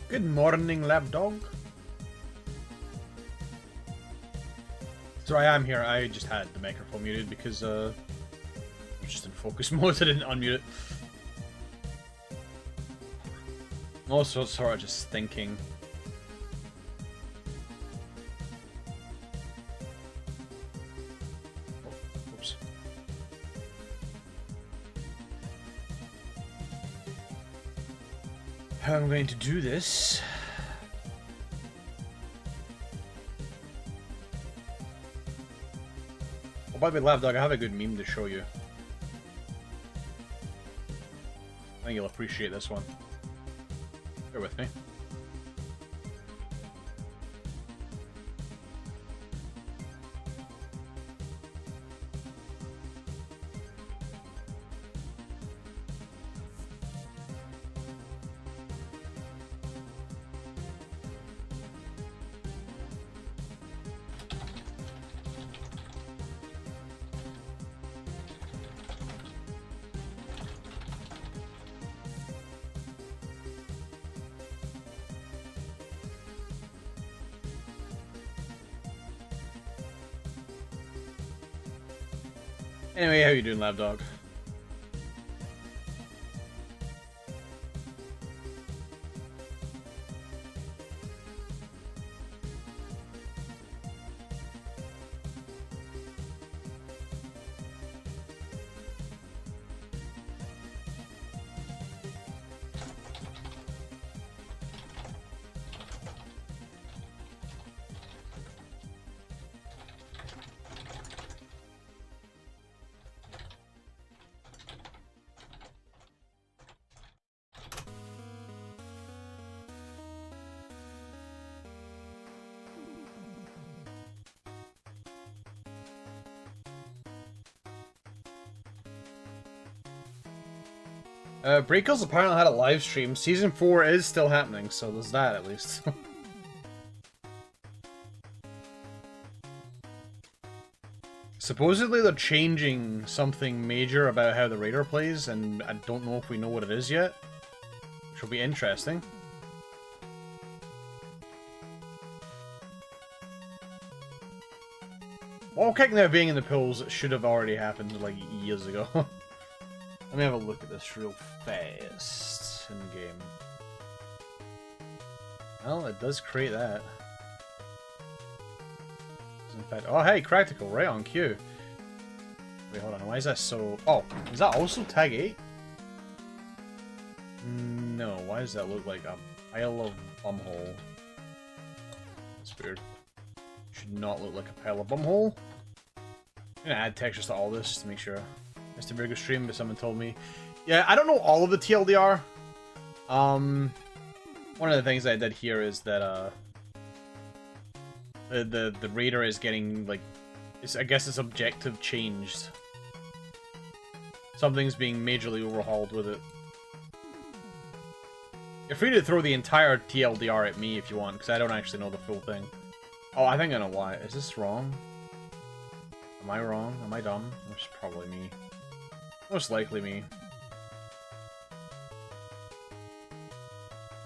Good morning, lab dog. So I am here. I just had the microphone muted because it was just in focus mode. I didn't unmute it. Also, sort of just thinking. Oh, oops. How I'm going to do this. Oh, by the way, Lapdog, I have a good meme to show you. I think you'll appreciate this one. Bear with me. Anyway, how you doing, Lapdog? Breakers apparently had a live stream. Season 4 is still happening, so there's that at least. Supposedly they're changing something major about how the Raider plays, and I don't know if we know what it is yet. Which will be interesting. Well, kicking out being in the pills, it should have already happened like years ago. Let me have a look at this real fast in game. Well, it does create that. In fact, oh hey, Practical, right on cue. Wait, hold on, why is that so... Oh, is that also tag 8? No, why does that look like a pile of bumhole? That's weird. Should not look like a pile of bumhole. I'm gonna add textures to all this just to make sure. Missed a very good stream, but someone told me. Yeah, I don't know all of the TLDR. One of the things I did here is that the Raider is getting like, I guess its objective changed. Something's being majorly overhauled with it. You're free to throw the entire TLDR at me if you want, because I don't actually know the full thing. Oh, I think I know why. Is this wrong? Am I wrong? Am I dumb? It's probably me. Most likely me.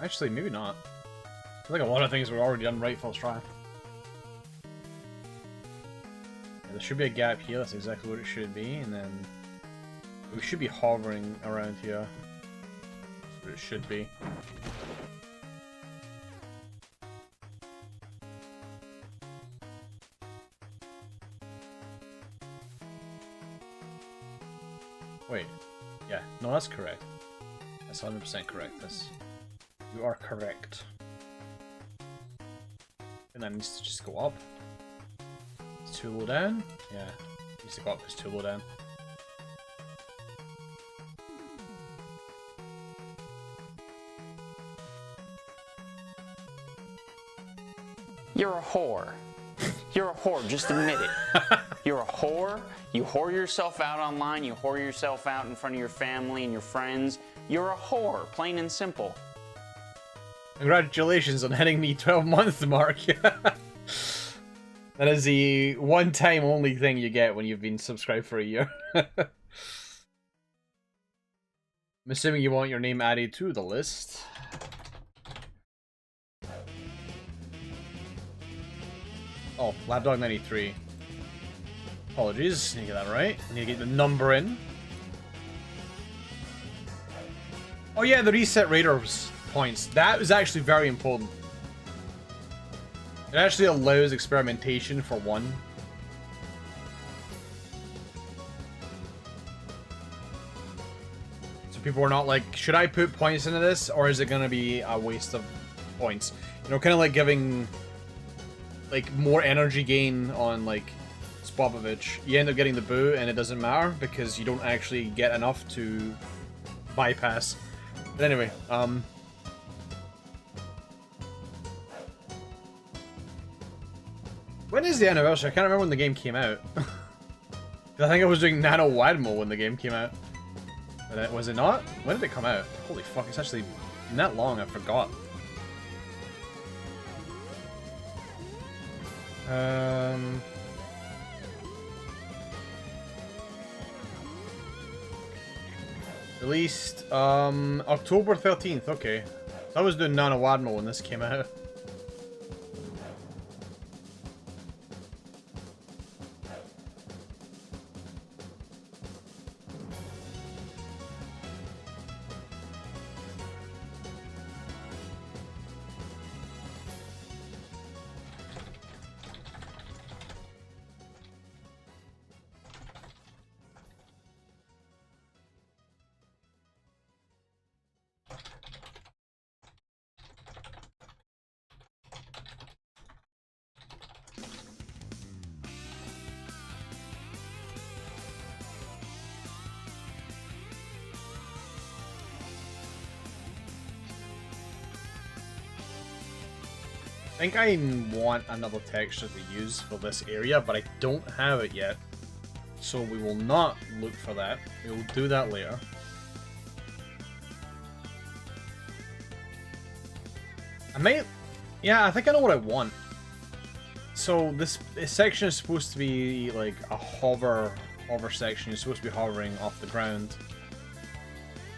Actually, maybe not. I feel like a lot of things were already done right first try. Yeah, there should be a gap here, that's exactly what it should be, and then we should be hovering around here. That's what it should be. Wait. Yeah, no, that's correct. That's 100% correct. You are correct. And that needs to just go up. It's too low down? Yeah, it needs to go up because it's too low down. You're a whore. You're a whore, just admit it. You're a whore. You whore yourself out online. You whore yourself out in front of your family and your friends. You're a whore, plain and simple. Congratulations on hitting the 12-month mark. That is the one-time only thing you get when you've been subscribed for a year. I'm assuming you want your name added to the list. Oh, Lapdog93. Apologies, need to get that right. Need to get the number in. Oh yeah, the reset raiders points. That is actually very important. It actually allows experimentation for one. So people are not like, should I put points into this, or is it going to be a waste of points? You know, kind of like giving like more energy gain on like Spopovich. You end up getting the boo and it doesn't matter because you don't actually get enough to bypass. But anyway, when is the anniversary? I can't remember when the game came out. I think I was doing Nanowadmo when the game came out. But was it not? When did it come out? Holy fuck, it's actually not long, I forgot. Released, October 13th, okay. So I was doing Nanowadmo when this came out. I think I want another texture to use for this area, but I don't have it yet. So we will not look for that. We will do that later. I might... Yeah, I think I know what I want. So this section is supposed to be like a hover section. You're supposed to be hovering off the ground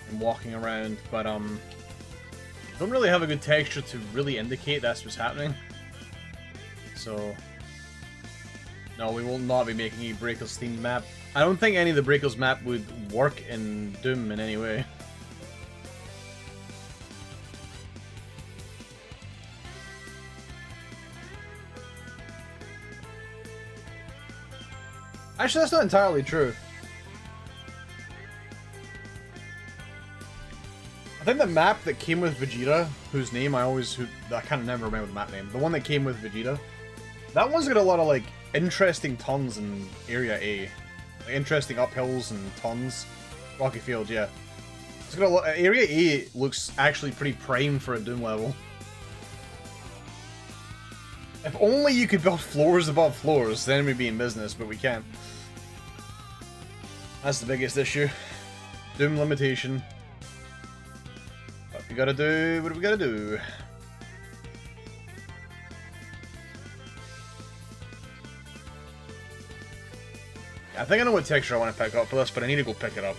and walking around, but don't really have a good texture to really indicate that's what's happening. So, no, we will not be making a Breakers themed map. I don't think any of the Breakers map would work in Doom in any way. Actually, that's not entirely true. I think the map that came with Vegeta, whose name I can't never remember the map name, the one that came with Vegeta, that one's got a lot of like interesting turns in Area A, like interesting uphills and turns. Rocky Field, yeah. It's got a lot. Area A looks actually pretty prime for a Doom level. If only you could build floors above floors, then we'd be in business, but we can't. That's the biggest issue. Doom limitation. What we gotta do? What do we gotta do? I think I know what texture I want to pick up for this, but I need to go pick it up.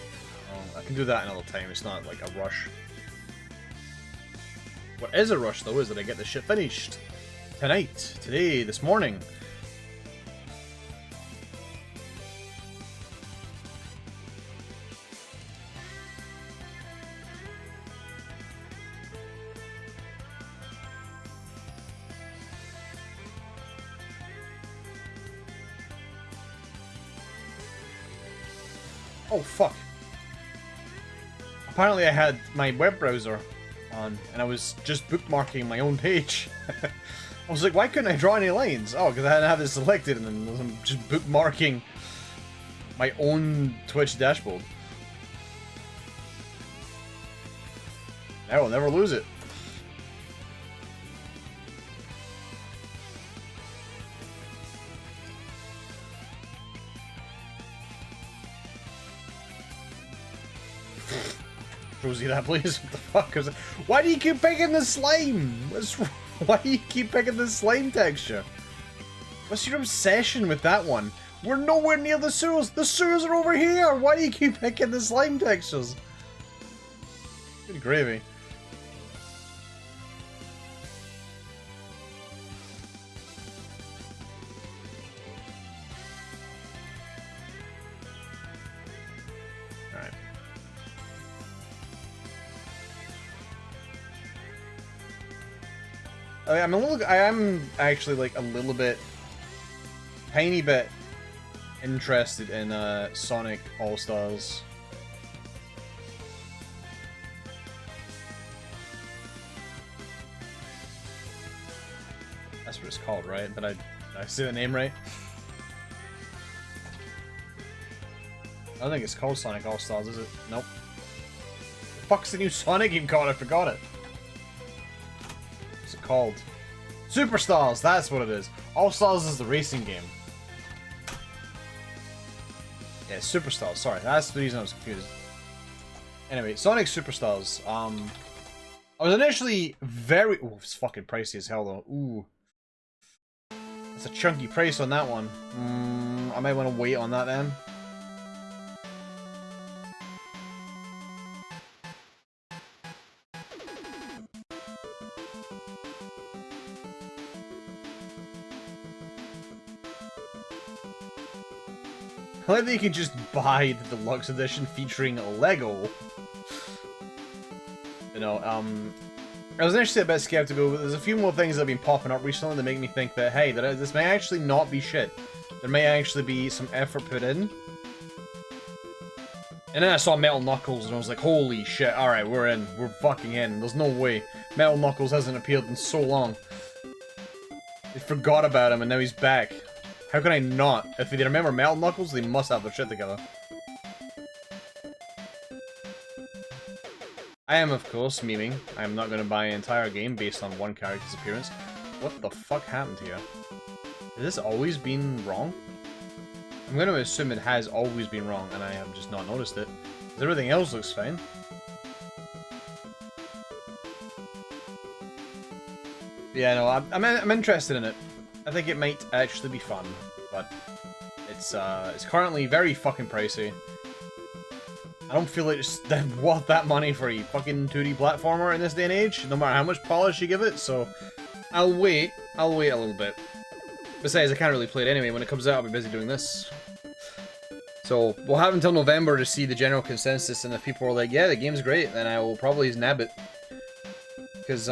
I can do that another time. It's not like a rush. What is a rush, though, is that I get this shit finished. Tonight. Today. This morning. Oh, fuck. Apparently I had my web browser on, and I was just bookmarking my own page. I was like, why couldn't I draw any lines? Oh, because I hadn't had it selected, and then I'm just bookmarking my own Twitch dashboard. I will never lose it. Rosie, that please. What the fuck? Why do you keep picking the slime? Why do you keep picking the slime texture? What's your obsession with that one? We're nowhere near the sewers. The sewers are over here. Why do you keep picking the slime textures? Good gravy. Alright. I am actually like a little bit, tiny bit interested in Sonic All-Stars. That's what it's called, right? Did I say the name right? I don't think it's called Sonic All-Stars, is it? Nope. The fuck's the new Sonic game called? I forgot it. What's it called? Superstars, that's what it is. All-Stars is the racing game. Yeah, Superstars, sorry. That's the reason I was confused. Anyway, Sonic Superstars. I was initially very... Ooh, it's fucking pricey as hell, though. Ooh. That's a chunky price on that one. I might want to wait on that, then. I like that you can just buy the deluxe edition featuring Lego. You know, I was initially a bit skeptical, but there's a few more things that have been popping up recently that make me think that, hey, this may actually not be shit. There may actually be some effort put in. And then I saw Metal Knuckles and I was like, holy shit, alright, we're in. We're fucking in. There's no way. Metal Knuckles hasn't appeared in so long. They forgot about him and now he's back. How can I not? If they remember Metal Knuckles, they must have their shit together. I am, of course, memeing. I am not going to buy an entire game based on one character's appearance. What the fuck happened here? Has this always been wrong? I'm going to assume it has always been wrong, and I have just not noticed it. Because everything else looks fine. Yeah, no, I'm interested in it. I think it might actually be fun, but it's currently very fucking pricey. I don't feel like it's worth that money for a fucking 2D platformer in this day and age, no matter how much polish you give it, so I'll wait a little bit. Besides, I can't really play it anyway. When it comes out, I'll be busy doing this. So, we'll have until November to see the general consensus, and if people are like, yeah, the game's great, then I will probably nab it. Because,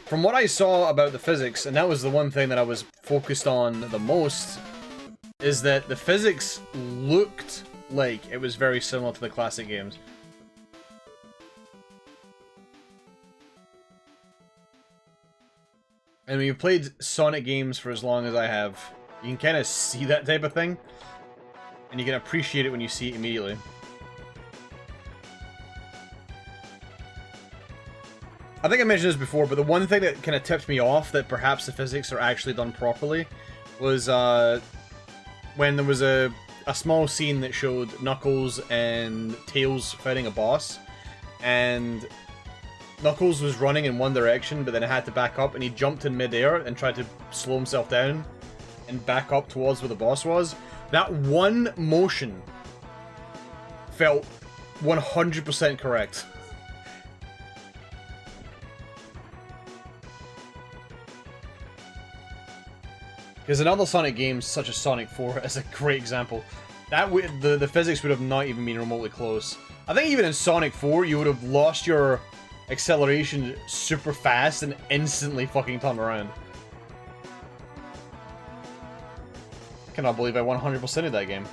from what I saw about the physics, and that was the one thing that I was focused on the most, is that the physics looked like it was very similar to the classic games. And when you've played Sonic games for as long as I have, you can kind of see that type of thing, and you can appreciate it when you see it immediately. I think I mentioned this before, but the one thing that kind of tipped me off that perhaps the physics are actually done properly was when there was a small scene that showed Knuckles and Tails fighting a boss, and Knuckles was running in one direction, but then it had to back up, and he jumped in midair and tried to slow himself down and back up towards where the boss was. That one motion felt 100% correct. Because in other Sonic games, such as Sonic 4, is a great example. That the physics would have not even been remotely close. I think even in Sonic 4, you would have lost your acceleration super fast and instantly fucking turned around. I cannot believe I 100%ed that game.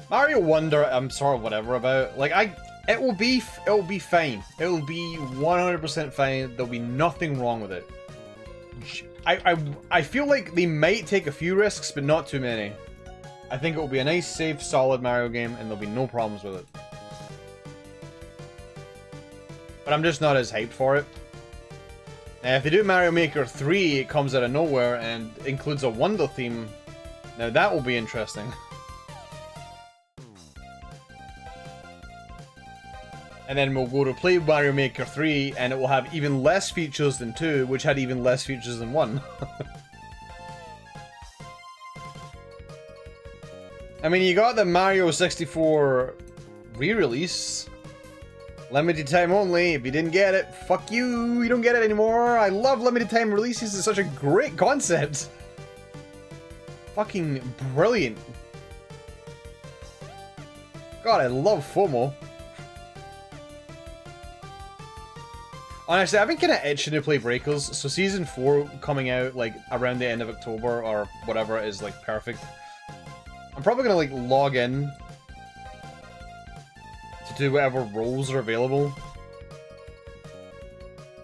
Mario Wonder, I'm sort of whatever about. Like, it will be fine. It will be 100% fine. There'll be nothing wrong with it. I feel like they might take a few risks, but not too many. I think it will be a nice, safe, solid Mario game, and there'll be no problems with it. But I'm just not as hyped for it. Now, if they do Mario Maker 3, it comes out of nowhere and includes a Wonder theme. Now that will be interesting. And then we'll go to play Mario Maker 3, and it will have even less features than 2, which had even less features than 1. I mean, you got the Mario 64 re-release. Limited time only. If you didn't get it, fuck you. You don't get it anymore. I love limited time releases. It's such a great concept. Fucking brilliant. God, I love FOMO. Honestly, I've been kind of itching to play Breakers, so Season 4 coming out, like, around the end of October, or whatever, is, like, perfect. I'm probably gonna, like, log in to do whatever roles are available.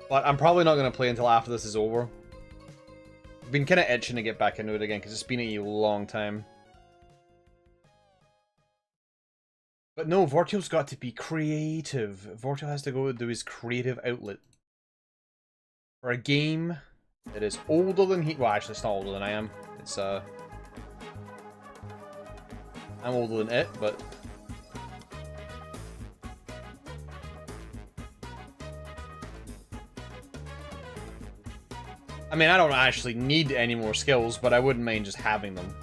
But I'm probably not gonna play until after this is over. I've been kind of itching to get back into it again, because it's been a long time. But no, Vorteil's got to be creative. Vorteil has to go do his creative outlet. For a game that is older than he... Well, actually, it's not older than I am. It's, I'm older than it, but... I mean, I don't actually need any more skills, but I wouldn't mind just having them.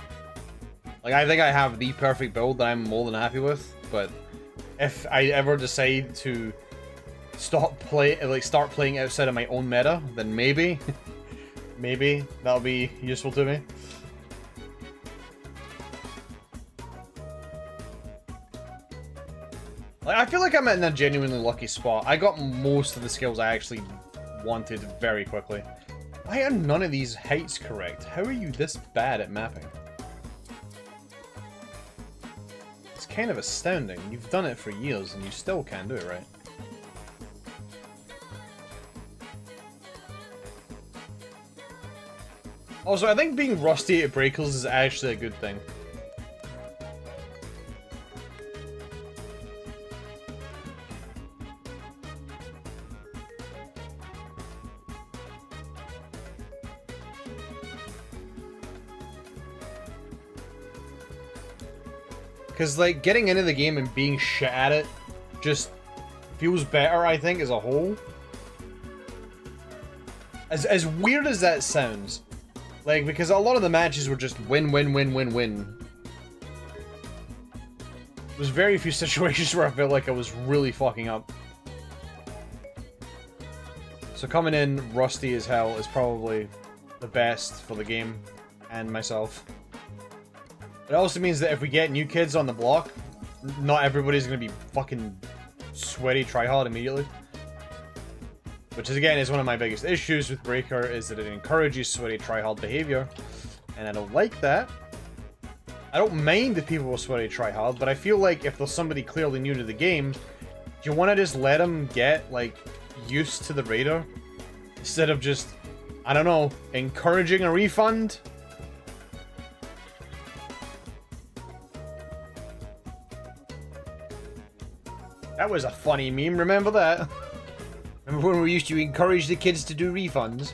Like, I think I have the perfect build that I'm more than happy with, but if I ever decide to start playing outside of my own meta, then maybe, maybe that'll be useful to me. Like, I feel like I'm in a genuinely lucky spot. I got most of the skills I actually wanted very quickly. Why are none of these heights correct? How are you this bad at mapping? It's kind of astounding. You've done it for years and you still can't do it right. Also, I think being rusty at Breakers is actually a good thing. Because, like, getting into the game and being shit at it just feels better, I think, as a whole. As weird as that sounds. Like, because a lot of the matches were just win, win, win, win, win. There's very few situations where I felt like I was really fucking up. So coming in rusty as hell is probably the best for the game and myself. It also means that if we get new kids on the block, not everybody's going to be fucking sweaty tryhard immediately. Which is, again, is one of my biggest issues with Breaker, is that it encourages sweaty tryhard behavior. And I don't like that. I don't mind if people will sweaty tryhard, but I feel like if there's somebody clearly new to the game, do you want to just let them get, like, used to the Raider? Instead of just, I don't know, encouraging a refund? That was a funny meme, remember that? Remember when we used to encourage the kids to do refunds?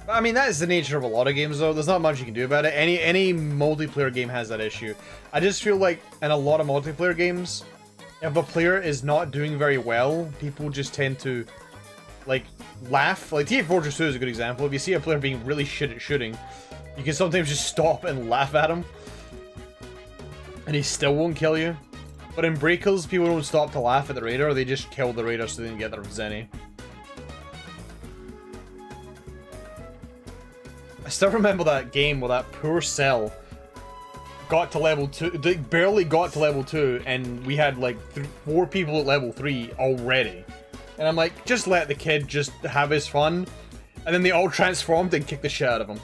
But, I mean, that is the nature of a lot of games, though. There's not much you can do about it. Any multiplayer game has that issue. I just feel like in a lot of multiplayer games, if a player is not doing very well, people just tend to, like, laugh. Like, Team Fortress 2 is a good example. If you see a player being really shit at shooting, you can sometimes just stop and laugh at him. And he still won't kill you. But in Breakers, people don't stop to laugh at the Raider, they just kill the Raider so they can get their Zenny. I still remember that game where that poor Cell got to level 2, they barely got to level 2, and we had like 4 people at level 3 already. And I'm like, just let the kid just have his fun. And then they all transformed and kicked the shit out of him.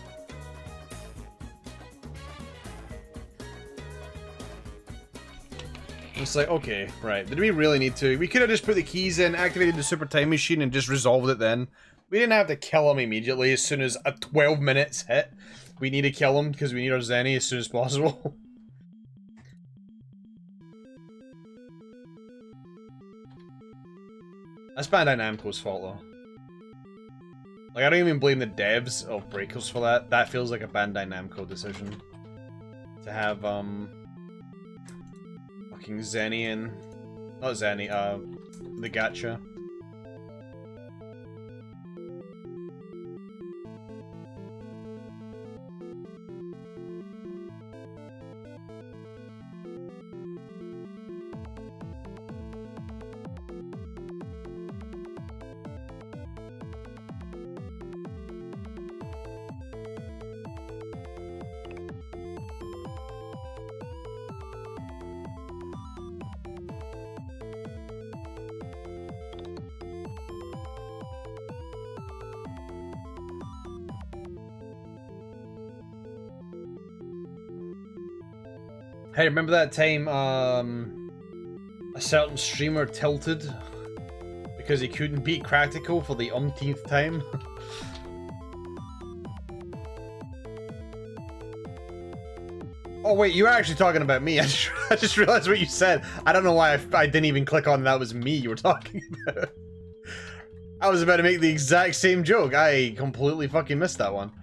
It's like, okay, right, did we really need to? We could have just put the keys in, activated the super time machine, and just resolved it then. We didn't have to kill him immediately as soon as a 12 minutes hit. We need to kill him because we need our Zenny as soon as possible. That's Bandai Namco's fault, though. Like, I don't even blame the devs of Breakers for that. That feels like a Bandai Namco decision. To have, Fucking Zenian. Not Zenny, the gacha. Hey, remember that time, a certain streamer tilted because he couldn't beat Practical for the umpteenth time? Oh wait, you were actually talking about me. I just realized what you said. I don't know why I didn't even click on that was me you were talking about. I was about to make the exact same joke. I completely fucking missed that one.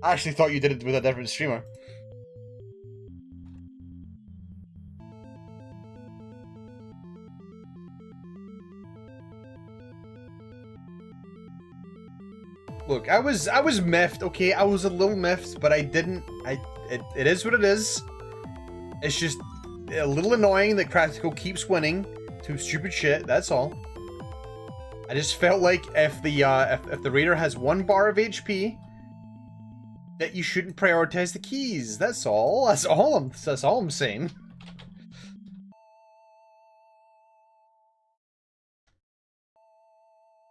I actually thought you did it with a different streamer. Look, I was miffed, okay? I was a little miffed, but I didn't. It is what it is. It's just a little annoying that Practical keeps winning to stupid shit. That's all. I just felt like if the raider has 1 bar of HP, that you shouldn't prioritize the keys. That's all. That's all I'm saying.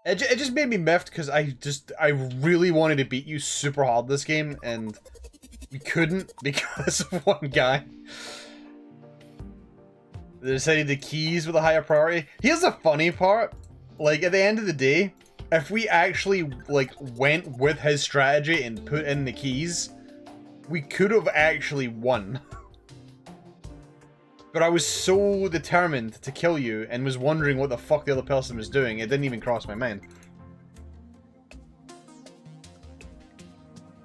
It just made me miffed because I really wanted to beat you super hard this game and we couldn't because of one guy. They decided the keys were the higher priority. Here's the funny part. Like, at the end of the day, if we actually, like, went with his strategy and put in the keys, we could have actually won. But I was so determined to kill you and was wondering what the fuck the other person was doing, it didn't even cross my mind.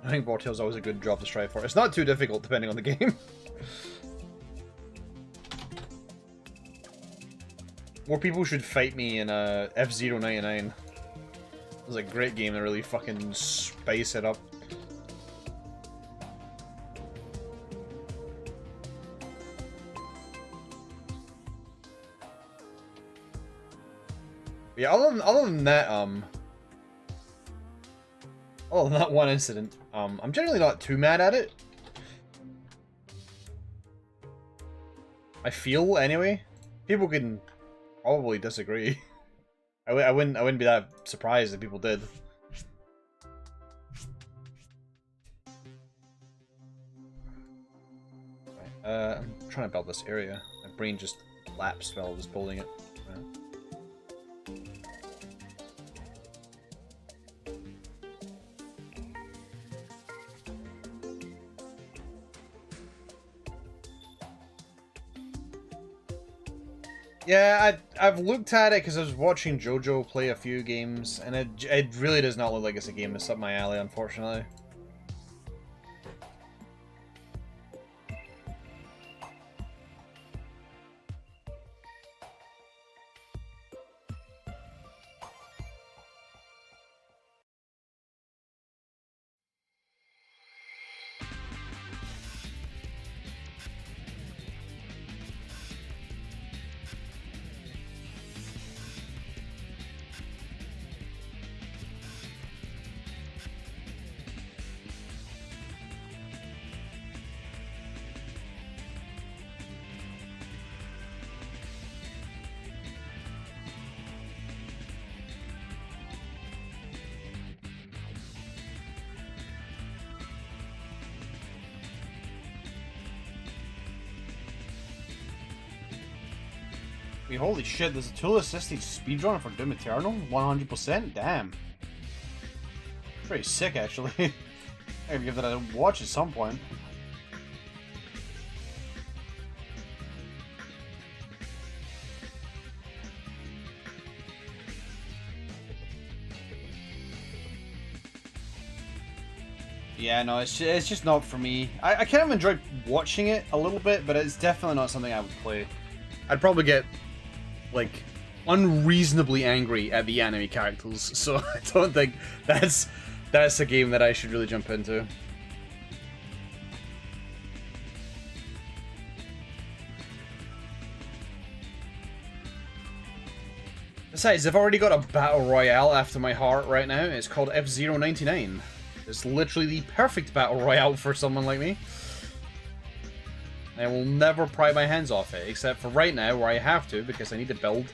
I think Vortail's always a good job to strive for. It's not too difficult, depending on the game. More people should fight me in F-099. It was a great game to really fucking spice it up. Yeah, other than that one incident, I'm generally not too mad at it. I feel, anyway. People can probably disagree. I wouldn't be that surprised if people did. Right, I'm trying to build this area. My brain just lapsed while I was building it. Yeah, I've looked at it because I was watching JoJo play a few games, and it really does not look like it's a game that's up my alley, unfortunately. Wait, holy shit, there's a tool-assisted speedrun for Doom Eternal? 100%? Damn. Pretty sick, actually. I gotta give that a watch at some point. Yeah, no, it's just not for me. I kind of enjoyed watching it a little bit, but it's definitely not something I would play. I'd probably get, like, unreasonably angry at the anime characters, so I don't think that's a game that I should really jump into. Besides, I've already got a battle royale after my heart right now. It's called F-099. It's literally the perfect battle royale for someone like me. I will never pry my hands off it, except for right now, where I have to, because I need to build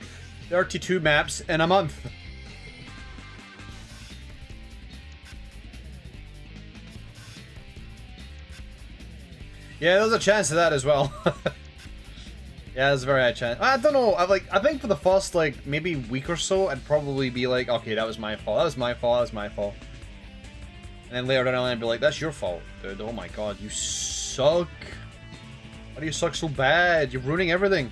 32 maps in a month. Yeah, there's a chance of that as well. Yeah, there's a very high chance. I don't know. I think for the first, like, maybe week or so, I'd probably be like, okay, that was my fault. That was my fault. That was my fault. And then later down the line, I'd be like, that's your fault, dude. Oh my god, you suck. Why do you suck so bad? You're ruining everything.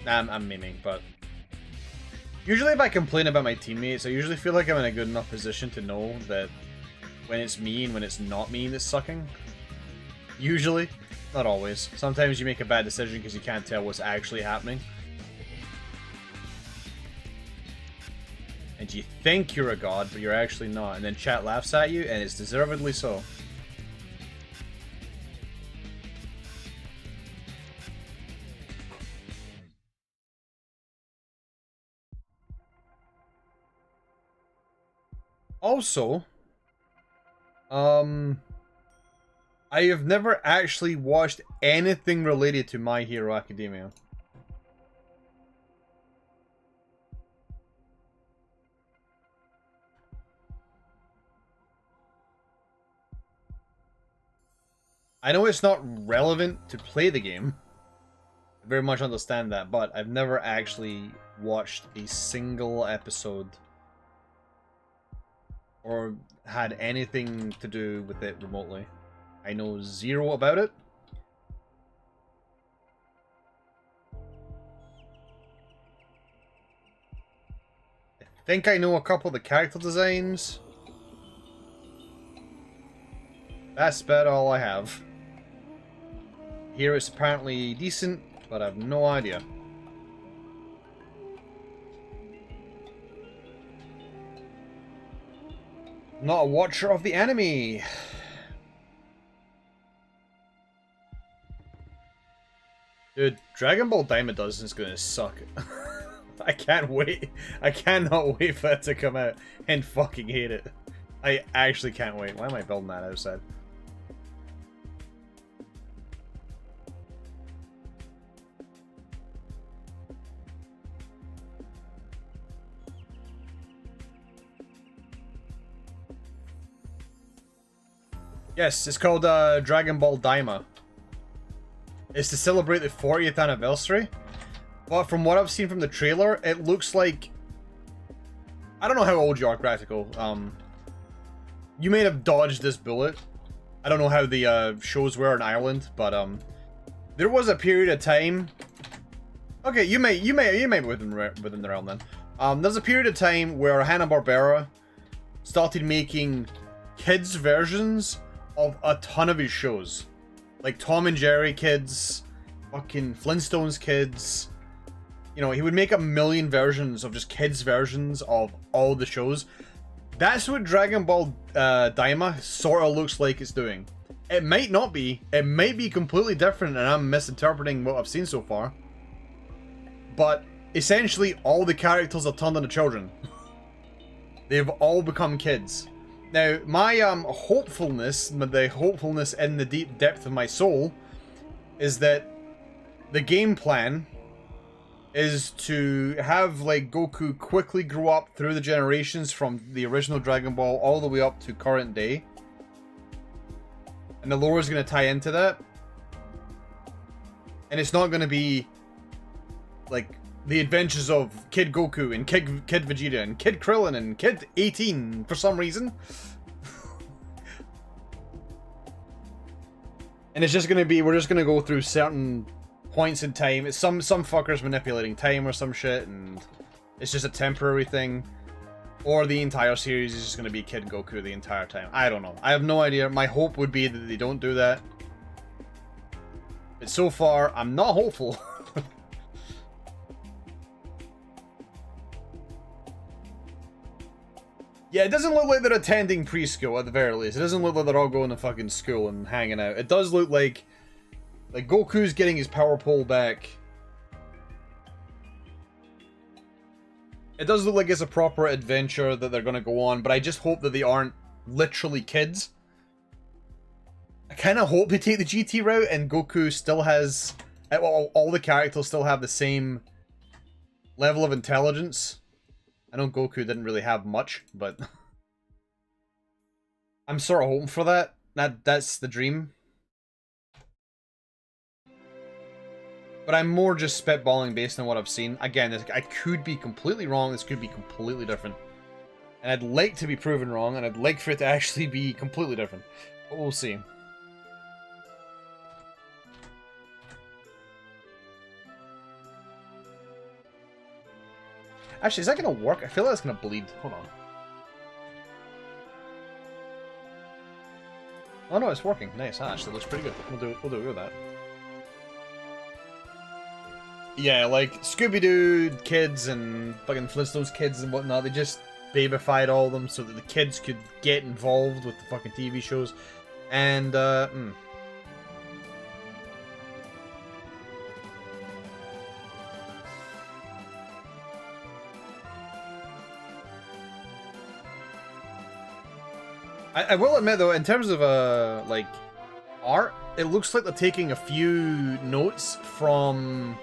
Nah, I'm memeing, but usually if I complain about my teammates, I usually feel like I'm in a good enough position to know that when it's me and when it's not me that's sucking. Usually. Not always. Sometimes you make a bad decision because you can't tell what's actually happening. And you think you're a god, but you're actually not. And then chat laughs at you, and it's deservedly so. Also, I have never actually watched anything related to My Hero Academia. I know it's not relevant to play the game. I very much understand that, but I've never actually watched a single episode or had anything to do with it remotely. I know zero about it. I think I know a couple of the character designs. That's about all I have. Here it's apparently decent, but I have no idea. Not a watcher of the anime. Dude, Dragon Ball Daima is gonna suck. I can't wait. I cannot wait for that to come out and fucking hate it. I actually can't wait. Why am I building that outside? Yes, it's called Dragon Ball Daima. It's to celebrate the 40th anniversary. But from what I've seen from the trailer, it looks like... I don't know how old you are, Practical. You may have dodged this bullet. I don't know how the shows were in Ireland, but there was a period of time... Okay, you may be within the realm then. There's a period of time where Hanna-Barbera started making kids versions of a ton of his shows. Like Tom and Jerry kids, fucking Flintstones kids. You know, he would make a million versions of just kids versions of all the shows. That's what Dragon Ball Daima sort of looks like it's doing. It might not be. It might be completely different and I'm misinterpreting what I've seen so far. But essentially all the characters are turned into children. They've all become kids. Now, my hopefulness, the hopefulness in the deep depth of my soul, is that the game plan is to have, like, Goku quickly grow up through the generations from the original Dragon Ball all the way up to current day. And the lore is going to tie into that. And it's not going to be, like, the adventures of Kid Goku and Kid Vegeta and Kid Krillin and Kid 18 for some reason. And it's just gonna be, we're just gonna go through certain points in time. It's some fuckers manipulating time or some shit, and it's just a temporary thing. Or the entire series is just gonna be Kid Goku the entire time. I don't know. I have no idea. My hope would be that they don't do that. But so far, I'm not hopeful. Yeah, it doesn't look like they're attending preschool at the very least. It doesn't look like they're all going to fucking school and hanging out. It does look like Goku's getting his power pole back. It does look like it's a proper adventure that they're going to go on, but I just hope that they aren't literally kids. I kind of hope they take the GT route and Goku still has... all the characters still have the same level of intelligence. I know Goku didn't really have much, but... I'm sort of hoping for that. That's the dream. But I'm more just spitballing based on what I've seen. Again, I could be completely wrong, this could be completely different. And I'd like to be proven wrong, and I'd like for it to actually be completely different. But we'll see. Actually, is that going to work? I feel like it's going to bleed. Hold on. Oh no, it's working. Nice. That actually looks pretty good. We'll do it with that. Yeah, like Scooby-Doo kids and fucking Flintstones kids and whatnot, they just babyfied all of them so that the kids could get involved with the fucking TV shows. And, I will admit though, in terms of like art, it looks like they're taking a few notes from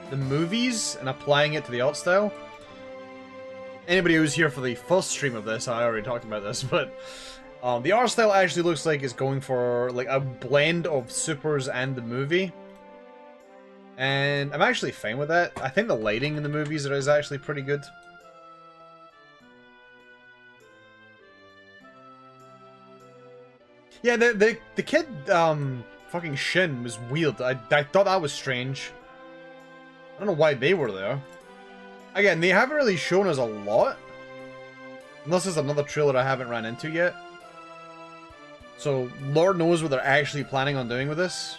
the movies and applying it to the art style. Anybody who's here for the first stream of this, I already talked about this, but the art style actually looks like it's going for like a blend of Supers and the movie. And I'm actually fine with that. I think the lighting in the movies is actually pretty good. Yeah, the kid, fucking Shin was weird. I thought that was strange. I don't know why they were there. Again, they haven't really shown us a lot. Unless there's another trailer I haven't ran into yet. So, Lord knows what they're actually planning on doing with this.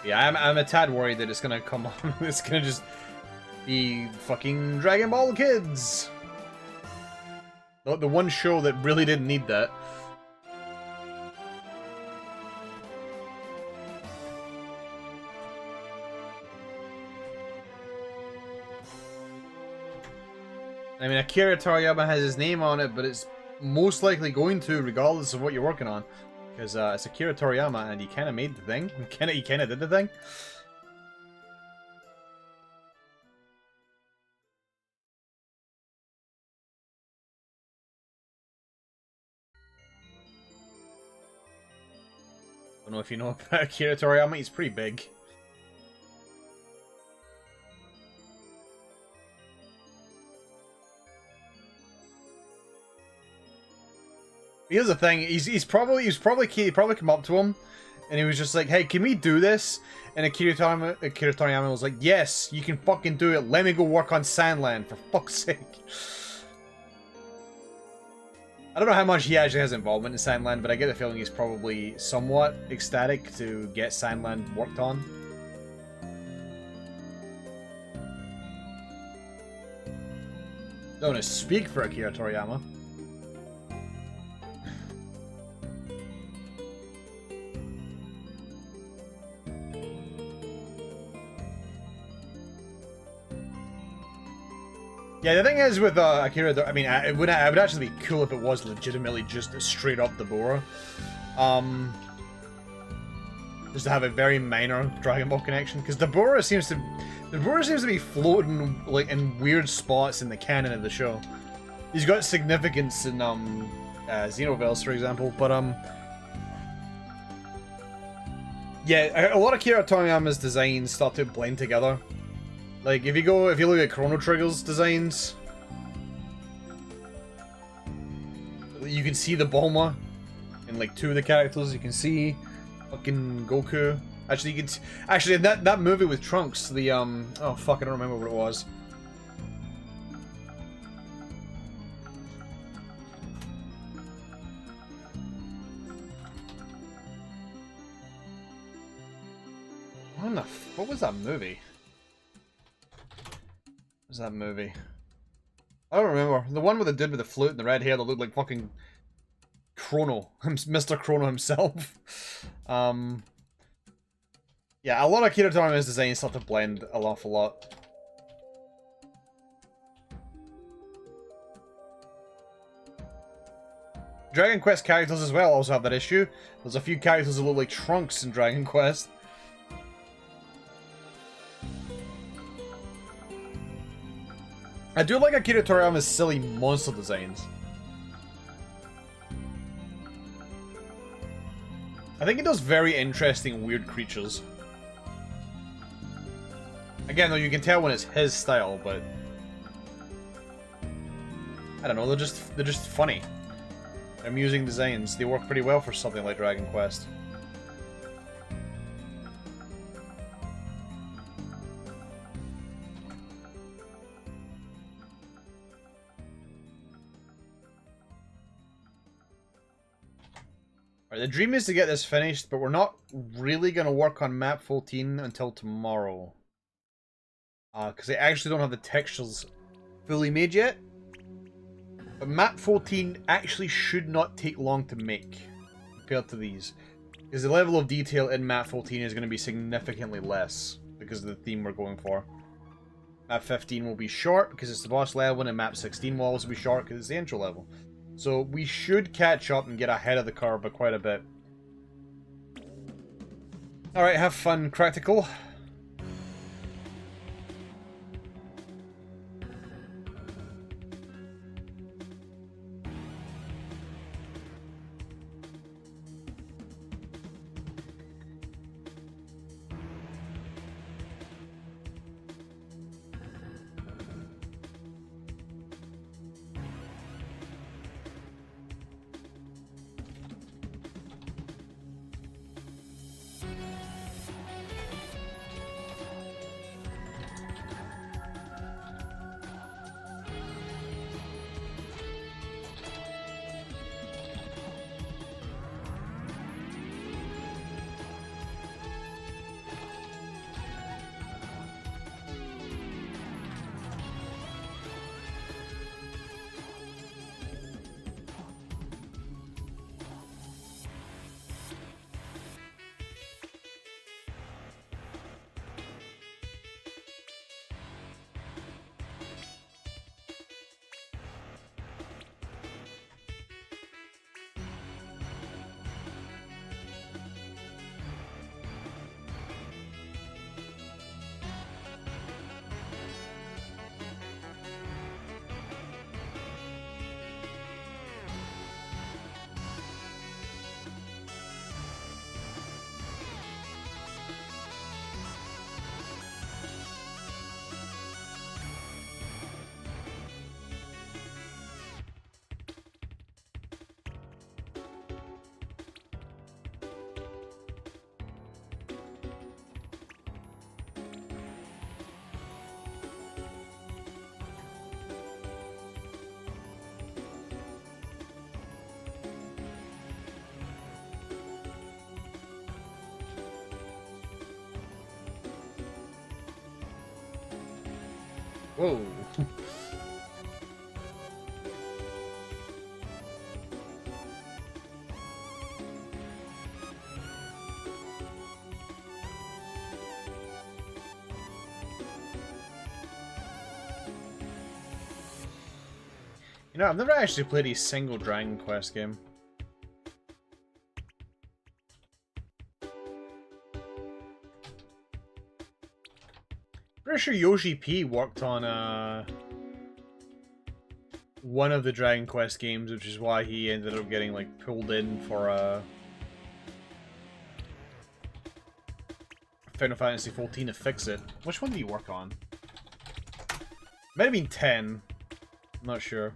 Yeah, I'm a tad worried that it's gonna come on. It's gonna just be fucking Dragon Ball Kids. The one show that really didn't need that. I mean, Akira Toriyama has his name on it, but it's most likely going to, regardless of what you're working on. Because it's Akira Toriyama, and he kind of made the thing. He kind of did the thing. I don't know if you know about Akira Toriyama, he's pretty big. Here's the thing, he probably come up to him, and he was just like, "Hey, can we do this?" And Akira Toriyama was like, "Yes, you can fucking do it. Let me go work on Sandland, for fuck's sake." I don't know how much he actually has involvement in Sandland, but I get the feeling he's probably somewhat ecstatic to get Sandland worked on. Don't want to speak for Akira Toriyama. Yeah, the thing is with Akira, I mean, it would actually be cool if it was legitimately just straight up the Bora. Just to have a very minor Dragon Ball connection, because the Bora seems to be floating like in weird spots in the canon of the show. He's got significance in Xenoverse, for example, but yeah, a lot of Akira Toriyama's designs start to blend together. Like, if you look at Chrono Trigger's designs, you can see the Bulma in like 2 of the characters. You can see fucking Goku. Actually, you can actually that movie with Trunks, the oh fuck, I don't remember what it was. What was that movie? What was that movie? I don't remember. The one with the dude with the flute and the red hair that looked like fucking Chrono, Mr. Chrono himself. Yeah, a lot of Akira Toriyama's designs start to blend an awful lot. Dragon Quest characters as well also have that issue. There's a few characters that look like Trunks in Dragon Quest. I do like Akira Toriyama's silly monster designs. I think he does very interesting, weird creatures. Again, though, you can tell when it's his style, but I don't know. They're just funny. They're amusing designs. They work pretty well for something like Dragon Quest. The dream is to get this finished, but we're not really going to work on map 14 until tomorrow. Because I actually don't have the textures fully made yet. But map 14 actually should not take long to make compared to these. Because the level of detail in map 14 is going to be significantly less because of the theme we're going for. Map 15 will be short because it's the boss level, and map 16 will also be short because it's the intro level. So we should catch up and get ahead of the curve by quite a bit. Alright, have fun, Practical. Whoa. You know, I've never actually played a single Dragon Quest game. Pretty sure Yoshi P worked on one of the Dragon Quest games, which is why he ended up getting like pulled in for Final Fantasy XIV to fix it. Which one did he work on? Might have been 10. I'm not sure.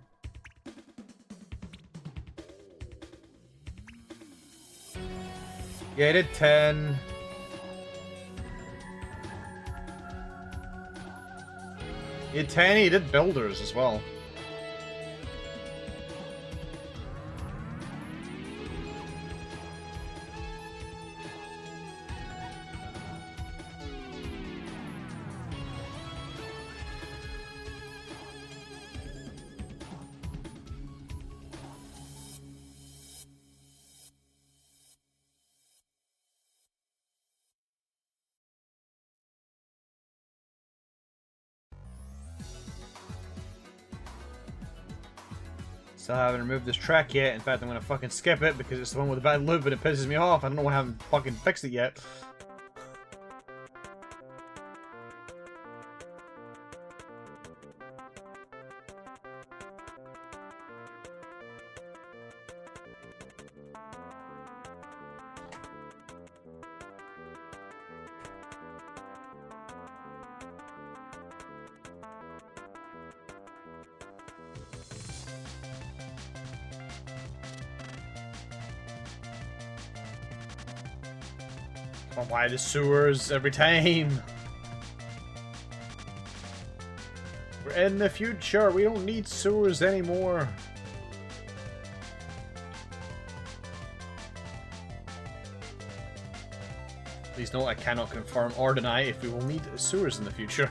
Yeah, I did 10. He did 10, he did builders as well. Still haven't removed this track yet. In fact, I'm gonna fucking skip it because it's the one with the bad loop and it pisses me off. I don't know why I haven't fucking fixed it yet. Why the sewers every time? We're in the future. We don't need sewers anymore. Please note I cannot confirm or deny if we will need sewers in the future.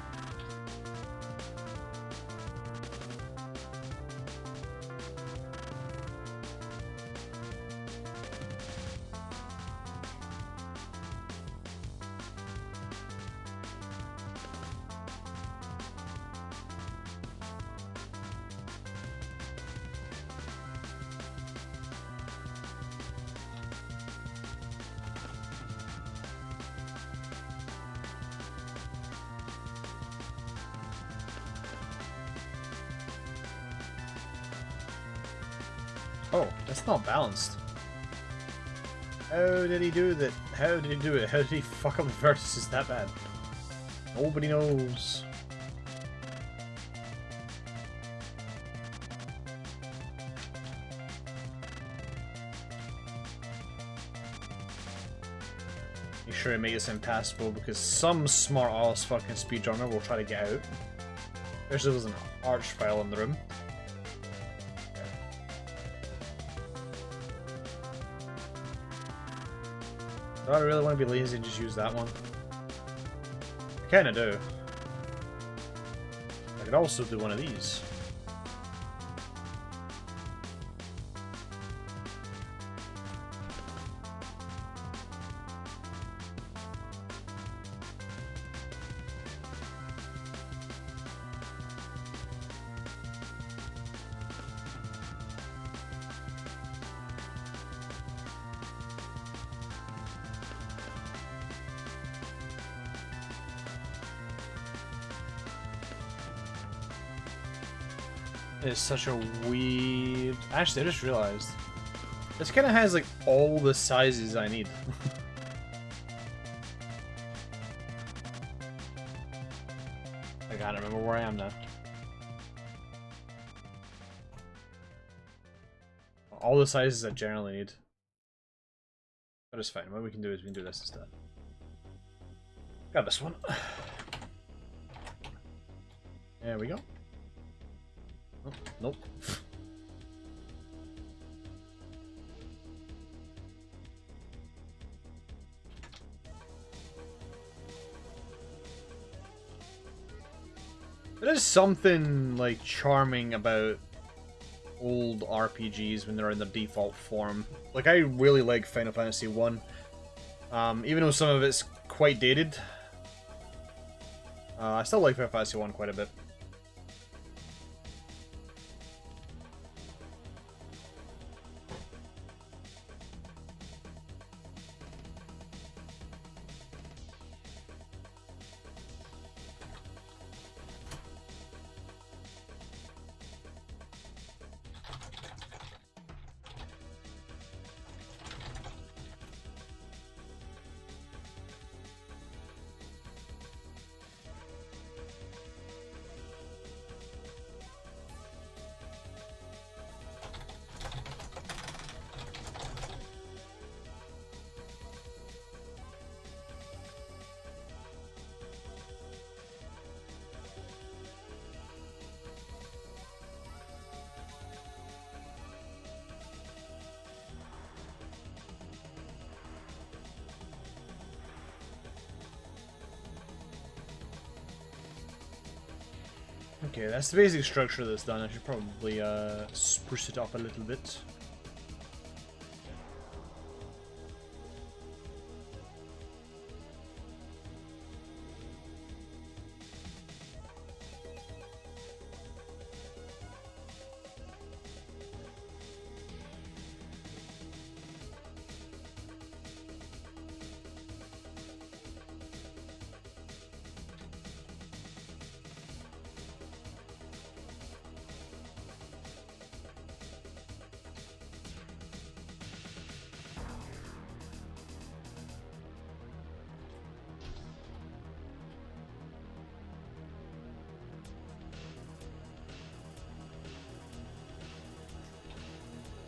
Oh, that's not balanced. How did he do that? How did he do it? How did he fuck up the vertices that bad? Nobody knows. Make sure I make this impassable because some smart ass fucking speedrunner will try to get out. Especially if there's an arch file in the room. Do I really want to be lazy and just use that one? I kinda do. I could also do one of these. It's such a weird... Actually, I just realized. This kind of has, like, all the sizes I need. I gotta remember where I am now. All the sizes I generally need. But it's fine. What we can do is we can do this instead. Got this one. There we go. Oh, nope. There is something, like, charming about old RPGs when they're in their default form. Like, I really like Final Fantasy 1. Even though some of it's quite dated. I still like Final Fantasy 1 quite a bit. Okay, that's the basic structure that's done. I should probably spruce it up a little bit.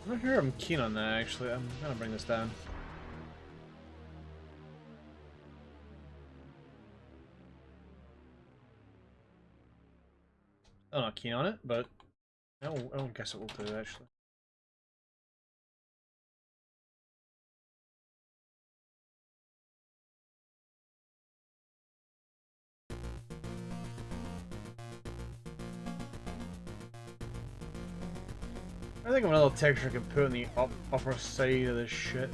I'm not sure I'm keen on that, actually. I'm gonna bring this down. I'm not keen on it, but I don't guess it will do, actually. I think of another texture I can put on the upper side of this shit.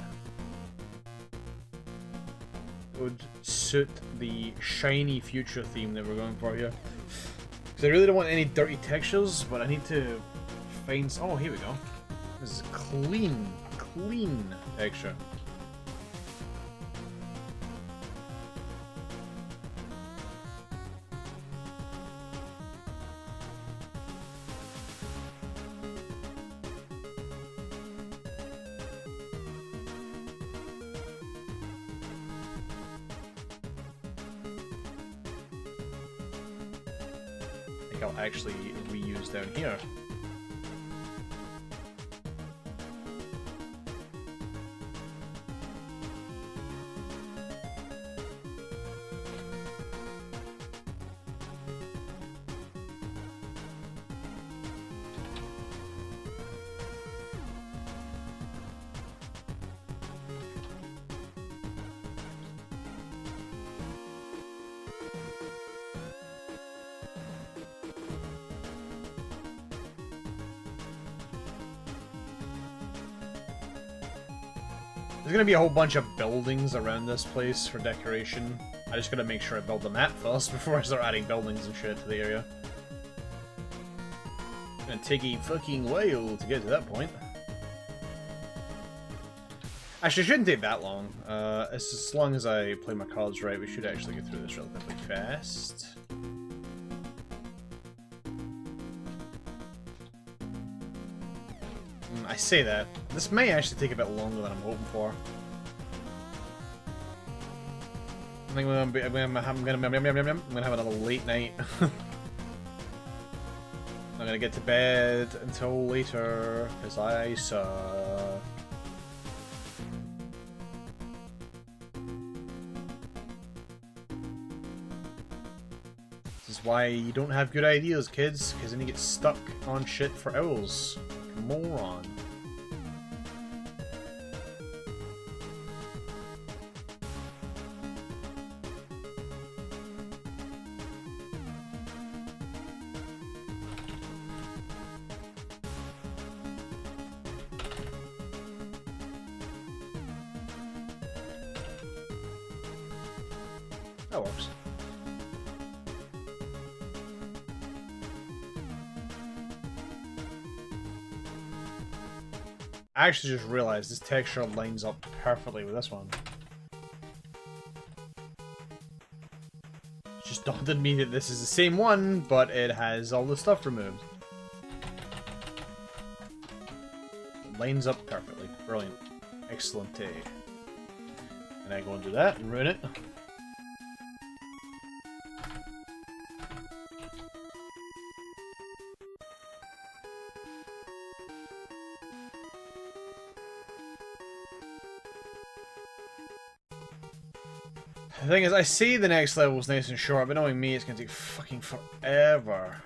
It would suit the shiny future theme that we're going for here. Because I really don't want any dirty textures, but I need to find... Oh, here we go. This is clean texture. I'll actually reuse down here. There's gonna be a whole bunch of buildings around this place for decoration. I just gotta make sure I build the map first before I start adding buildings and shit to the area. It's gonna take a fucking while to get to that point. Actually, it shouldn't take that long. As long as I play my cards right, we should actually get through this relatively fast. I say that. This may actually take a bit longer than I'm hoping for. I think I'm gonna have another late night. I'm not gonna get to bed until later, because I suck. This is why you don't have good ideas, kids, because then you get stuck on shit for hours. Moron. That works. I actually just realized this texture lines up perfectly with this one. It just dawned on me that this is the same one, but it has all the stuff removed. It lines up perfectly. Brilliant. Excellent. And I go and do that and ruin it. The thing is, I see the next level's nice and short, but knowing me, it's gonna take fucking forever.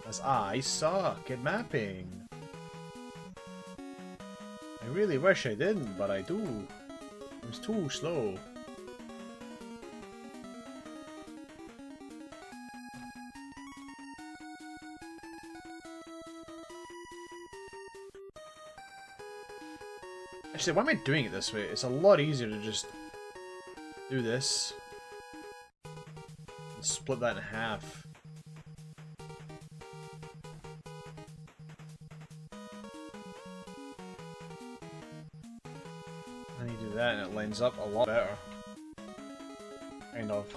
As I suck at mapping. I really wish I didn't, but I do. It was too slow. Actually, why am I doing it this way? It's a lot easier to just do this. And split that in half. And you do that and it lines up a lot better. Kind of.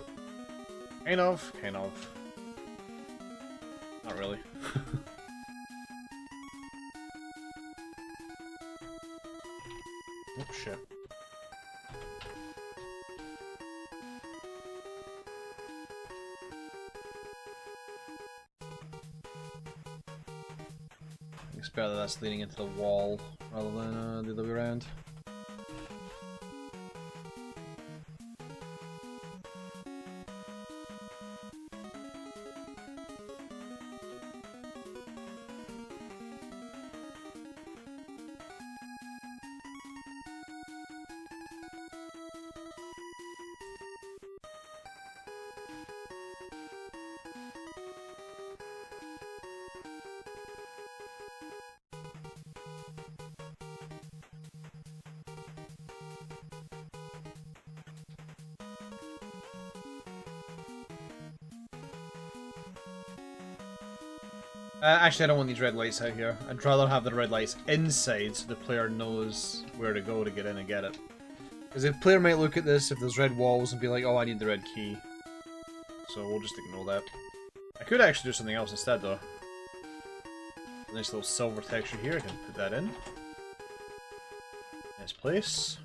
Kind of. Kind of. Not really. Oh shit. It's better that that's leaning into the wall rather than the other way around. Actually, I don't want these red lights out here. I'd rather have the red lights inside so the player knows where to go to get in and get it. Because the player might look at this if there's red walls and be like, oh, I need the red key. So we'll just ignore that. I could actually do something else instead, though. Nice little silver texture here, I can put that in. Nice place.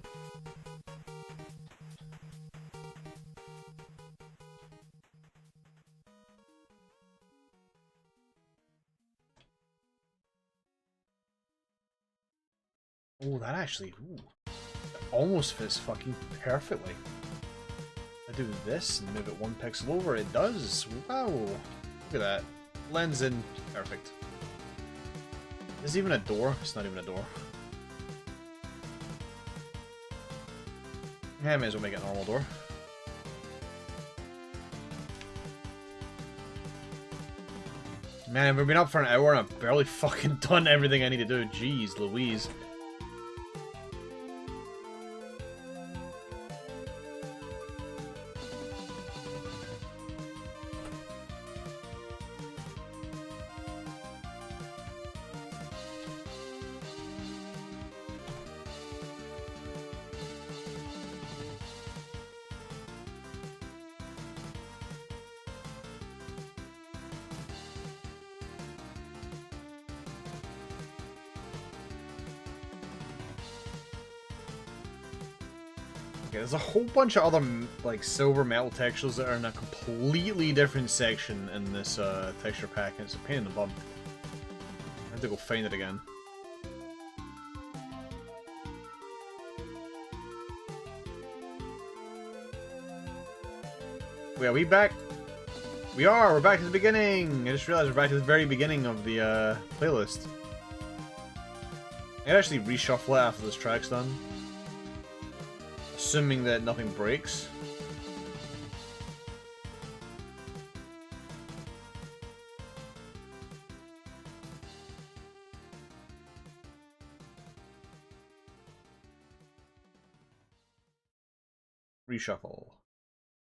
Oh, that actually, ooh, that almost fits fucking perfectly. I do this and move it one pixel over, it does. Wow, look at that. Blends in perfect. Is this even a door? It's not even a door. Yeah, I may as well make it a normal door. Man, we've been up for an hour and I've barely fucking done everything I need to do. Jeez Louise. There's a whole bunch of other, like, silver metal textures that are in a completely different section in this texture pack, and it's a pain in the bum. I have to go find it again. Wait, are we back? We are! We're back to the beginning! I just realized we're back to the very beginning of the playlist. I can actually reshuffle it after this track's done. Assuming that nothing breaks. Reshuffle.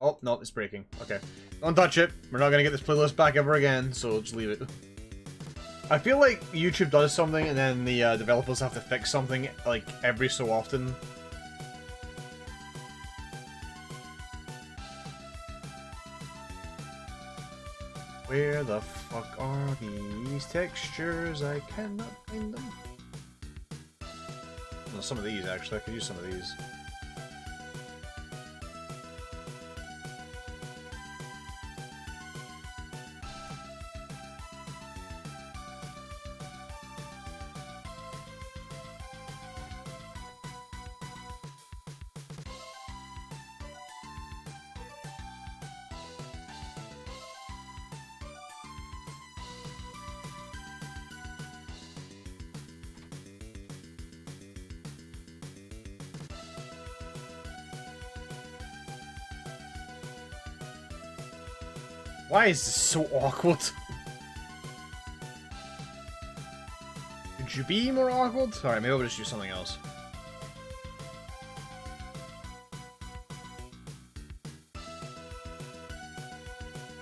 Oh, no, it's breaking. Okay. Don't touch it. We're not gonna get this playlist back ever again, so just leave it. I feel like YouTube does something and then the developers have to fix something, like, every so often. Where the fuck are these textures? I cannot find them. Well, some of these, actually. I could use some of these. Why is this so awkward? Could you be more awkward? Alright, maybe I'll just do something else.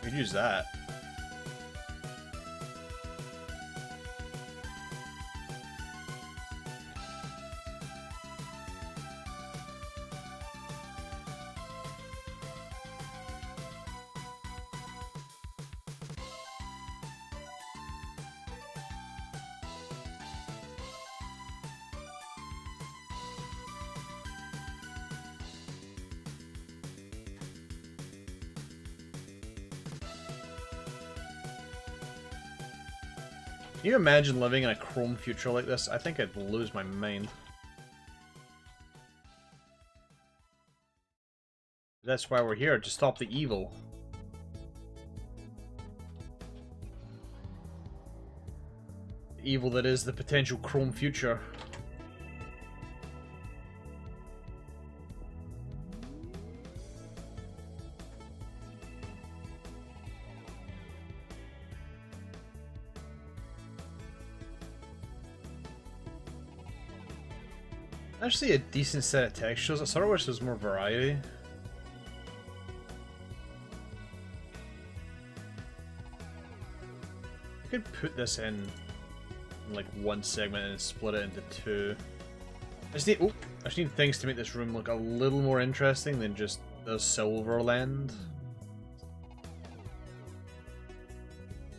We could use that. Can you imagine living in a Chrome future like this? I think I'd lose my mind. That's why we're here, to stop the evil. The evil that is the potential Chrome future. Actually, a decent set of textures. I sort of wish there was more variety. I could put this in like one segment and split it into two. I just need things to make this room look a little more interesting than just the Silverland.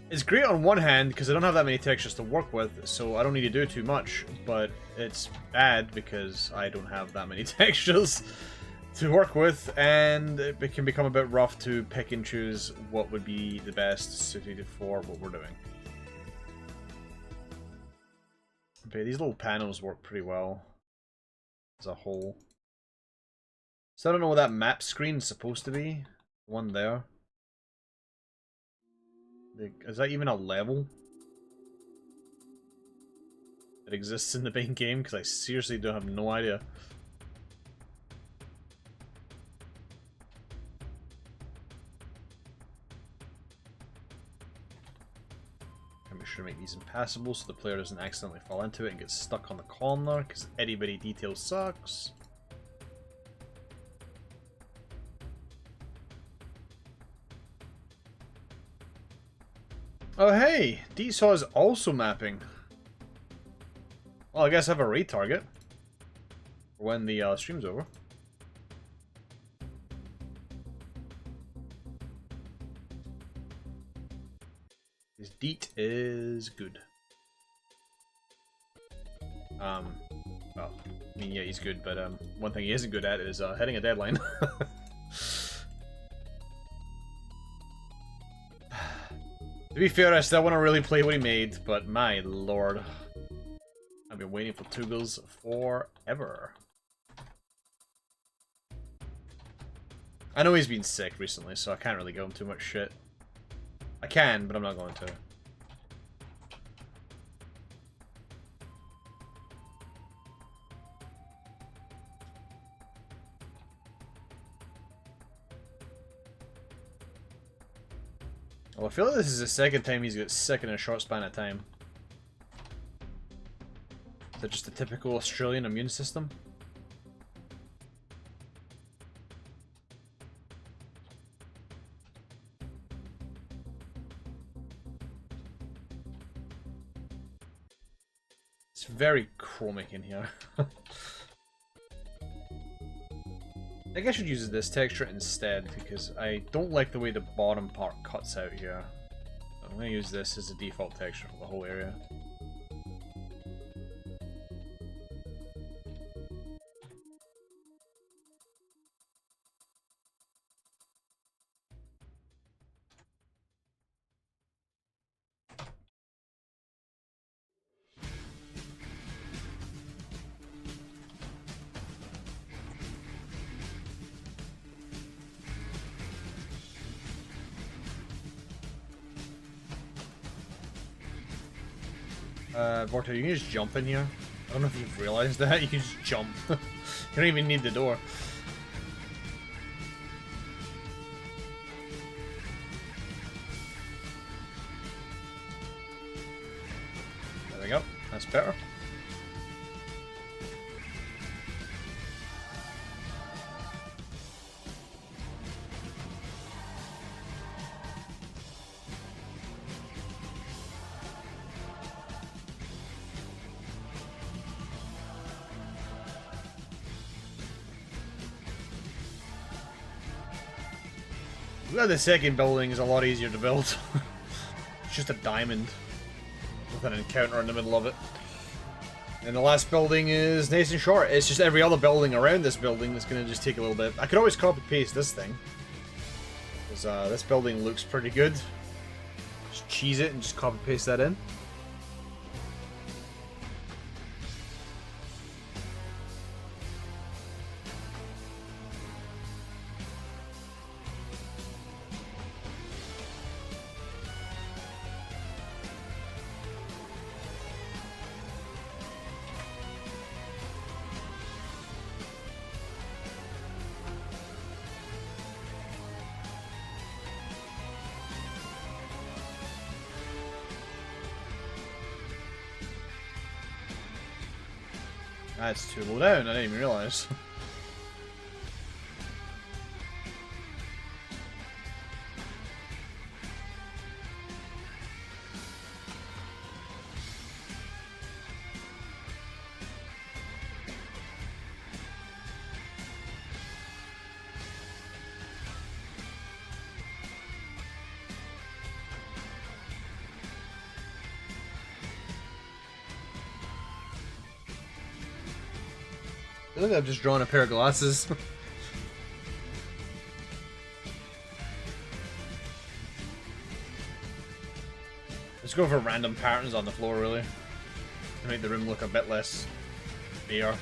It's great on one hand because I don't have that many textures to work with, so I don't need to do too much, but it's bad because I don't have that many textures to work with, and it can become a bit rough to pick and choose what would be the best suited for what we're doing. Okay, these little panels work pretty well as a whole. So I don't know what that map screen is supposed to be. One there. Is that even a level that exists in the main game? Because I seriously don't have no idea. I'll make sure to make these impassable so the player doesn't accidentally fall into it and get stuck on the corner, because itty-bitty detail sucks. Oh hey! DSaw is also mapping. Well, I guess I have a retarget for when the stream's over. His DEET is good. Well, I mean, yeah, he's good, but one thing he isn't good at is hitting a deadline. To be fair, I still want to really play what he made, but my lord. I've been waiting for Toogles forever. I know he's been sick recently, so I can't really give him too much shit. I can, but I'm not going to. Well, I feel like this is the second time he's got sick in a short span of time. Is that just a typical Australian immune system? It's very chromic in here. I think I should use this texture instead, because I don't like the way the bottom part cuts out here. I'm going to use this as a default texture for the whole area. Vorto, you can just jump in here. I don't know if you've realized that. You can just jump. You don't even need the door. There we go. That's better. Well, the second building is a lot easier to build. It's just a diamond with an encounter in the middle of it. And the last building is nice and short. It's just every other building around this building that's going to just take a little bit. I could always copy-paste this thing. Because this building looks pretty good. Just cheese it and just copy-paste that in. That's too low down, I didn't even realize. I think I've just drawn a pair of glasses. Let's go for random patterns on the floor, really. To make the room look a bit less bare.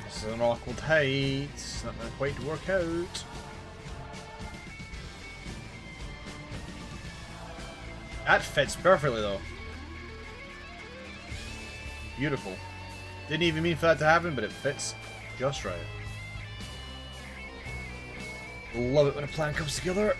This is an awkward height. It's not going to quite work out. That fits perfectly, though. Beautiful. Didn't even mean for that to happen, but it fits just right. Love it when a plan comes together.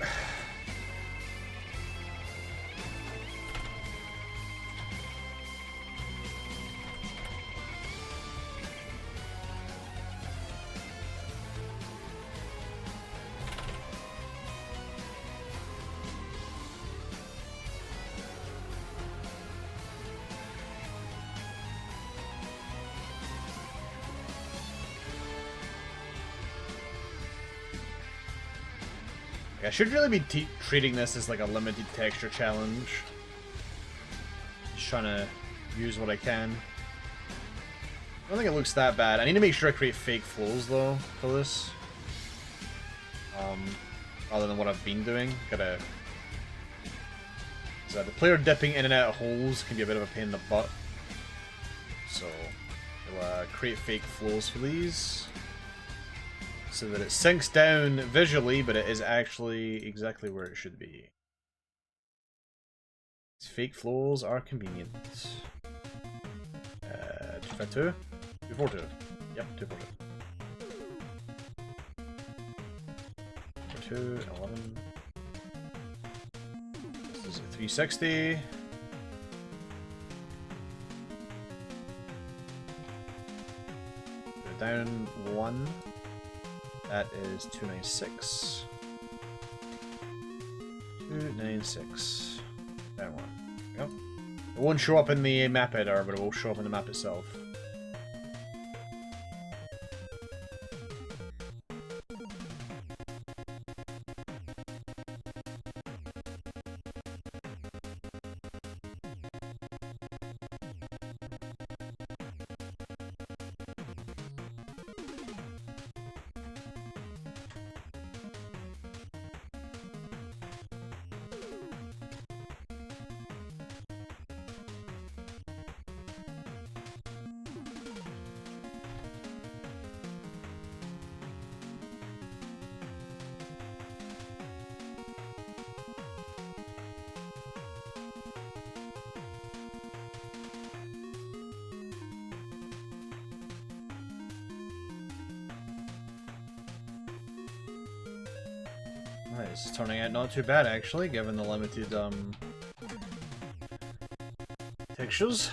I should really be treating this as like a limited texture challenge. Just trying to use what I can. I don't think it looks that bad. I need to make sure I create fake flows though for this. Rather than what I've been doing. Gotta... So the player dipping in and out of holes can be a bit of a pain in the butt. So we'll create fake flows for these. So that it sinks down visually, but it is actually exactly where it should be. These fake flows are convenient. 252? 242. Yep, 242. 2, 11. This is a 360. Put it down 1. That is 296. 296. That one. Yep. It won't show up in the map editor, but it will show up in the map itself. Right, this is turning out not too bad actually, given the limited textures.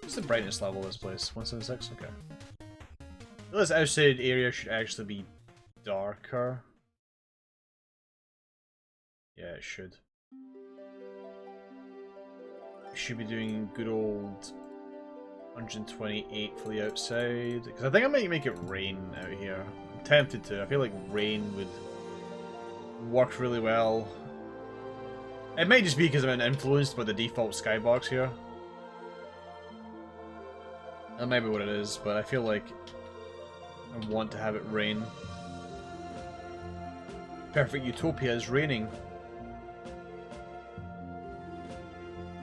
What's the brightness level of this place? 176? Okay. This outside area should actually be darker. Yeah, it should. Should be doing good old 128 for the outside. Because I think I might make it rain out here. I'm tempted to. I feel like rain would work really well. It might just be because I'm influenced by the default skybox here. That might be what it is, but I feel like I want to have it rain. Perfect Utopia is raining.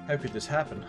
How could this happen?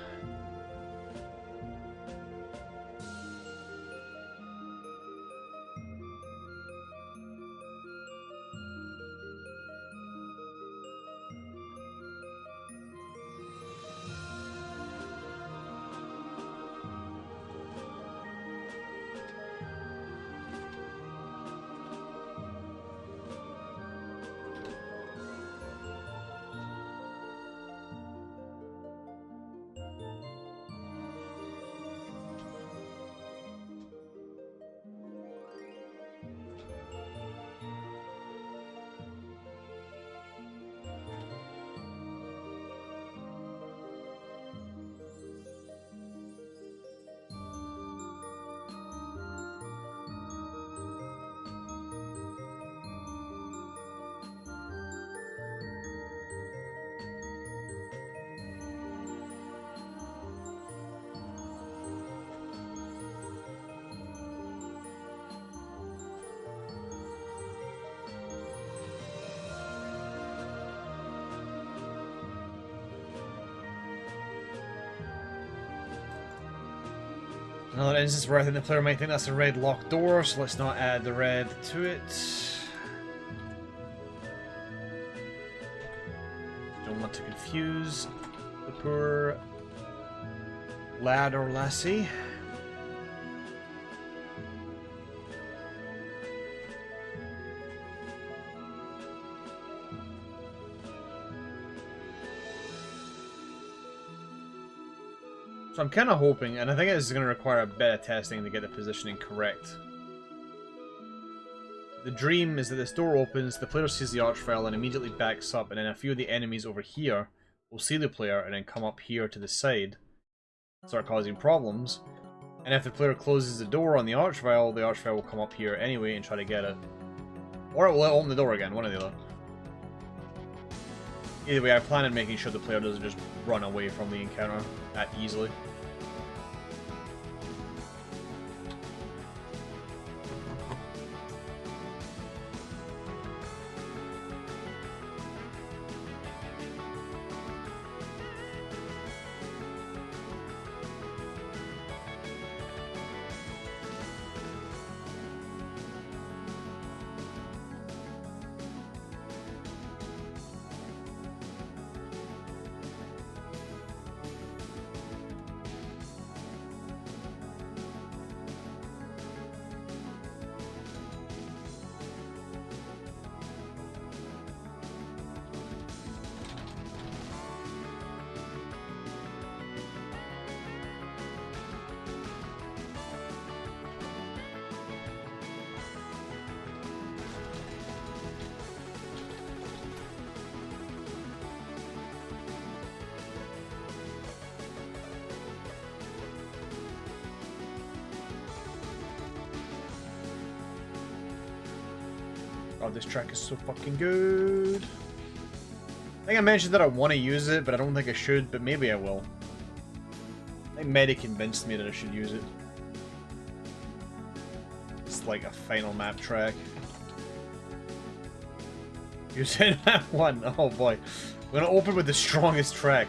Another instance where I think the player might think that's a red locked door, so let's not add the red to it. Don't want to confuse the poor lad or lassie. So I'm kind of hoping, and I think this is going to require a bit of testing to get the positioning correct. The dream is that this door opens, the player sees the archvile and immediately backs up, and then a few of the enemies over here will see the player and then come up here to the side, start causing problems. And if the player closes the door on the archvile will come up here anyway and try to get it. Or it will open the door again, one or the other. Either way, I plan on making sure the player doesn't just run away from the encounter that easily. Oh, this track is so fucking good. I think I mentioned that I want to use it, but I don't think I should, but maybe I will. I think Medi convinced me that I should use it. It's like a final map track. You said that one. Oh boy. We're gonna open with the strongest track.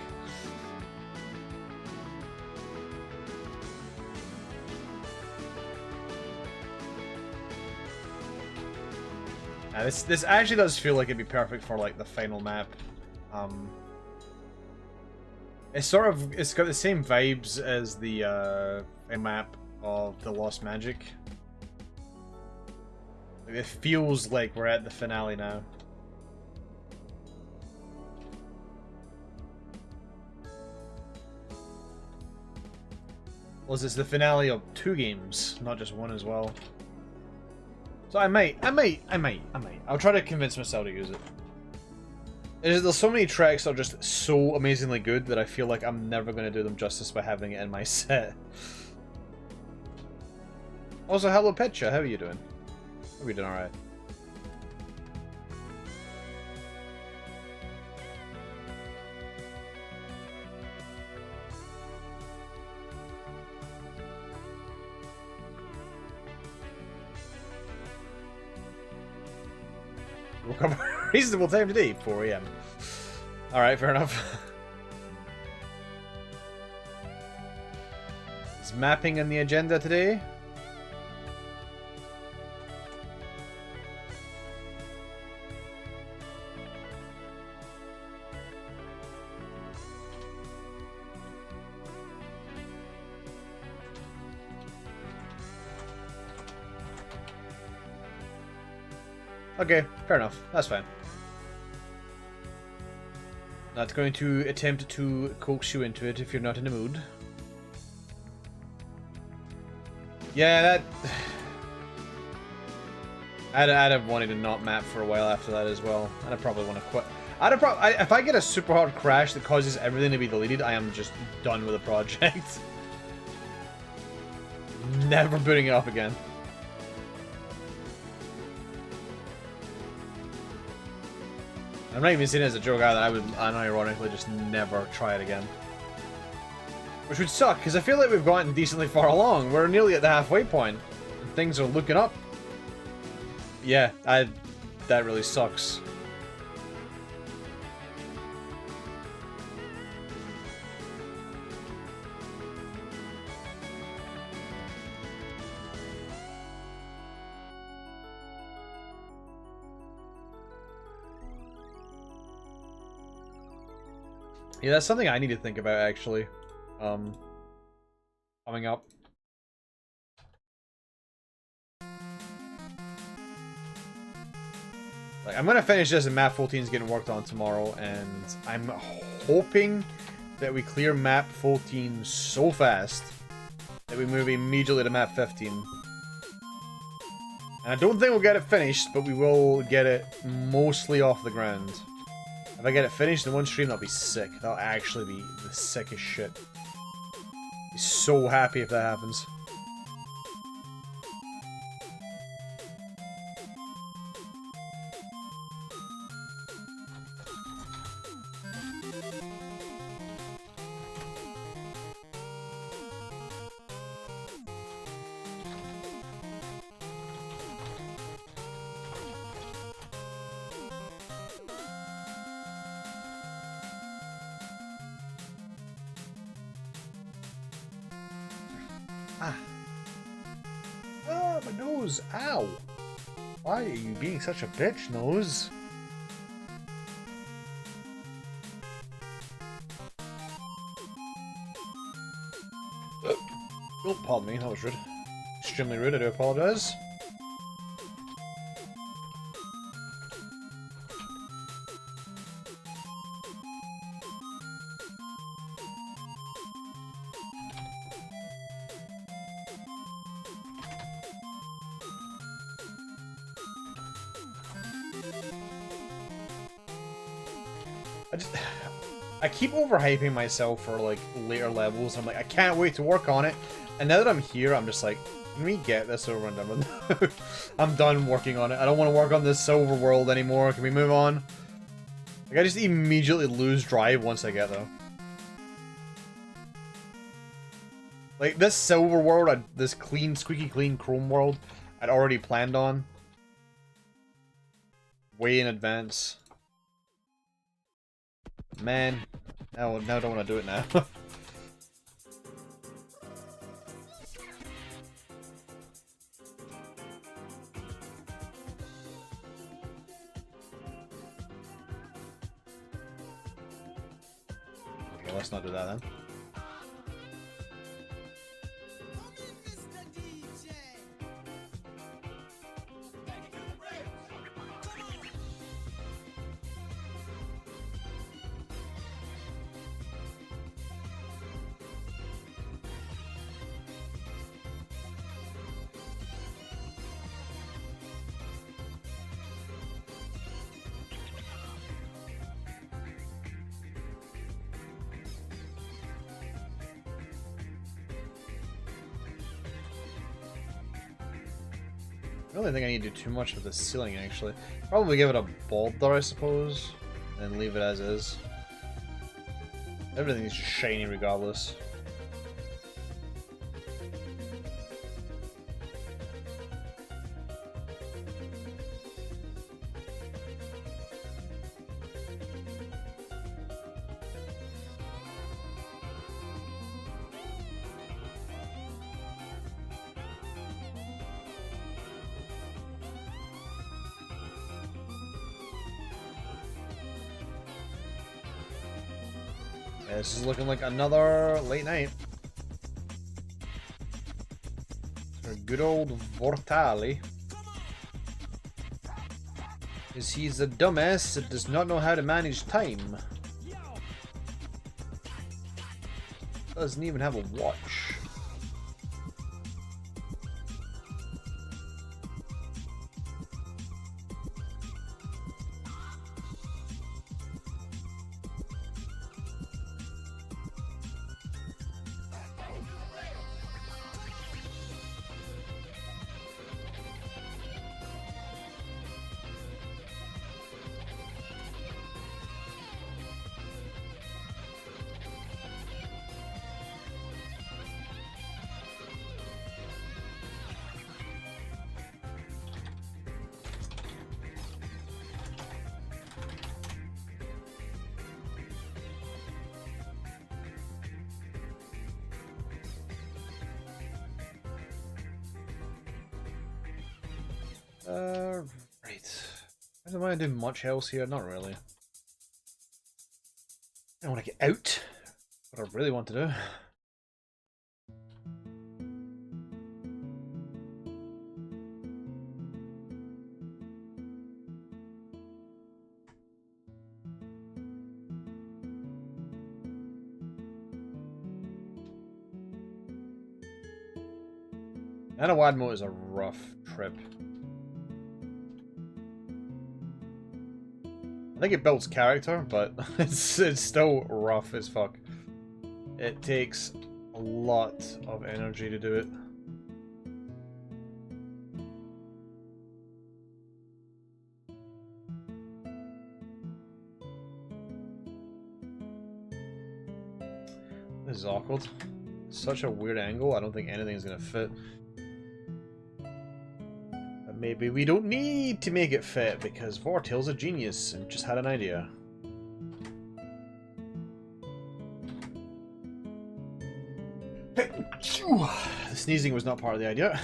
This actually does feel like it'd be perfect for like the final map. it's got the same vibes as the map of the Lost Magic. It feels like we're at the finale now. Well, it's the finale of 2 games, not just 1 as well. So I might. I'll try to convince myself to use it. There's so many tracks that are just so amazingly good that I feel like I'm never going to do them justice by having it in my set. Also, hello Petra, how are you doing? Hope you're doing alright. Woke up reasonable time today, 4 AM. Alright, fair enough. Is mapping in the agenda today? Okay, fair enough. That's fine. Not going to attempt to coax you into it if you're not in the mood. Yeah, that... I'd have wanted to not map for a while after that as well. And I'd probably want to quit. If I get a super hard crash that causes everything to be deleted, I am just done with the project. Never booting it up again. I'm not even saying it as a joke either, I would unironically just never try it again. Which would suck, because I feel like we've gotten decently far along. We're nearly at the halfway point, and things are looking up. Yeah, that really sucks. Yeah, that's something I need to think about, actually. Coming up. Like, I'm gonna finish this and map 14 is getting worked on tomorrow, and I'm hoping that we clear map 14 so fast that we move immediately to map 15. And I don't think we'll get it finished, but we will get it mostly off the ground. If I get it finished in one stream, that'll be sick. That'll actually be the sickest shit. Be so happy if that happens. My nose! Ow! Why are you being such a bitch, nose? Oh, pardon me, that was rude. Extremely rude, I do apologize. I keep overhyping myself for like later levels. I'm like, I can't wait to work on it. And now that I'm here, I'm just like, can we get this over and done with? I'm done working on it. I don't want to work on this silver world anymore. Can we move on? Like, I just immediately lose drive once I get there. Like, this silver world, this clean, squeaky clean chrome world, I'd already planned on. Way in advance. Man, now I don't want to do it now. Okay, let's not do that then. I don't really think I need to do too much with the ceiling, actually. Probably give it a boulder, I suppose, and leave it as is. Everything's just shiny regardless. Yeah, this is looking like another late night. For good old Vortali. Because he's a dumbass that does not know how to manage time. Doesn't even have a watch. Right. I don't want to do much else here, not really. I want to get out. What I really want to do. Nanowadmo is a rough trip. I think it builds character, but it's still rough as fuck. It takes a lot of energy to do it. This is awkward. Such a weird angle, I don't think anything's gonna fit. Maybe we don't need to make it fit because Vortail's a genius and just had an idea. The sneezing was not part of the idea.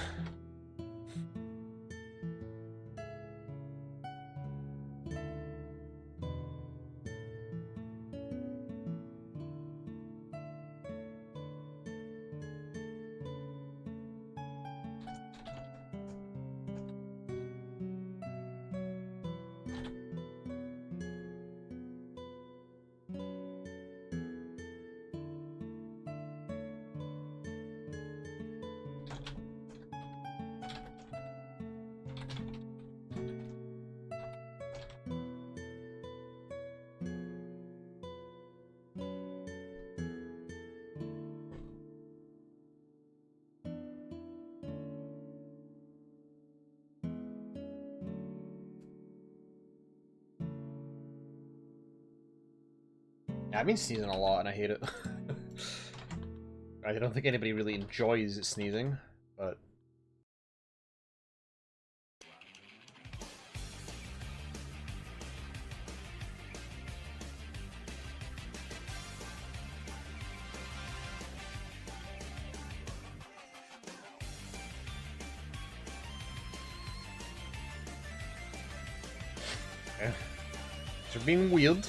Yeah, I've been sneezing a lot and I hate it. I don't think anybody really enjoys sneezing, but... Okay. They're being weird.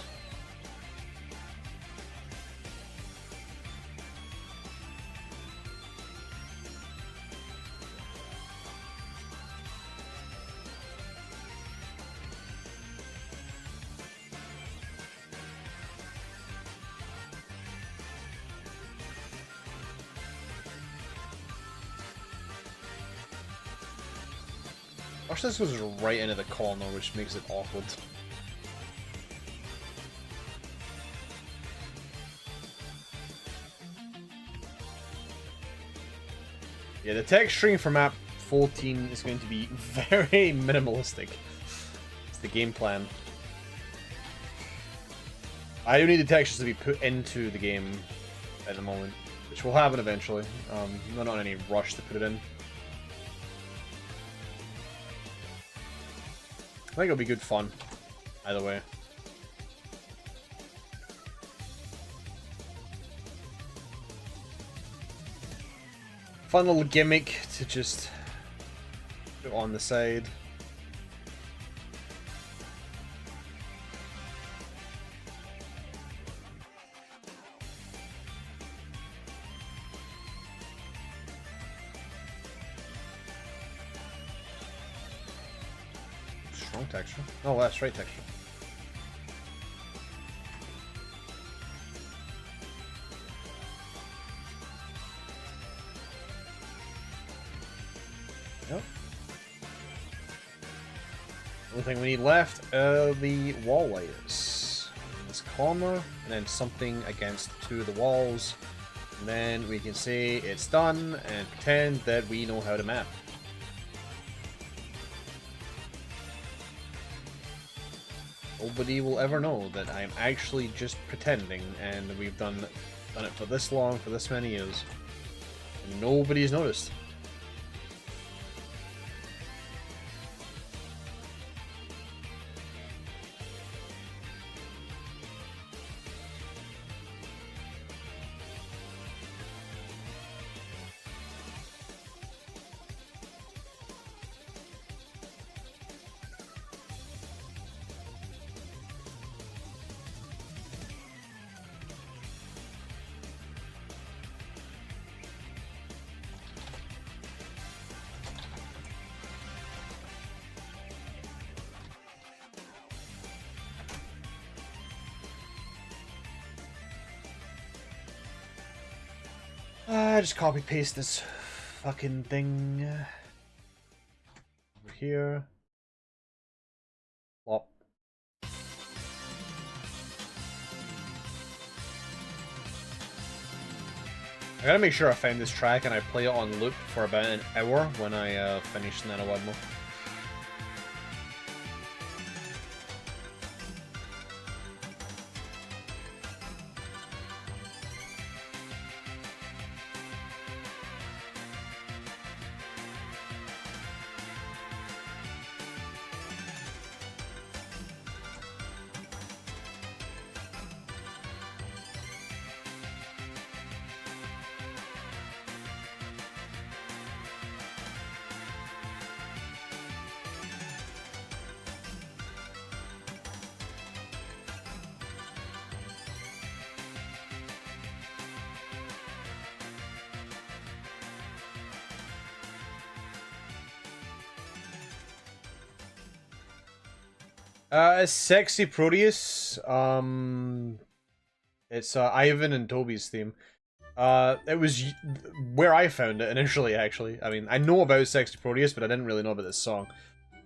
Watch, this goes right into the corner, which makes it awkward. Yeah, the texturing for map 14 is going to be very minimalistic. It's the game plan. I do need the textures to be put into the game at the moment, which will happen eventually. I'm not on any rush to put it in. I think it'll be good fun, either way. Fun little gimmick to just put on the side. Strong texture. Oh, that's right texture. Yep. Only thing we need left are the wall layers. This corner, and then something against two of the walls. And then we can say it's done and pretend that we know how to map. Nobody will ever know that I'm actually just pretending, and we've done it for this long, for this many years, and nobody's noticed. Just copy paste this fucking thing over here. Plop. I gotta make sure I find this track and I play it on loop for about an hour when I finish Nanowadmo. Sexy Proteus. It's Ivan and Toby's theme. It was where I found it initially, actually. I mean, I know about Sexy Proteus, but I didn't really know about this song.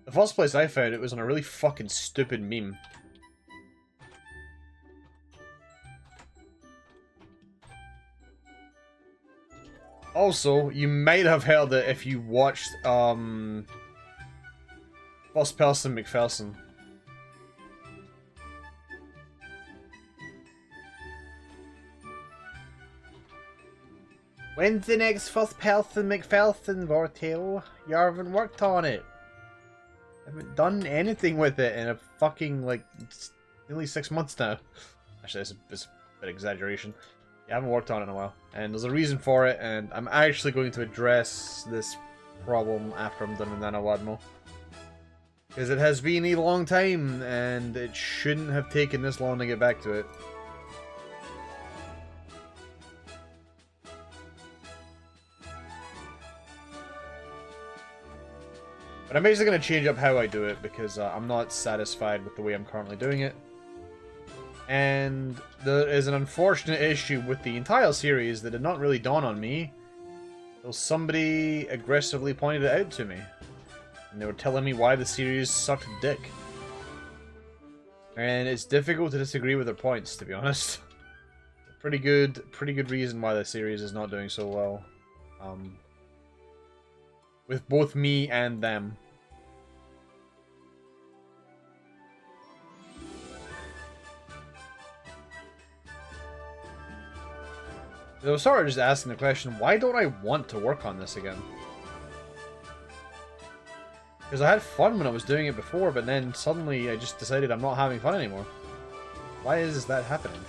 The first place I found it was on a really fucking stupid meme. Also, you might have heard it if you watched, First Person McPherson. When's the next First Person McPherson, Vortail? You haven't worked on it. I haven't done anything with it in a fucking, like, nearly 6 months now. Actually, that's a bit of exaggeration. Yeah, I haven't worked on it in a while. And there's a reason for it, and I'm actually going to address this problem after I'm done with Nanowadmo. Because it has been a long time, and it shouldn't have taken this long to get back to it. But I'm basically going to change up how I do it, because I'm not satisfied with the way I'm currently doing it. And there is an unfortunate issue with the entire series that did not really dawn on me until somebody aggressively pointed it out to me. And they were telling me why the series sucked dick. And it's difficult to disagree with their points, to be honest. Pretty good reason why the series is not doing so well. With both me and them. I was sort of just asking the question, why don't I want to work on this again? Because I had fun when I was doing it before, but then suddenly I just decided I'm not having fun anymore. Why is that happening?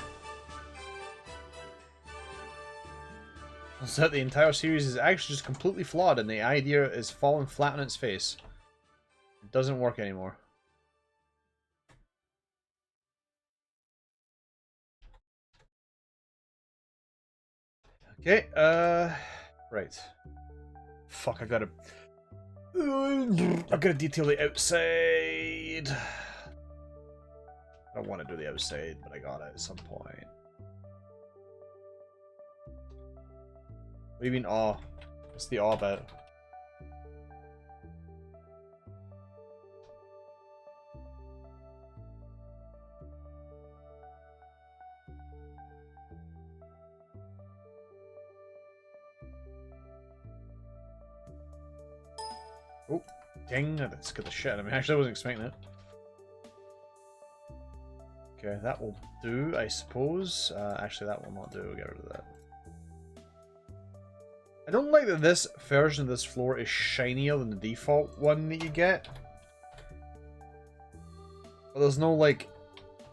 So the entire series is actually just completely flawed and the idea is falling flat on its face. It doesn't work anymore. Okay, right. Fuck, I gotta detail the outside. I don't want to do the outside, but I gotta at some point. What do you mean, aw? What's the aw about? Oh, dang, that scared the shit out of me. Actually, I wasn't expecting it. Okay, that will do, I suppose. Actually, that will not do. We'll get rid of that. I don't like that this version of this floor is shinier than the default one that you get. But there's no, like,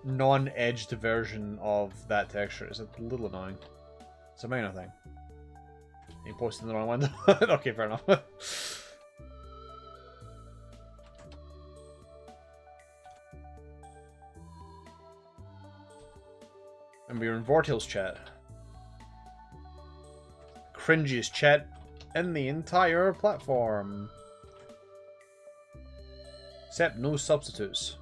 non-edged version of that texture. It's a little annoying. It's a minor thing. You posted in the wrong window? Okay, fair enough. And we're in Vortil's chat. Cringiest chat in the entire platform. Except no substitutes.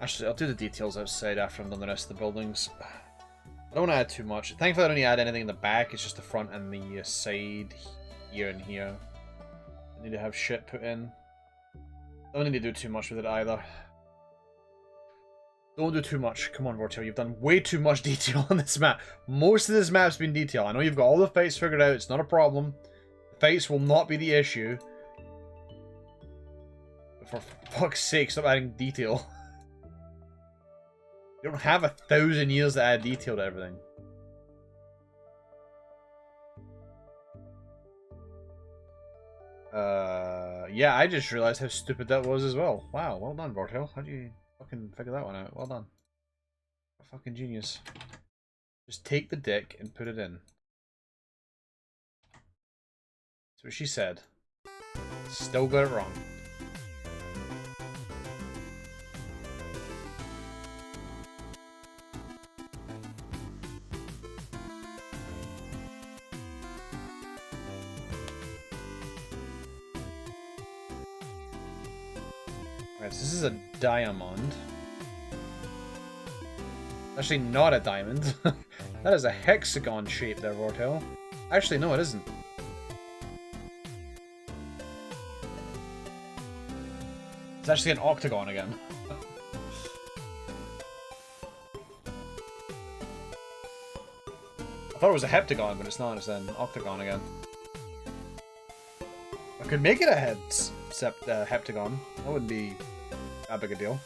Actually, I'll do the details outside after I've done the rest of the buildings. I don't want to add too much. Thankfully, I don't need to add anything in the back. It's just the front and the side here and here. I need to have shit put in. Don't need to do too much with it either. Don't do too much. Come on, Vortil. You've done way too much detail on this map. Most of this map's been detailed. I know you've got all the fights figured out. It's not a problem. The fights will not be the issue. But for fuck's sake, stop adding detail. You don't have 1,000 years to add detail to everything. Yeah, I just realized how stupid that was as well. Wow, well done, Vortil. How do you fucking figure that one out? Well done. A fucking genius. Just take the dick and put it in. That's what she said. Still got it wrong. So this is a diamond. Actually, not a diamond. That is a hexagon shape there, Vortil. Actually, no, it isn't. It's actually an octagon again. I thought it was a heptagon, but it's not. It's an octagon again. I could make it a heptagon. That wouldn't be that big a deal.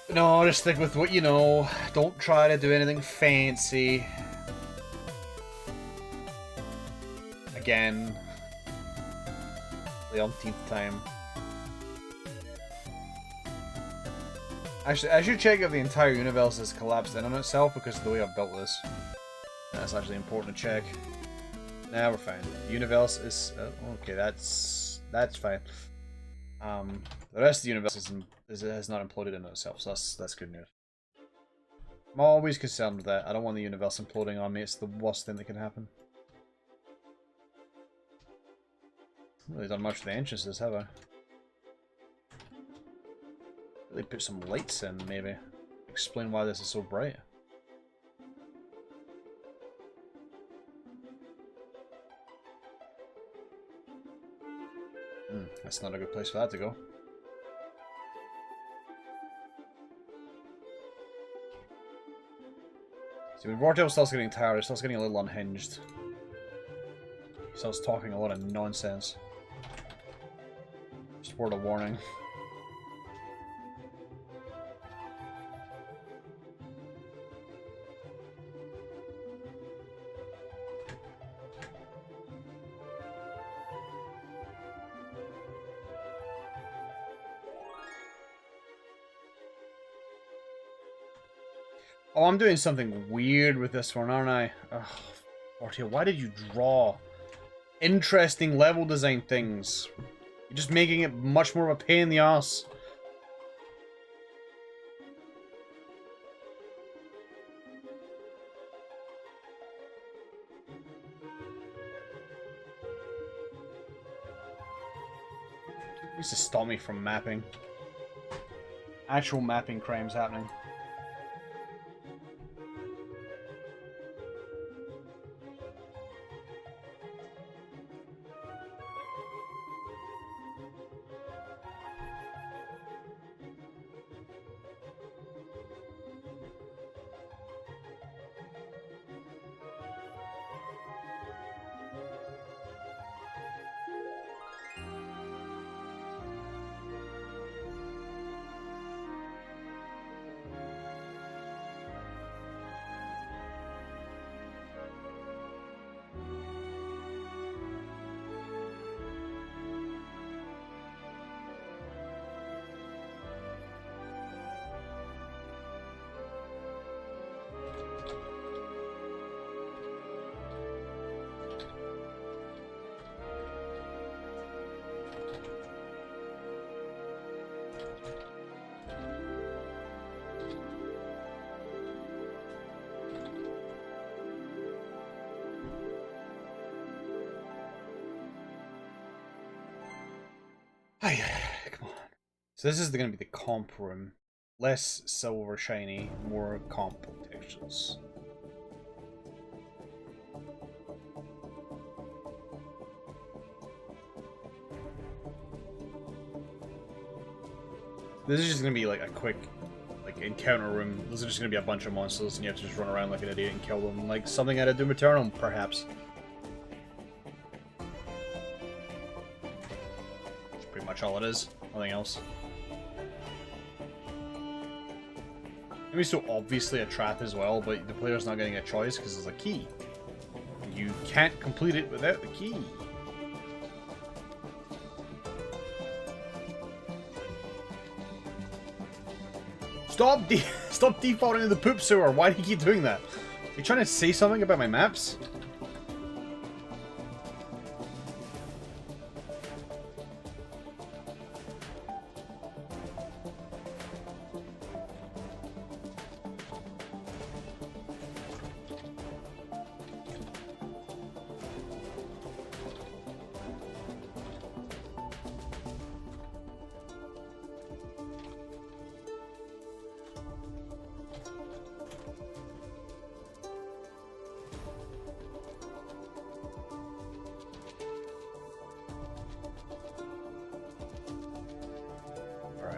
But no, just stick with what you know. Don't try to do anything fancy. Again. The umpteenth time. Actually, I should check if the entire universe has collapsed in on itself because of the way I've built this. That's actually important to check. Nah, we're fine. The universe is... okay, that's fine. The rest of the universe has not imploded in itself, so that's good news. I'm always concerned with that. I don't want the universe imploding on me. It's the worst thing that can happen. Not really done much with the entrances, have I? Really put some lights in, maybe. Explain why this is so bright. That's not a good place for that to go. See, when Vortel starts getting tired, it starts getting a little unhinged. He starts talking a lot of nonsense. Just word of warning. Oh, I'm doing something weird with this one, aren't I? Ugh, Vortel, why did you draw interesting level design things? You're just making it much more of a pain in the ass. Needs to stop me from mapping. Actual mapping crimes happening. Come on. So this is going to be the comp room. Less silver shiny, more comp textures. This is just going to be like a quick encounter room. This is just going to be a bunch of monsters and you have to just run around like an idiot and kill them. Like something out of Doom Eternal, perhaps. Much all it is. Nothing else. Maybe so obviously a trap as well, but the player's not getting a choice because there's a key. You can't complete it without the key. Stop defaulting to the poop sewer. Why do you keep doing that? Are you trying to say something about my maps?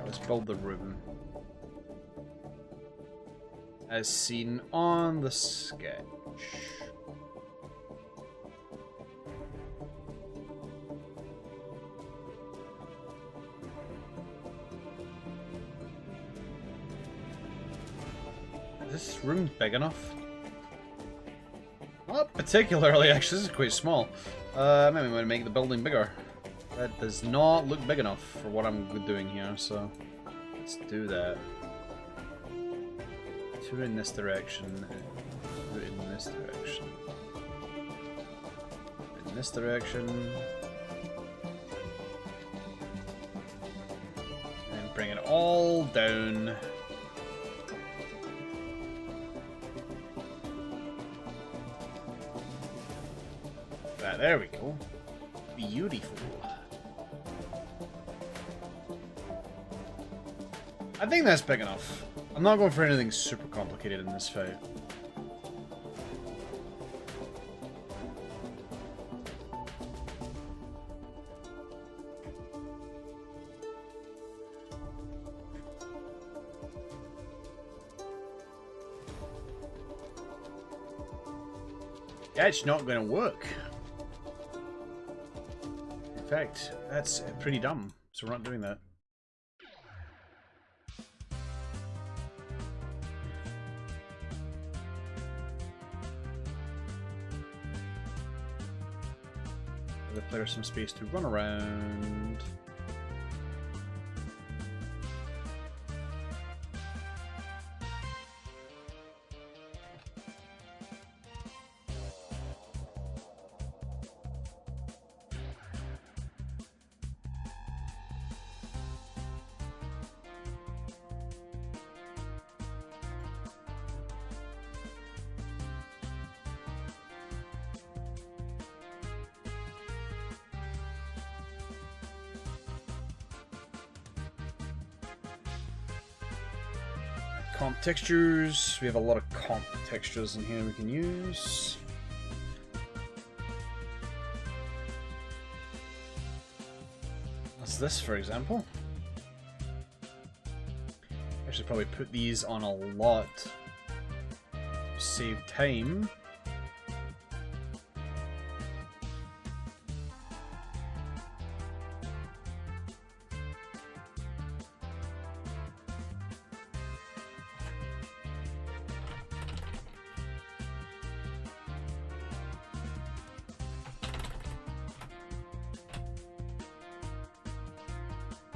Let's build the room. As seen on the sketch. Is this room big enough? Not particularly, actually. This is quite small. Maybe I'm going to make the building bigger. That does not look big enough for what I'm doing here, so let's do that. 2 in this direction, 2 in this direction, in this direction, and bring it all down. there we go. Beautiful. I think that's big enough. I'm not going for anything super complicated in this fight. Yeah, it's not going to work. In fact, that's pretty dumb, so we're not doing that. Give the player some space to run around. Comp textures. We have a lot of comp textures in here we can use. What's this, for example? I should probably put these on a lot to save time.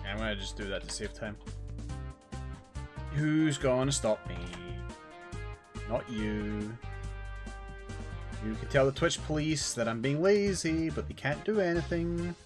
I'm gonna just do that to save time. Who's gonna stop me? Not you. You can tell the Twitch police that I'm being lazy, but they can't do anything.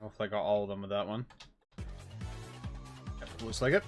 Hopefully I got all of them with that one. Yep, looks like it.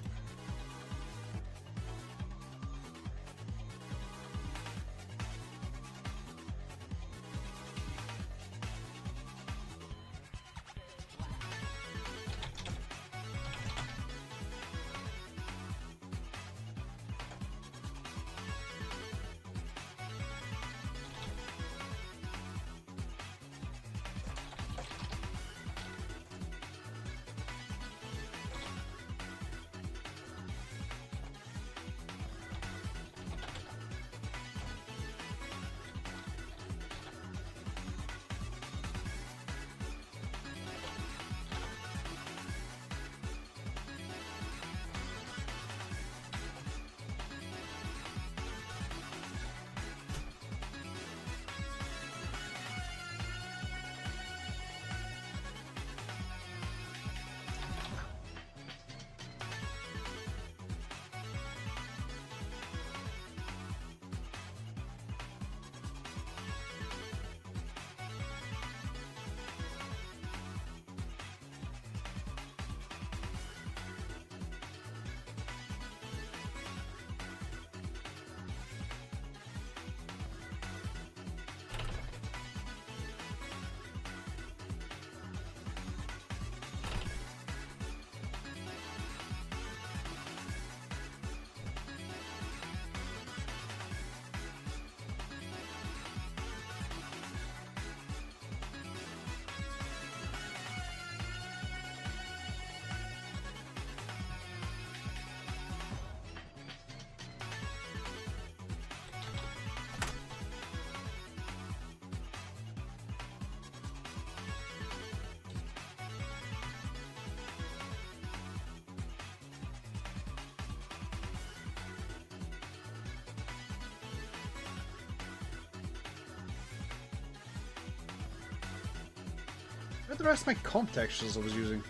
Where are the rest of my comp textures I was using?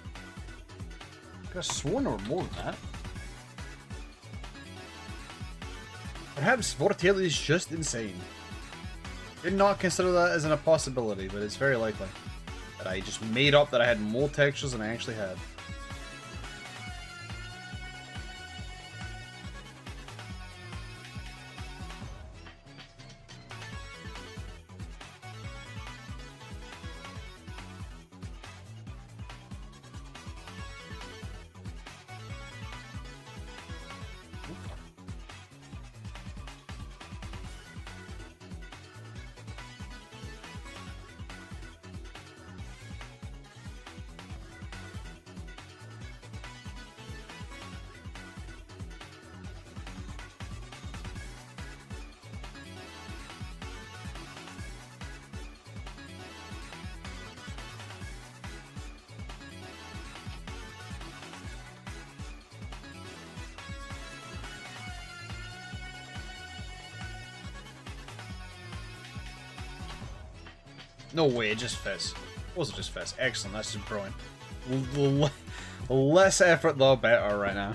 I could have sworn there were more than that. Perhaps Vortail is just insane. Did not consider that as a possibility, but it's very likely that I just made up that I had more textures than I actually had. No way, it just fits. What was it just fits? Excellent, that's just brilliant. Less effort though, better right now.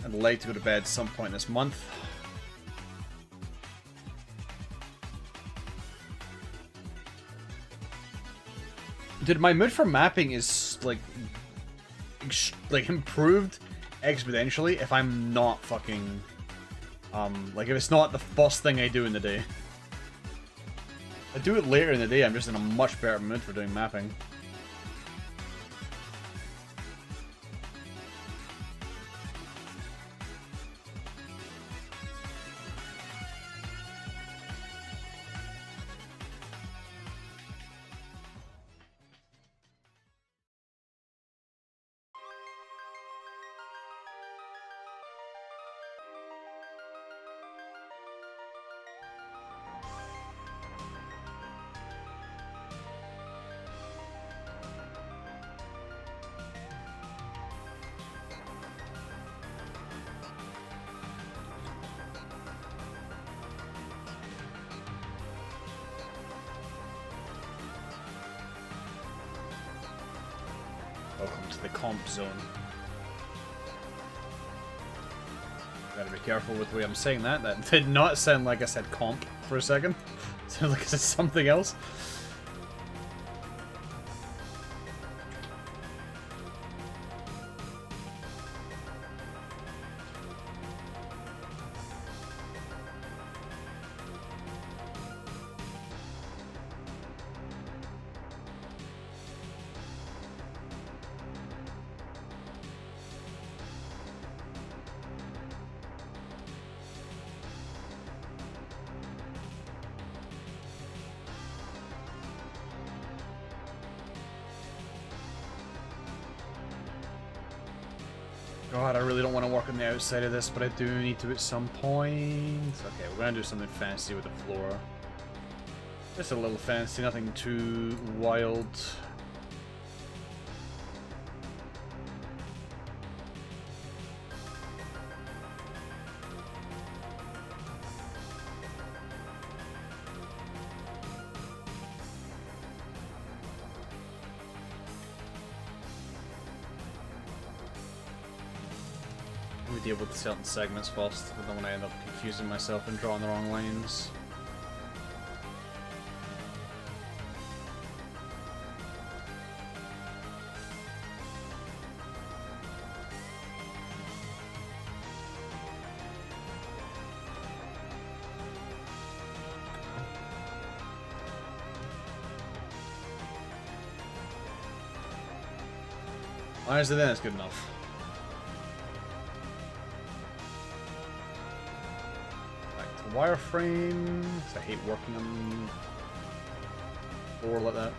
I'd like to go to bed some point this month. Dude, my mood for mapping is like improved exponentially if I'm not fucking like if it's not the first thing I do in the day. I do it later in the day, I'm just in a much better mood for doing mapping. Welcome to the comp zone. Gotta be careful with the way I'm saying that. That did not sound like I said comp for a second. It sounded like I said something else. God, I really don't want to work on the outside of this, but I do need to at some point. Okay, we're gonna do something fancy with the floor. Just a little fancy, nothing too wild. Deal with certain segments first. I don't want to end up confusing myself and drawing the wrong lines. Honestly, then it's good enough. Wireframe, because I hate working on floor like that.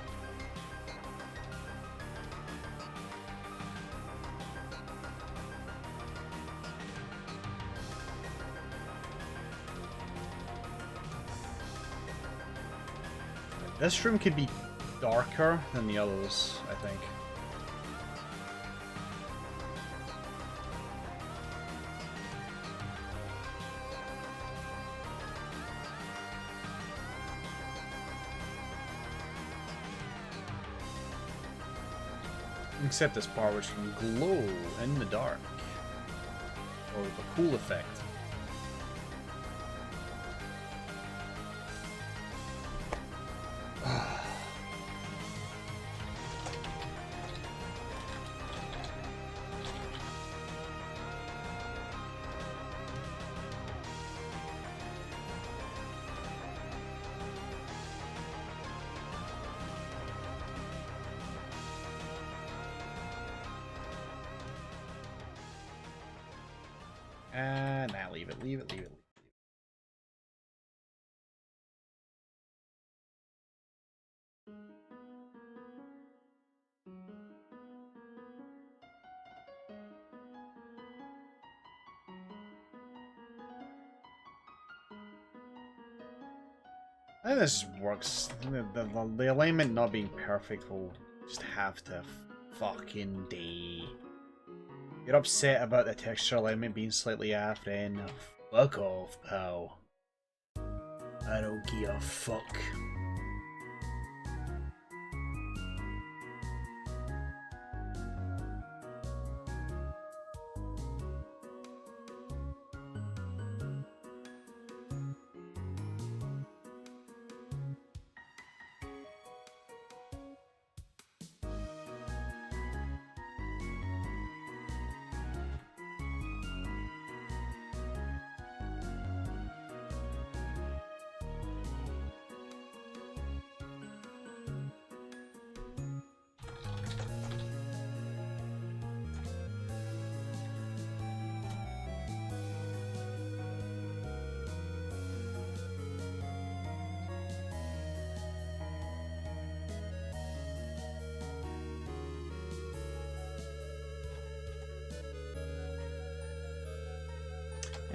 This room could be darker than the others, I think. Except this part which can glow in the dark. Or the cool effect. Nah, leave it. I think this works. The alignment not being perfect will just have to fucking die. You're upset about the texture alignment being slightly off, then fuck off, pal. I don't give a fuck.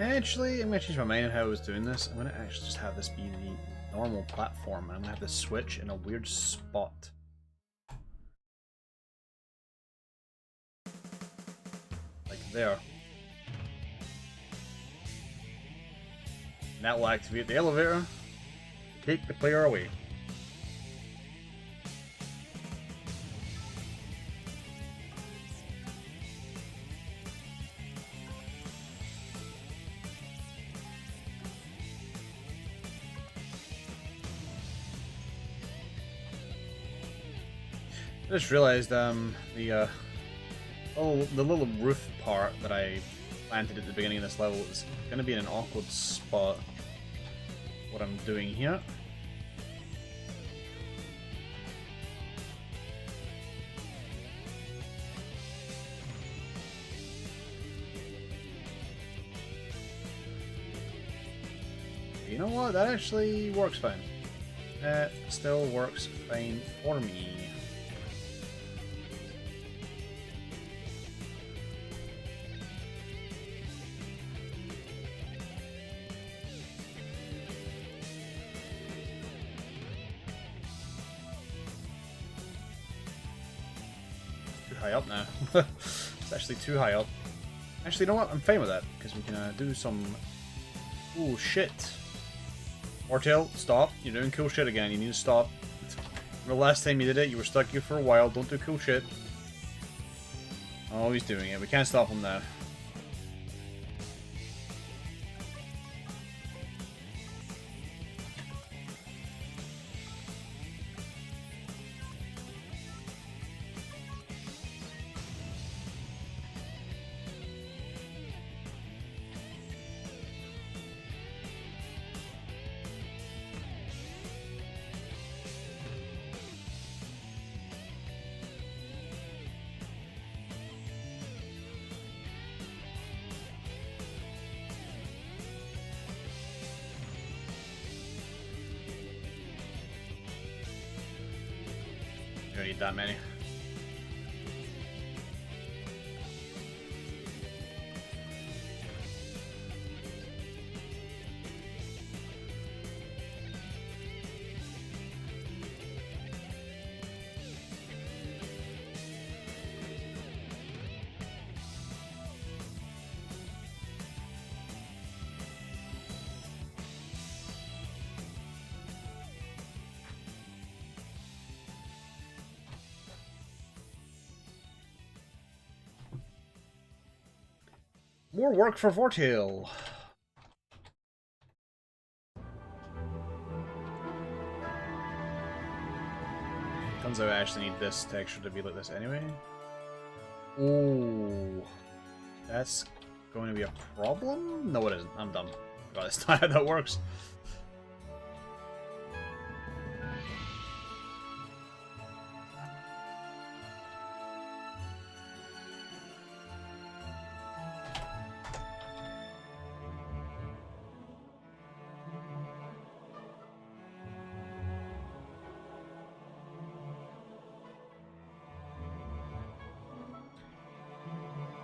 Actually, I'm going to change my mind on how I was doing this. I'm going to actually just have this be the normal platform, and I'm going to have this switch in a weird spot. Like there. And that will activate the elevator, take the player away. I just realized the little roof part that I planted at the beginning of this level is going to be in an awkward spot. What I'm doing here. You know what? That actually works fine. That still works fine for me. High up now. It's actually too high up. Actually, you know what? I'm fine with that because we can do some cool shit. Mortail, stop! You're doing cool shit again. You need to stop. The last time you did it, you were stuck here for a while. Don't do cool shit. Oh, he's doing it. We can't stop him now. You don't need that many. More work for Vortail. Turns out I actually need this texture to be like this anyway. Oh, that's going to be a problem? No, it isn't. I'm done. God, that's not how that works.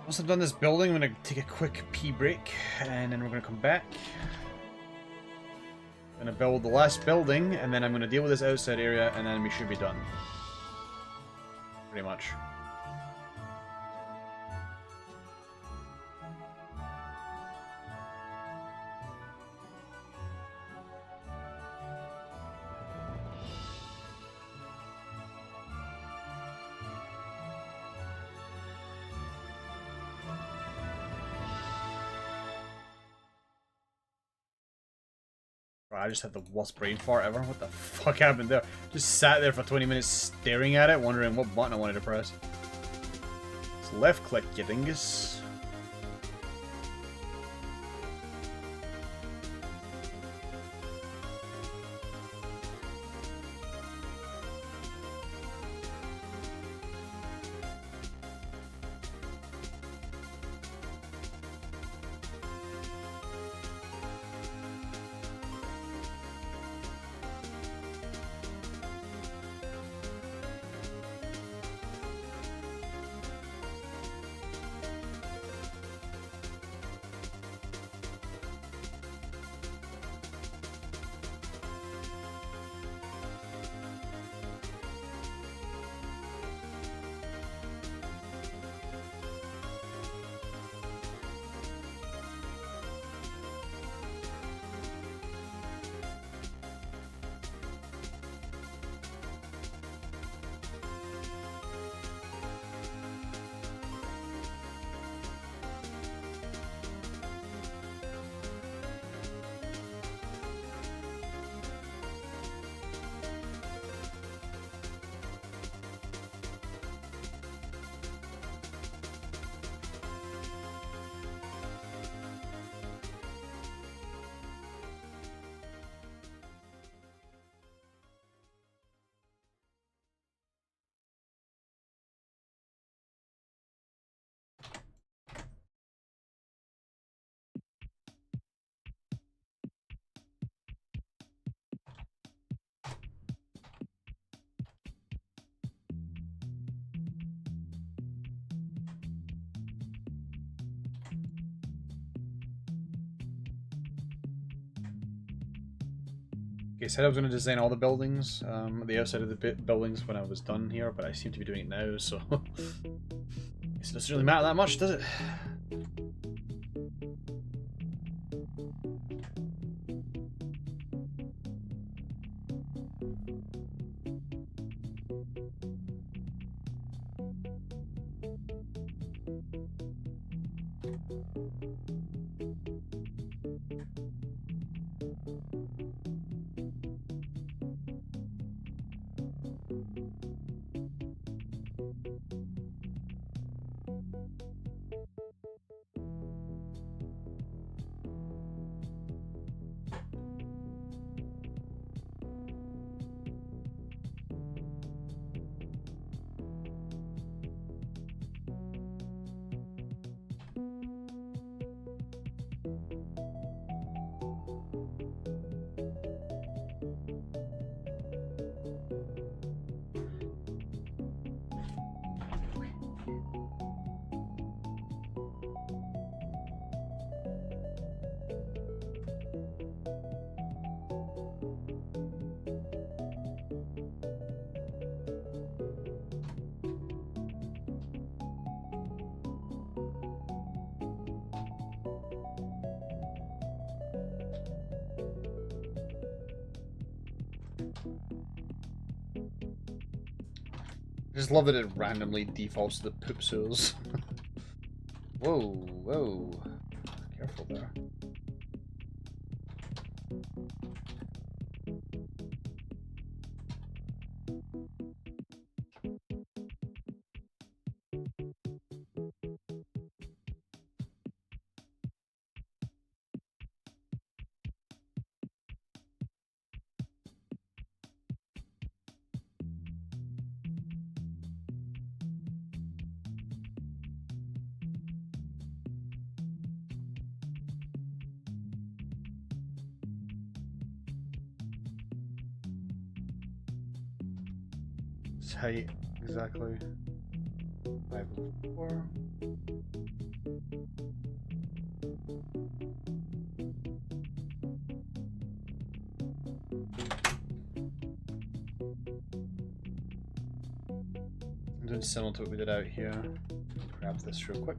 Once I've done this building, I'm going to take a quick pee break, and then we're going to come back. I'm going to build the last building, and then I'm going to deal with this outside area, and then we should be done. Pretty much. I just had the worst brain fart ever. What the fuck happened there? Just sat there for 20 minutes staring at it, wondering what button I wanted to press. It's left click, you dingus. Okay, said I was going to design all the buildings, the outside of the buildings when I was done here, but I seem to be doing it now, so... It doesn't really matter that much, does it? I just love that it randomly defaults to the poop sewers. Whoa, whoa. careful there. Height exactly 504. I'm doing similar to what we did out here. Grab this real quick.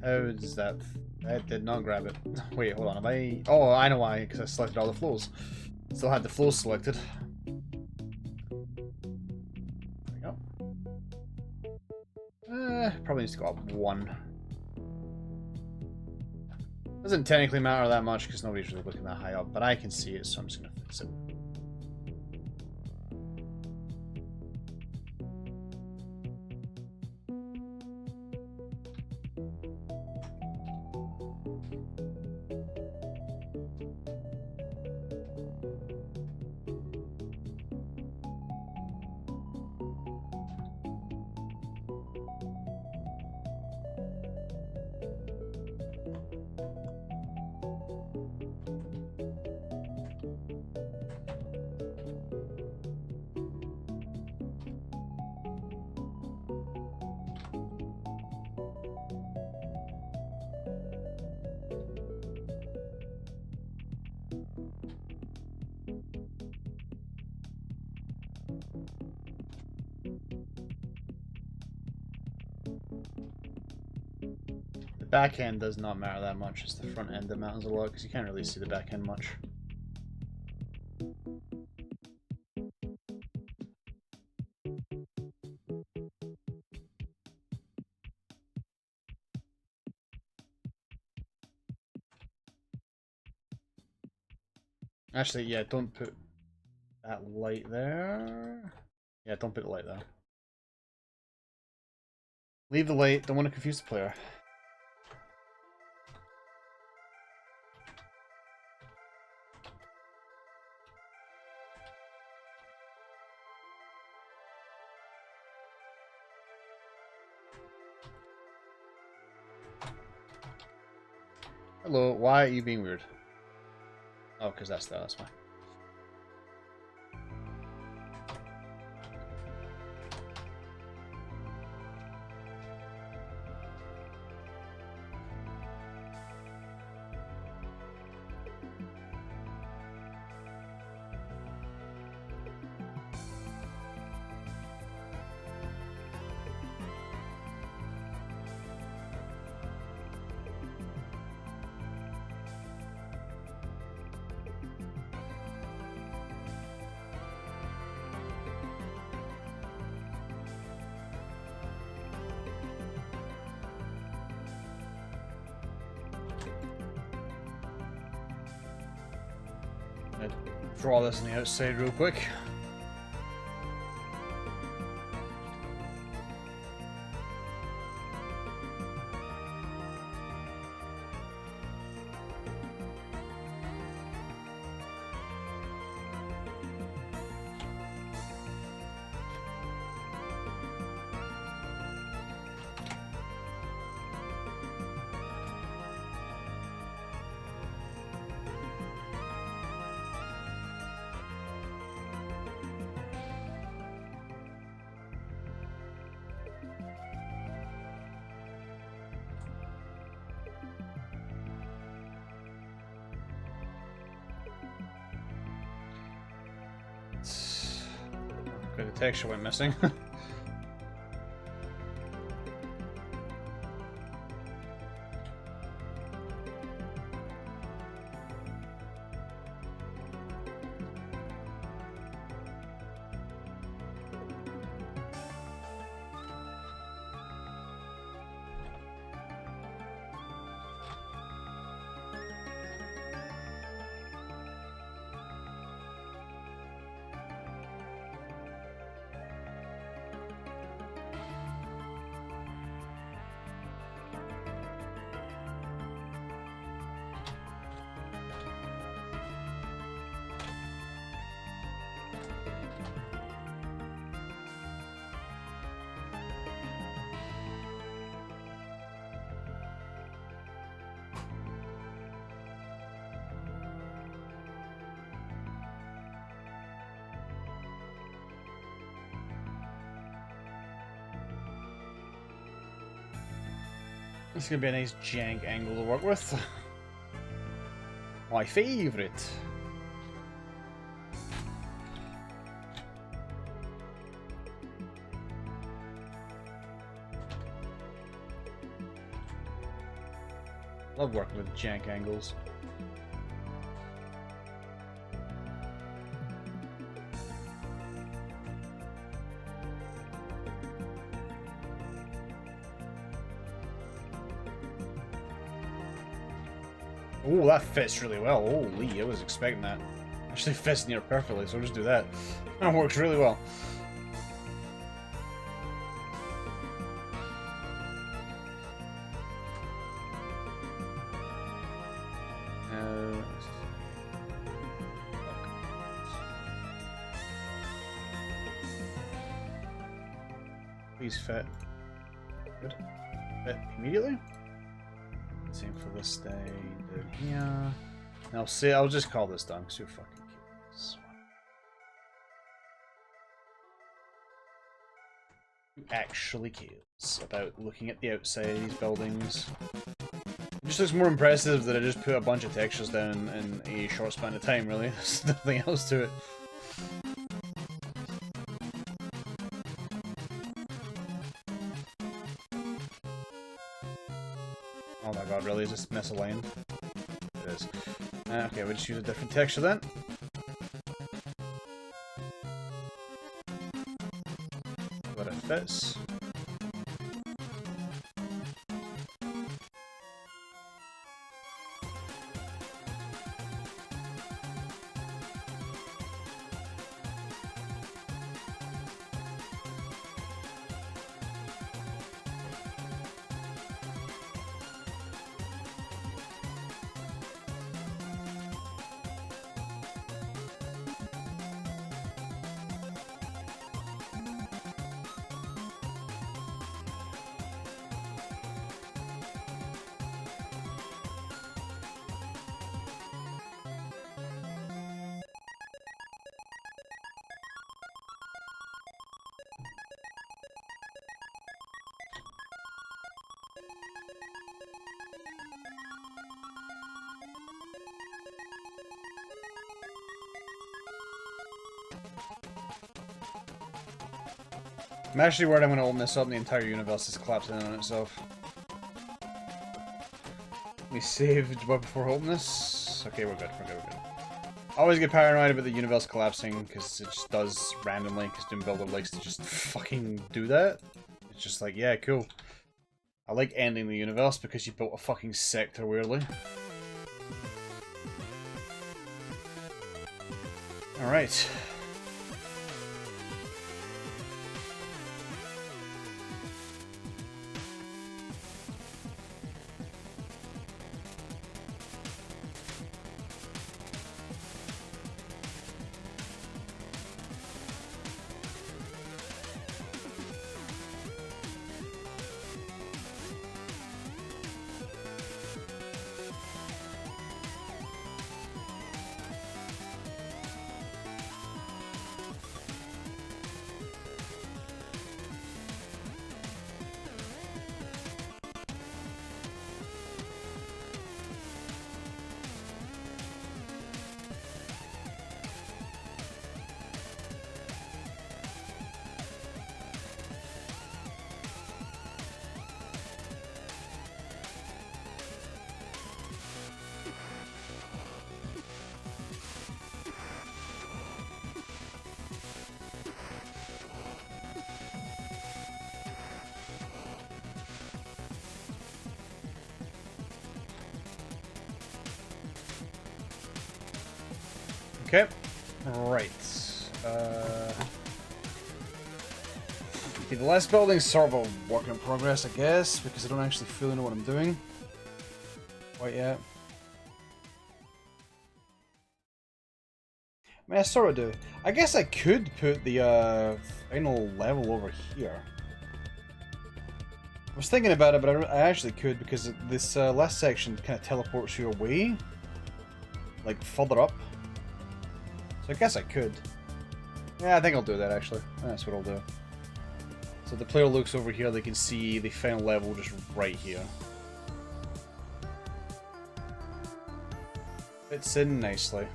How does that? I did not grab it. Wait, hold on. Have I? Oh, I know why. Because I selected all the flows. Still had the flows selected. Probably needs to go up one. Doesn't technically matter that much because nobody's really looking that high up, but I can see it, so I'm just going to fix it. The back end does not matter that much, it's the front end that matters a lot because you can't really see the back end much. Actually, yeah, don't put that light there. Yeah, don't put the light there. Leave the light, don't want to confuse the player. Hello, why are you being weird? Oh, because that's there, that's why. Draw this on the outside real quick. Okay, the texture went missing. It's gonna be a nice jank angle to work with. My favourite. Love working with jank angles. Oh, that fits really well. Holy, I was expecting that. Actually fits near perfectly, so I'll just do that. That works really well. Please fit. Good. Fit immediately. Same for this stay down here. Now, see, I'll just call this done because who fucking cares? Who actually cares about looking at the outside of these buildings? It just looks more impressive that I just put a bunch of textures down in a short span of time, really. There's nothing else to it. Oh my god, really? Is this misaligned? It is. Okay, we'll just use a different texture then. But it fits. I'm actually worried I'm going to open this up and the entire universe is collapsing in on itself. We saved right before opening this. Okay, we're good. We're good. We're good. I always get paranoid about the universe collapsing because it just does randomly. Because Doom Builder likes to just fucking do that. It's just like, yeah, cool. I like ending the universe because you built a fucking sector weirdly. All right. Okay, right. Okay, the last building's sort of a work in progress, I guess, because I don't actually fully know what I'm doing quite yet. I mean, I sort of do. I guess I could put the final level over here. I was thinking about it, but I actually could, because this last section kind of teleports you away, like further up. So I guess I could. Yeah, I think I'll do that actually. That's what I'll do. So the player looks over here, they can see the final level just right here. Fits in nicely.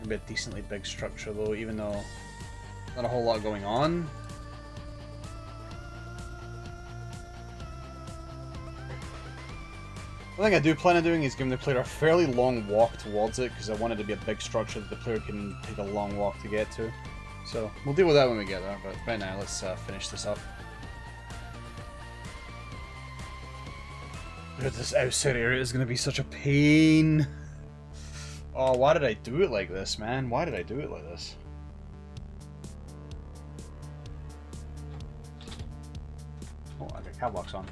Maybe a decently big structure though, even though not a whole lot going on. One thing I do plan on doing is giving the player a fairly long walk towards it, because I want it to be a big structure that the player can take a long walk to get to. So we'll deal with that when we get there, but right now let's finish this up. Dude, this outside area is going to be such a pain. Oh, why did I do it like this, man? Why did I do it like this? Oh, I got cap locks on.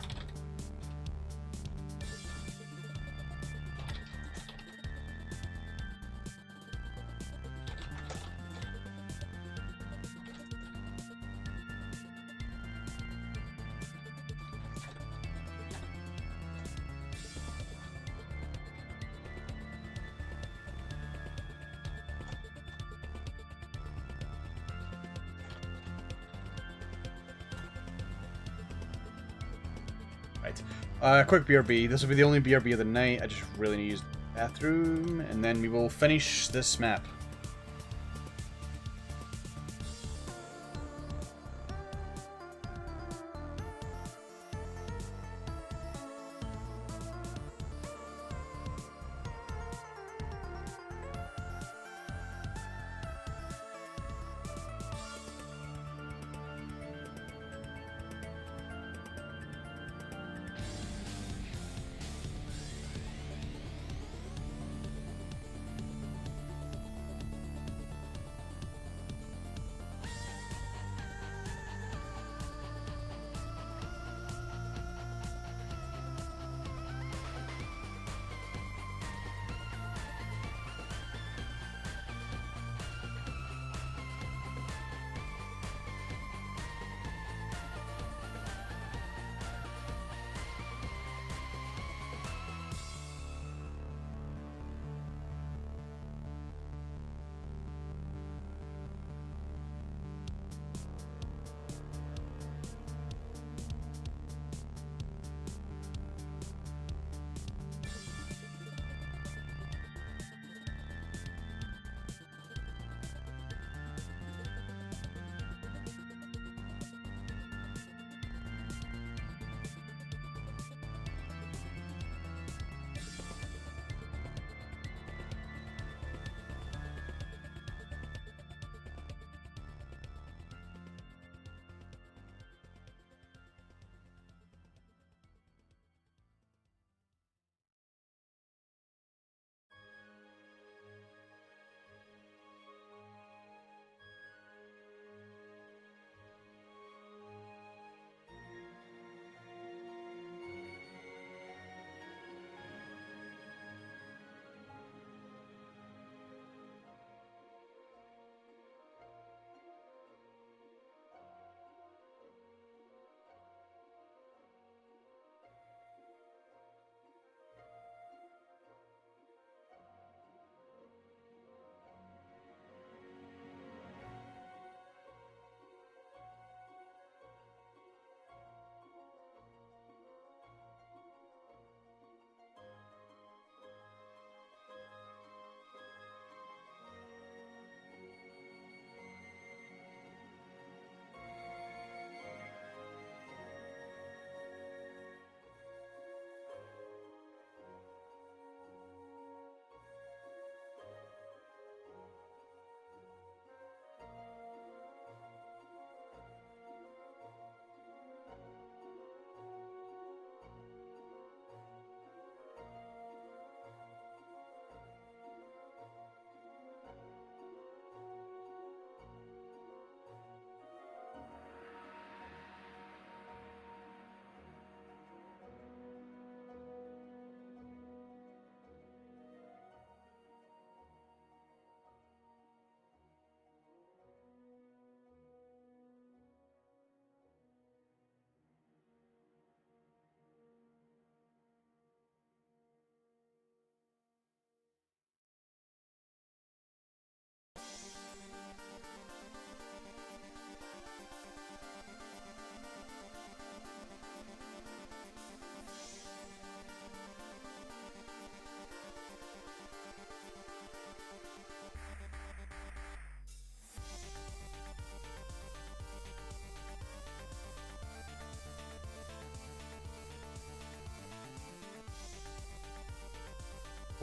Quick BRB. This will be the only BRB of the night. I just really need to use the bathroom, and then we will finish this map.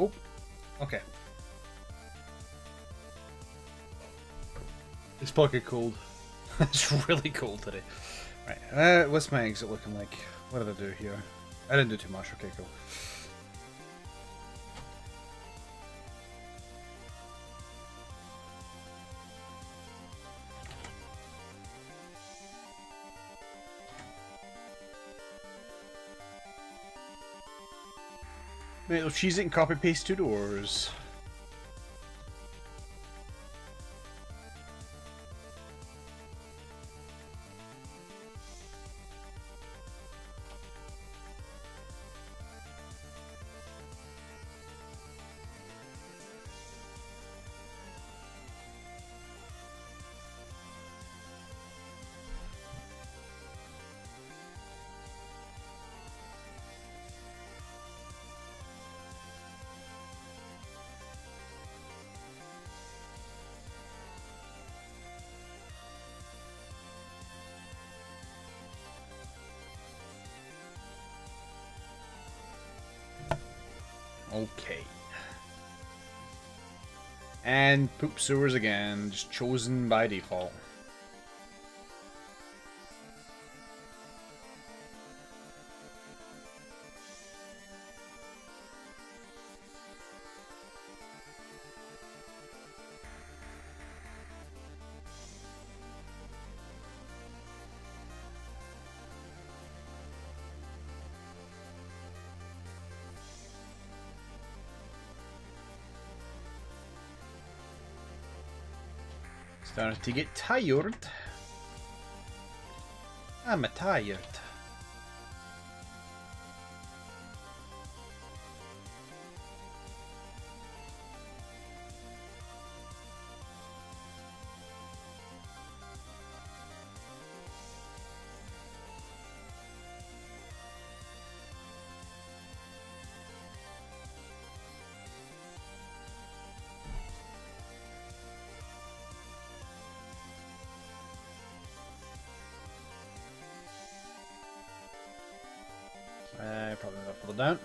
Oh, okay. It's fucking cold. It's really cold today. Right, what's my exit looking like? What did I do here? I didn't do too much. Okay, cool. Mate, we'll cheese it and copy paste 2 doors. Okay. And poop sewers again, just chosen by default. Starting to get tired. I'm tired. Probably not further down.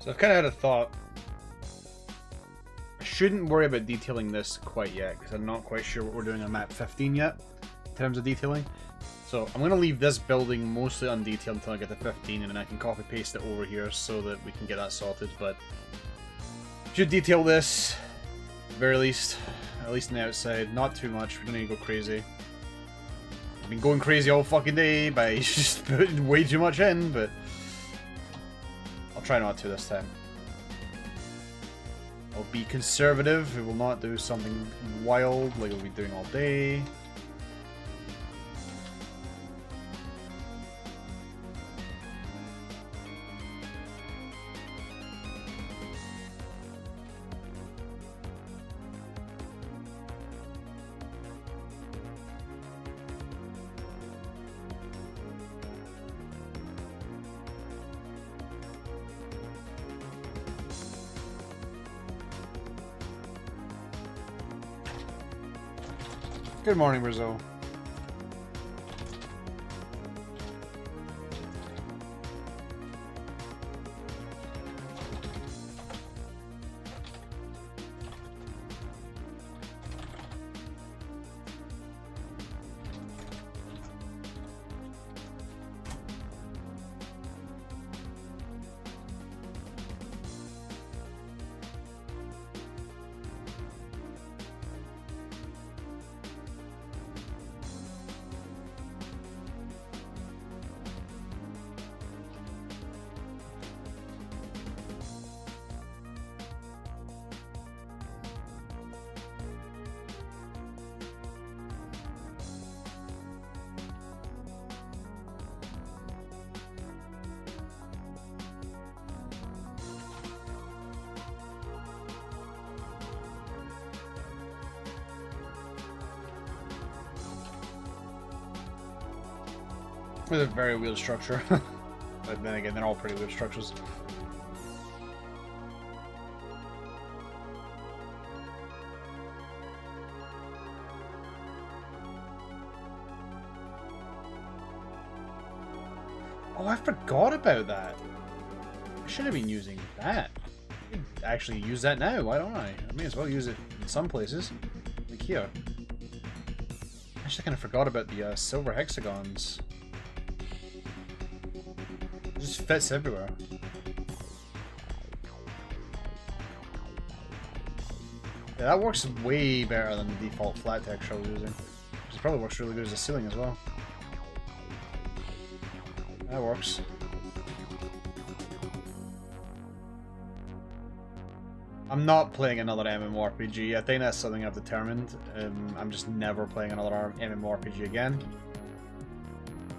So I've kind of had a thought. I shouldn't worry about detailing this quite yet, because I'm not quite sure what we're doing on map 15 yet, in terms of detailing. So I'm going to leave this building mostly undetailed until I get to 15, and then I can copy paste it over here so that we can get that sorted. But should detail this, at the very least, at least on the outside. Not too much, we don't need to go crazy. I've been going crazy all fucking day by just putting way too much in, but I'll try not to this time. I'll be conservative. We will not do something wild like we'll be doing all day. Good morning, Brazil. With a very weird structure. But then again, they're all pretty weird structures. Oh, I forgot about that. I should have been using that. I could actually use that now, why don't I? I may as well use it in some places. Like here. Actually, I kind of forgot about the silver hexagons. It just fits everywhere. Yeah, that works way better than the default flat texture I was using. It probably works really good as a ceiling as well. That works. I'm not playing another MMORPG. I think that's something I've determined. I'm just never playing another MMORPG again.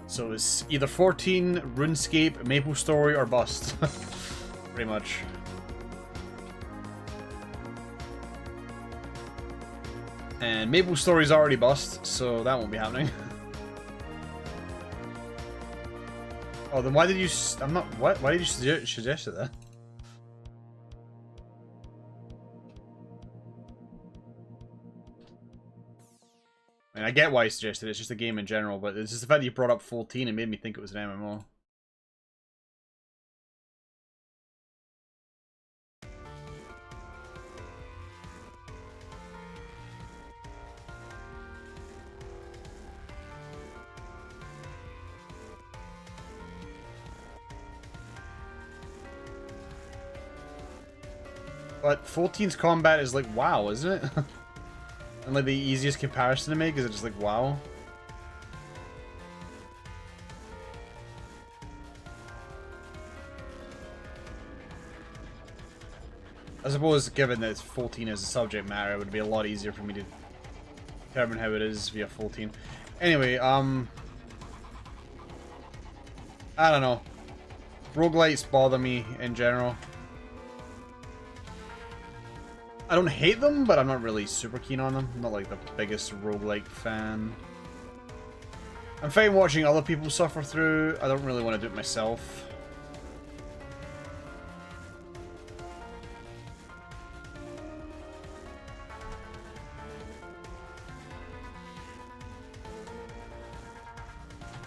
So it's either 14, RuneScape, MapleStory, or bust. Pretty much. And MapleStory's already bust, so that won't be happening. Oh, then why did you... I'm not... What? Why did you suggest it then? I mean, I get why you suggested it. It's just a game in general, but it's just the fact that you brought up 14 and made me think it was an MMO. But 14's combat is like WoW, isn't it? And like the easiest comparison to make is it just like WoW? I suppose given that 14 is a subject matter, it would be a lot easier for me to determine how it is via 14. Anyway, I don't know. Roguelites bother me in general. I don't hate them, but I'm not really super keen on them. I'm not like the biggest roguelike fan. I'm fine watching other people suffer through. I don't really want to do it myself.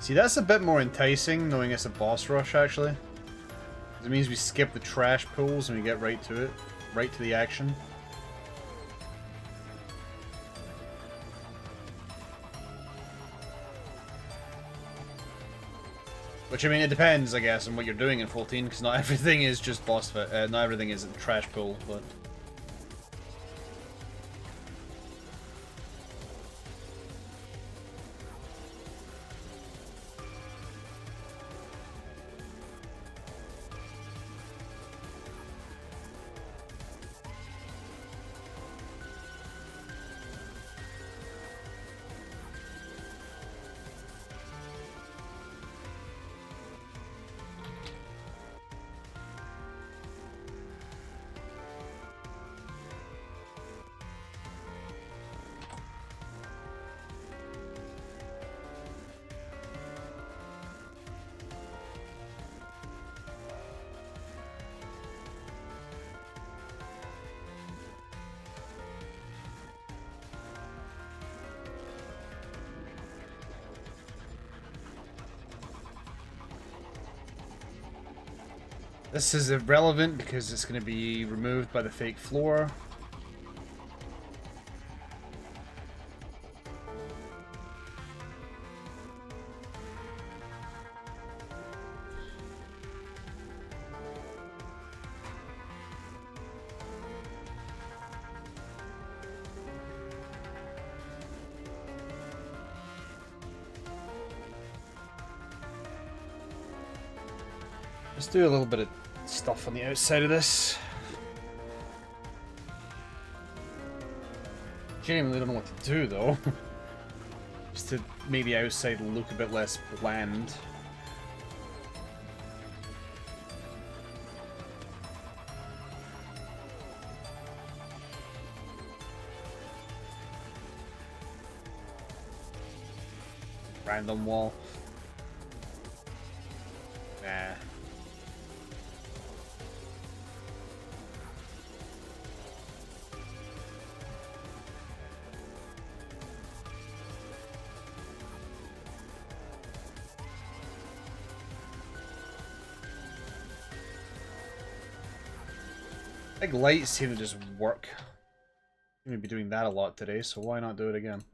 See, that's a bit more enticing, knowing it's a boss rush, actually. It means we skip the trash pools and we get right to it. Right to the action. Which, I mean, it depends, I guess, on what you're doing in 14, because not everything is just boss fight. Not everything is a trash pool, but... This is irrelevant because it's going to be removed by the fake floor. Let's do a little bit of stuff on the outside of this. Genuinely don't know what to do though. Just to make the outside look a bit less bland. Random wall. Nah. I think lights seem to just work. I'm going to be doing that a lot today, so why not do it again?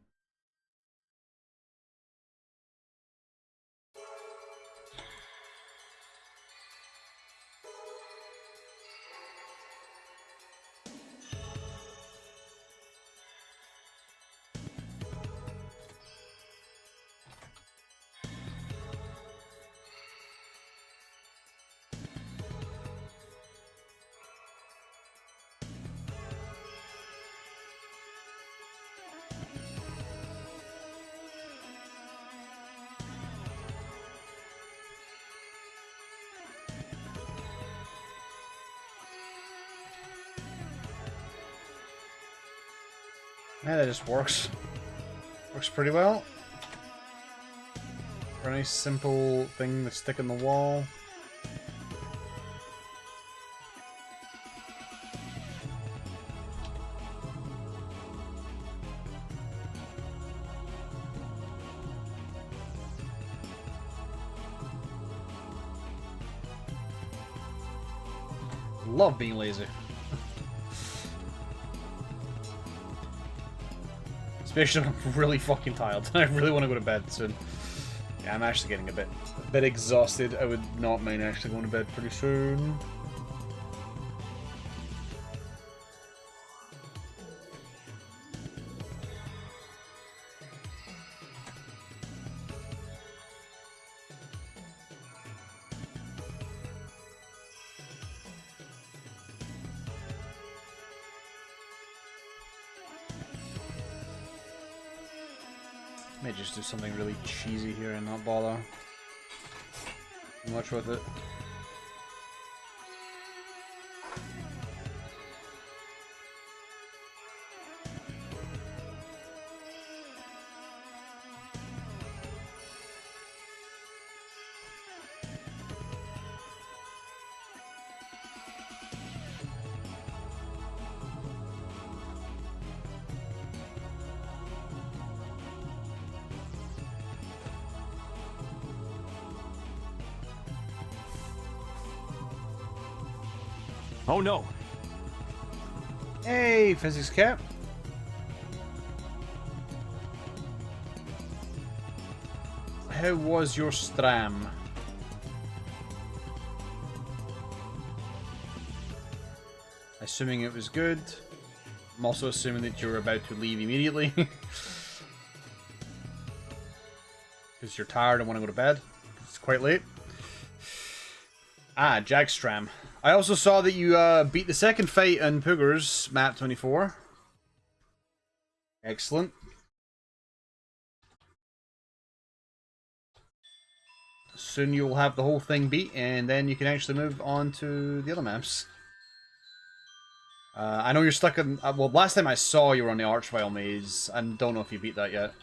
Yeah, that just works. Works pretty well. For a nice simple thing to stick in the wall. Love being lazy. Especially when I'm really fucking tired. I really want to go to bed soon. Yeah, I'm actually getting a bit exhausted. I would not mind actually going to bed pretty soon. May just do something really cheesy here and not bother too much with it. Oh no! Hey, Physics Cap. How was your stram? Assuming it was good. I'm also assuming that you're about to leave immediately. Because you're tired and want to go to bed. It's quite late. Ah, Jagstram. I also saw that you beat the second fight on Poogers, map 24. Excellent. Soon you will have the whole thing beat, and then you can actually move on to the other maps. I know you're stuck in... well, last time I saw you were on the Archvile Maze. I don't know if you beat that yet.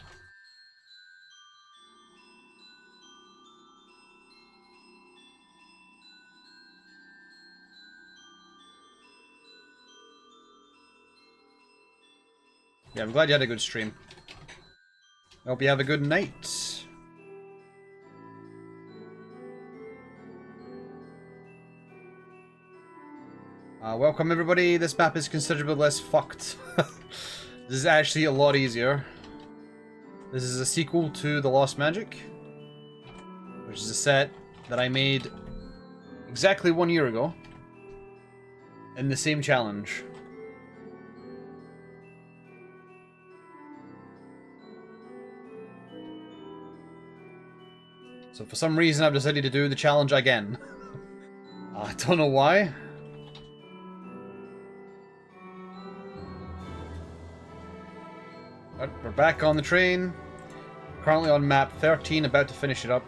Yeah, I'm glad you had a good stream. I hope you have a good night. Welcome everybody. This map is considerably less fucked. This is actually a lot easier. This is a sequel to The Lost Magic, which is a set that I made exactly 1 year ago in the same challenge. So for some reason I've decided to do the challenge again. I don't know why. But we're back on the train. Currently on map 13, about to finish it up.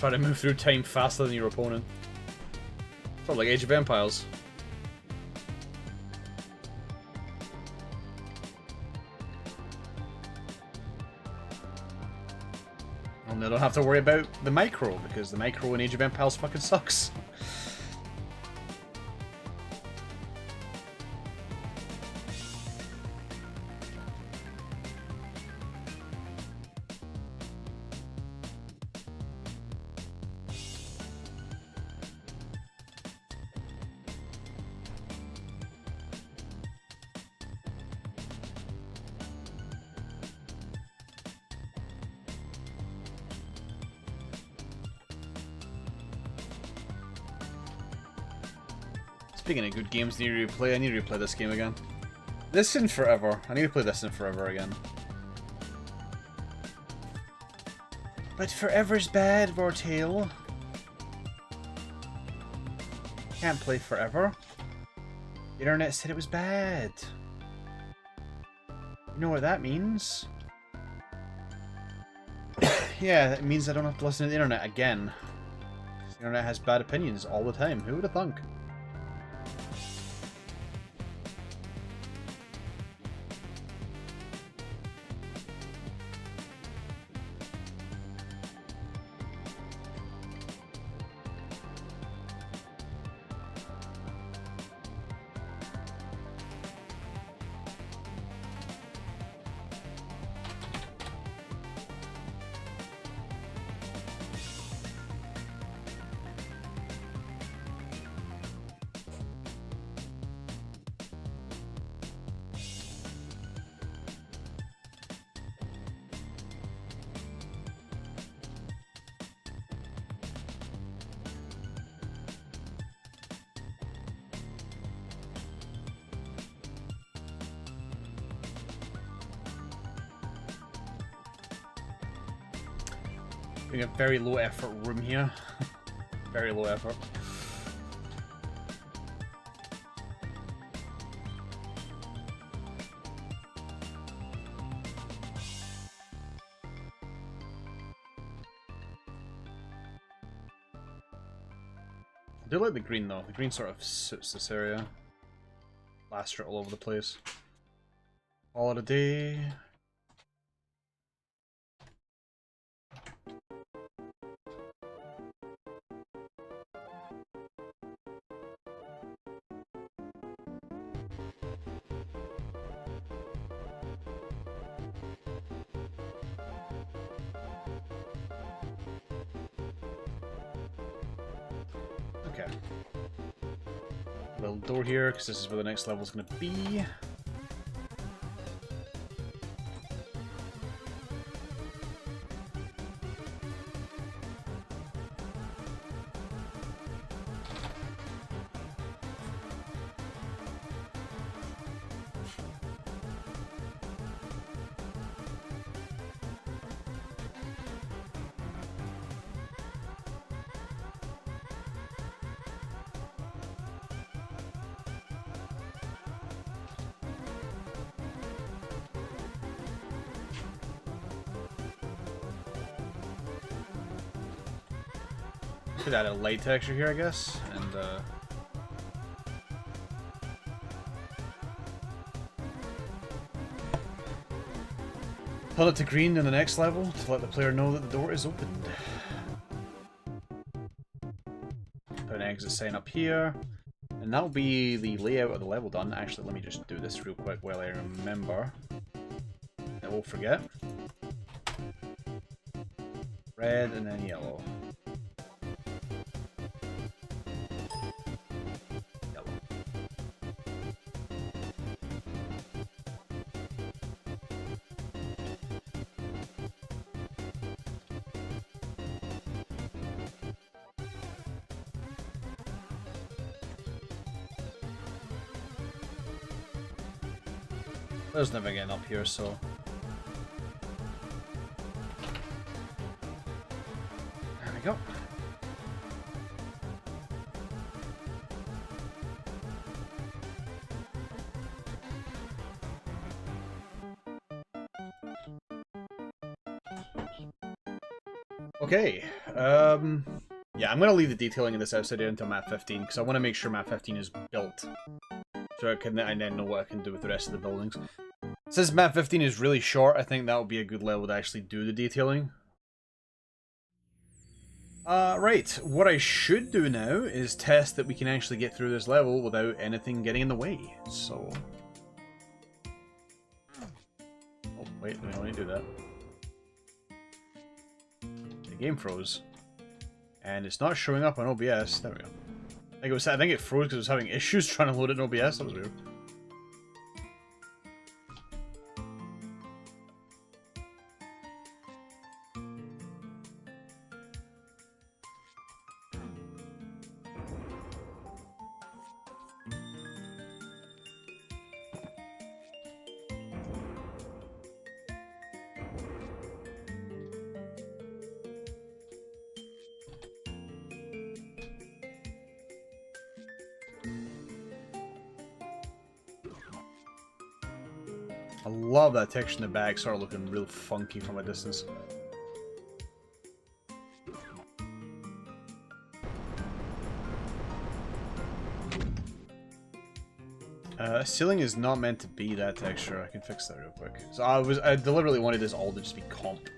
Try to move through time faster than your opponent. Sort of like Age of Empires. And I don't have to worry about the micro, because the micro in Age of Empires fucking sucks. Speaking of good games I need to replay, I need to replay this game again. This in forever. I need to play this in forever again. But forever's bad, Vortail. Can't play forever. The internet said it was bad. You know what that means? Yeah, it means I don't have to listen to the internet again. The internet has bad opinions all the time. Who would have thunk? Doing a very low effort room here. Very low effort. I do like the green though. The green sort of suits this area. Plaster all over the place. All of the day. Okay. Little door here, because this is where the next level is going to be. Could add a light texture here, I guess, and pull it to green in the next level to let the player know that the door is opened. Put an exit sign up here, and that'll be the layout of the level done. Actually, let me just do this real quick while I remember. I won't forget. Red and then yellow. There's never getting up here, so... There we go. Okay. Yeah, I'm gonna leave the detailing of this outside here until map 15 because I want to make sure map 15 is built, so I then know what I can do with the rest of the buildings. Since map 15 is really short, I think that would be a good level to actually do the detailing. Right. What I should do now is test that we can actually get through this level without anything getting in the way. So. Oh wait, we don't need to do that. The game froze. And it's not showing up on OBS. There we go. I think it froze because it was having issues trying to load it in OBS. That was weird. I love that texture in the bag, sort of looking real funky from a distance. Ceiling is not meant to be that texture. I can fix that real quick. So I deliberately wanted this all to just be comp.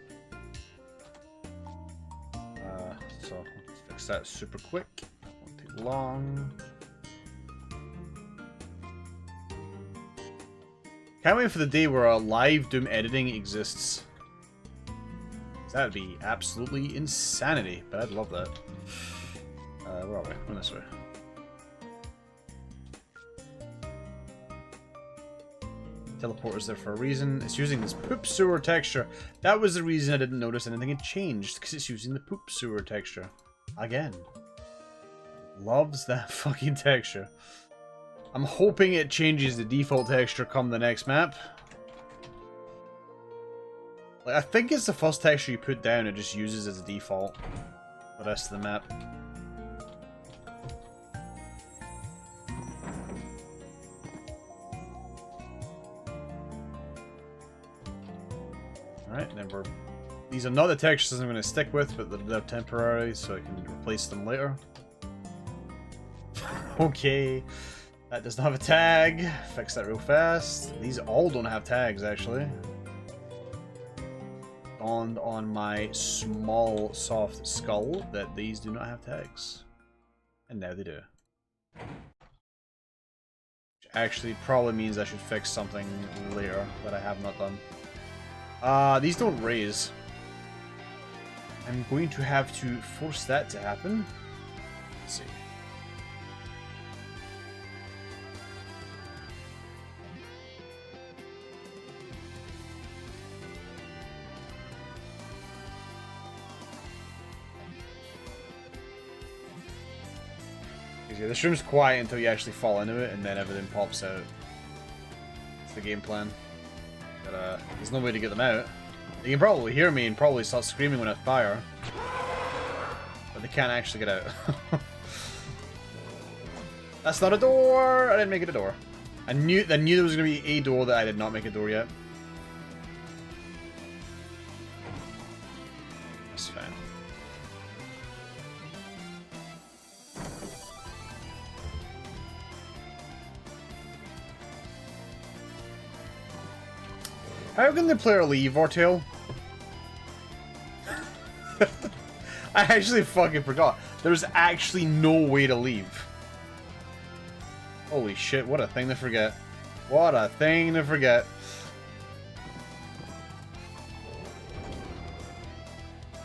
So let's fix that super quick. That won't take long. Can't wait for the day where a live Doom editing exists. That'd be absolutely insanity, but I'd love that. Where are we? We're this way. Teleporter's there for a reason. It's using this poop sewer texture. That was the reason I didn't notice anything had changed, because it's using the poop sewer texture. Again. Loves that fucking texture. I'm hoping it changes the default texture come the next map. Like, I think it's the first texture you put down, it just uses as a default the rest of the map. Alright, then these are not the textures I'm going to stick with, but they're temporary, so I can replace them later. Okay. That does not have a tag. Fix that real fast. These all don't have tags, actually. Dawned on my small, soft skull that these do not have tags. And now they do. Which actually probably means I should fix something later that I have not done. These don't raise. I'm going to have to force that to happen. Let's see. This room's quiet until you actually fall into it, and then everything pops out. It's the game plan. But there's no way to get them out. They can probably hear me and probably start screaming when I fire. But they can't actually get out. That's not a door! I didn't make it a door. I knew there was going to be a door that I did not make a door yet. That's fine. How can the player leave, Ortail? I actually fucking forgot. There's actually no way to leave. Holy shit, what a thing to forget. What a thing to forget.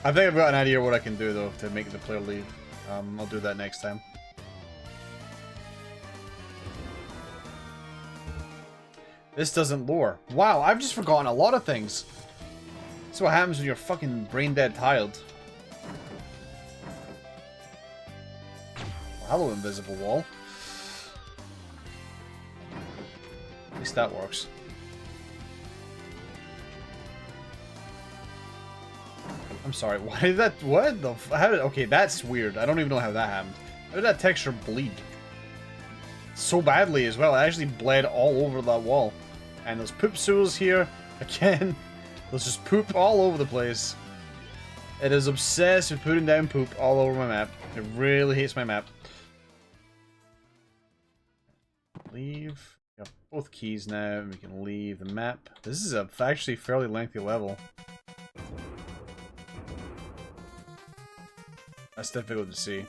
I think I've got an idea what I can do, though, to make the player leave. I'll do that next time. This doesn't lower. Wow, I've just forgotten a lot of things. That's what happens when you're fucking brain dead tired. Well, hello, invisible wall. At least that works. I'm sorry, why did that... What the... How did... Okay, that's weird. I don't even know how that happened. How did that texture bleed? So badly as well. It actually bled all over that wall. And there's poop sewers here. Again. There's just poop all over the place. It is obsessed with putting down poop all over my map. It really hates my map. Leave. We have both keys now. We can leave the map. This is a actually fairly lengthy level. That's difficult to see.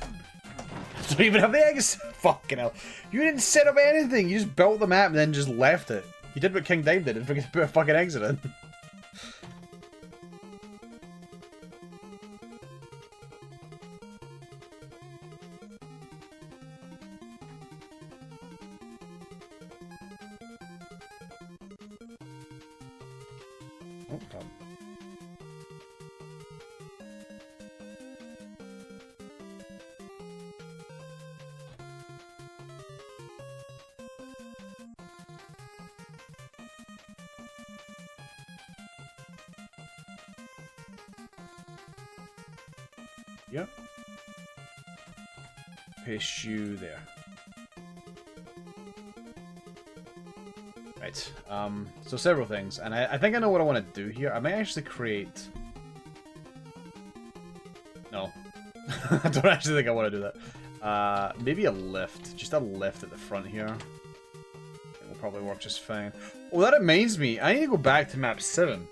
I don't even have the eggs! Fucking hell. You didn't set up anything! You just built the map and then just left it. You did what King Dave did and forget to put a fucking exit in. Oh, problem. Yep. Paste you there. Right. So several things, and I think I know what I want to do here. I might actually create... No. I don't actually think I want to do that. Maybe a lift. Just a lift at the front here. It will probably work just fine. Oh, that reminds me. I need to go back to map 7.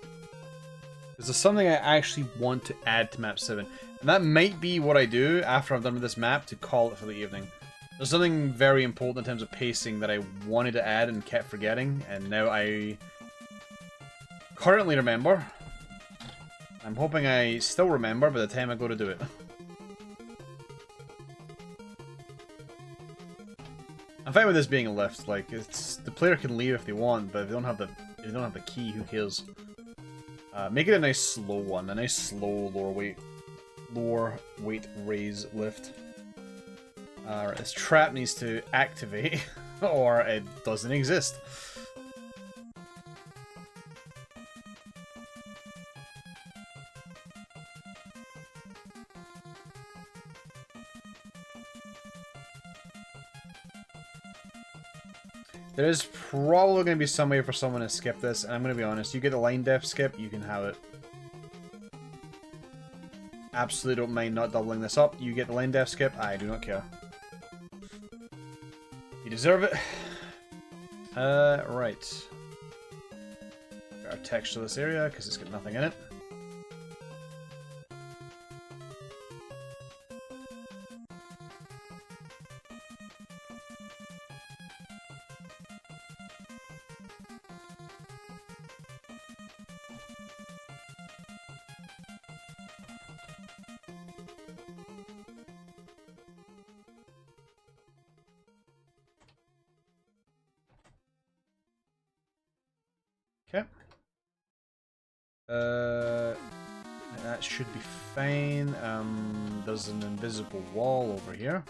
There's something I actually want to add to map 7. And that might be what I do after I'm done with this map to call it for the evening. There's something very important in terms of pacing that I wanted to add and kept forgetting, and now I currently remember. I'm hoping I still remember by the time I go to do it. I'm fine with this being a lift. Like, it's the player can leave if they want, but if they don't have the key, who cares? Make it a nice slow one, a nice slow lower weight raise lift. This trap needs to activate, or it doesn't exist. There is probably going to be some way for someone to skip this, and I'm going to be honest, you get a line def skip, you can have it. Absolutely don't mind not doubling this up. You get the line def skip, I do not care. You deserve it. Right. Got our text to this area, because it's got nothing in it. Okay. That should be fine. There's an invisible wall over here.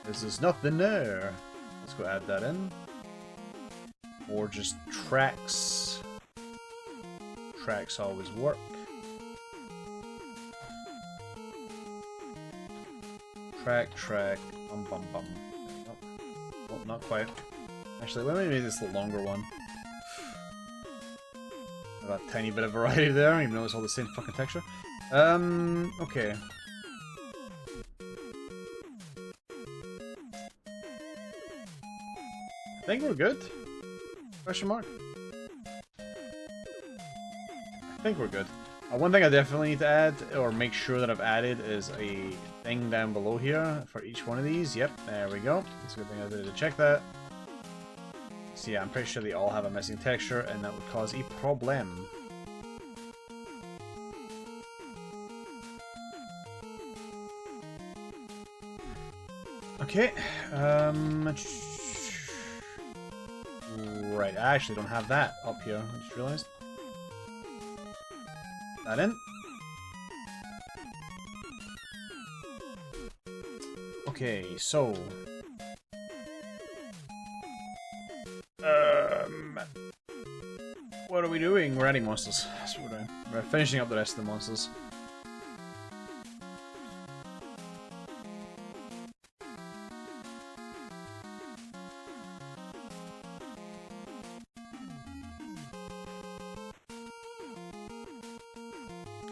There's nothing there. Let's go add that in. Or just tracks. Tracks always work. Track, bum. Oh, not quite. Actually, let me make this a longer one. A tiny bit of variety there, even though it's all the same fucking texture. Okay. I think we're good. Question mark? I think we're good. One thing I definitely need to add, or make sure that I've added, is a thing down below here for each one of these. Yep, there we go. It's a good thing I did to check that. So yeah, I'm pretty sure they all have a missing texture, and that would cause a problem. Okay, right, I actually don't have that up here, I just realized. That in. Okay, so... what are we doing? We're adding monsters. That's what we're doing. We're finishing up the rest of the monsters.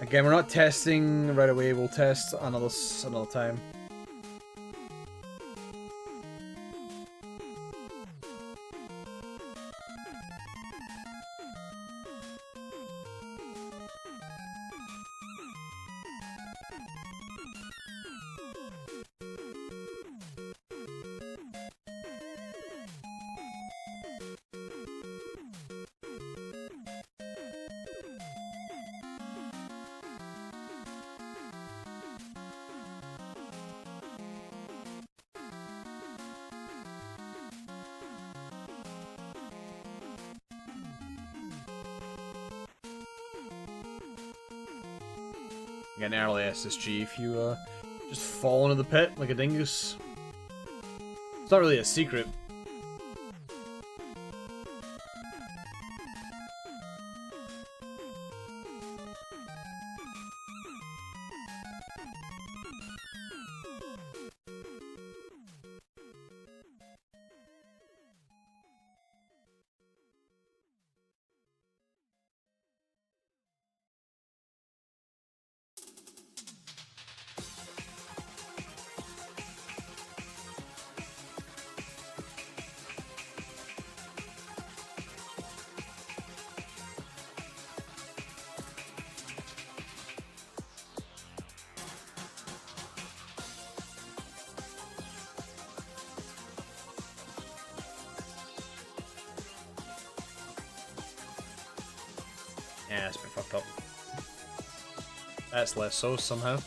Again, we're not testing right away. We'll test another time. Get an early SSG if you just fall into the pit like a dingus. It's not really a secret. Yeah, it's been fucked up. That's less so somehow.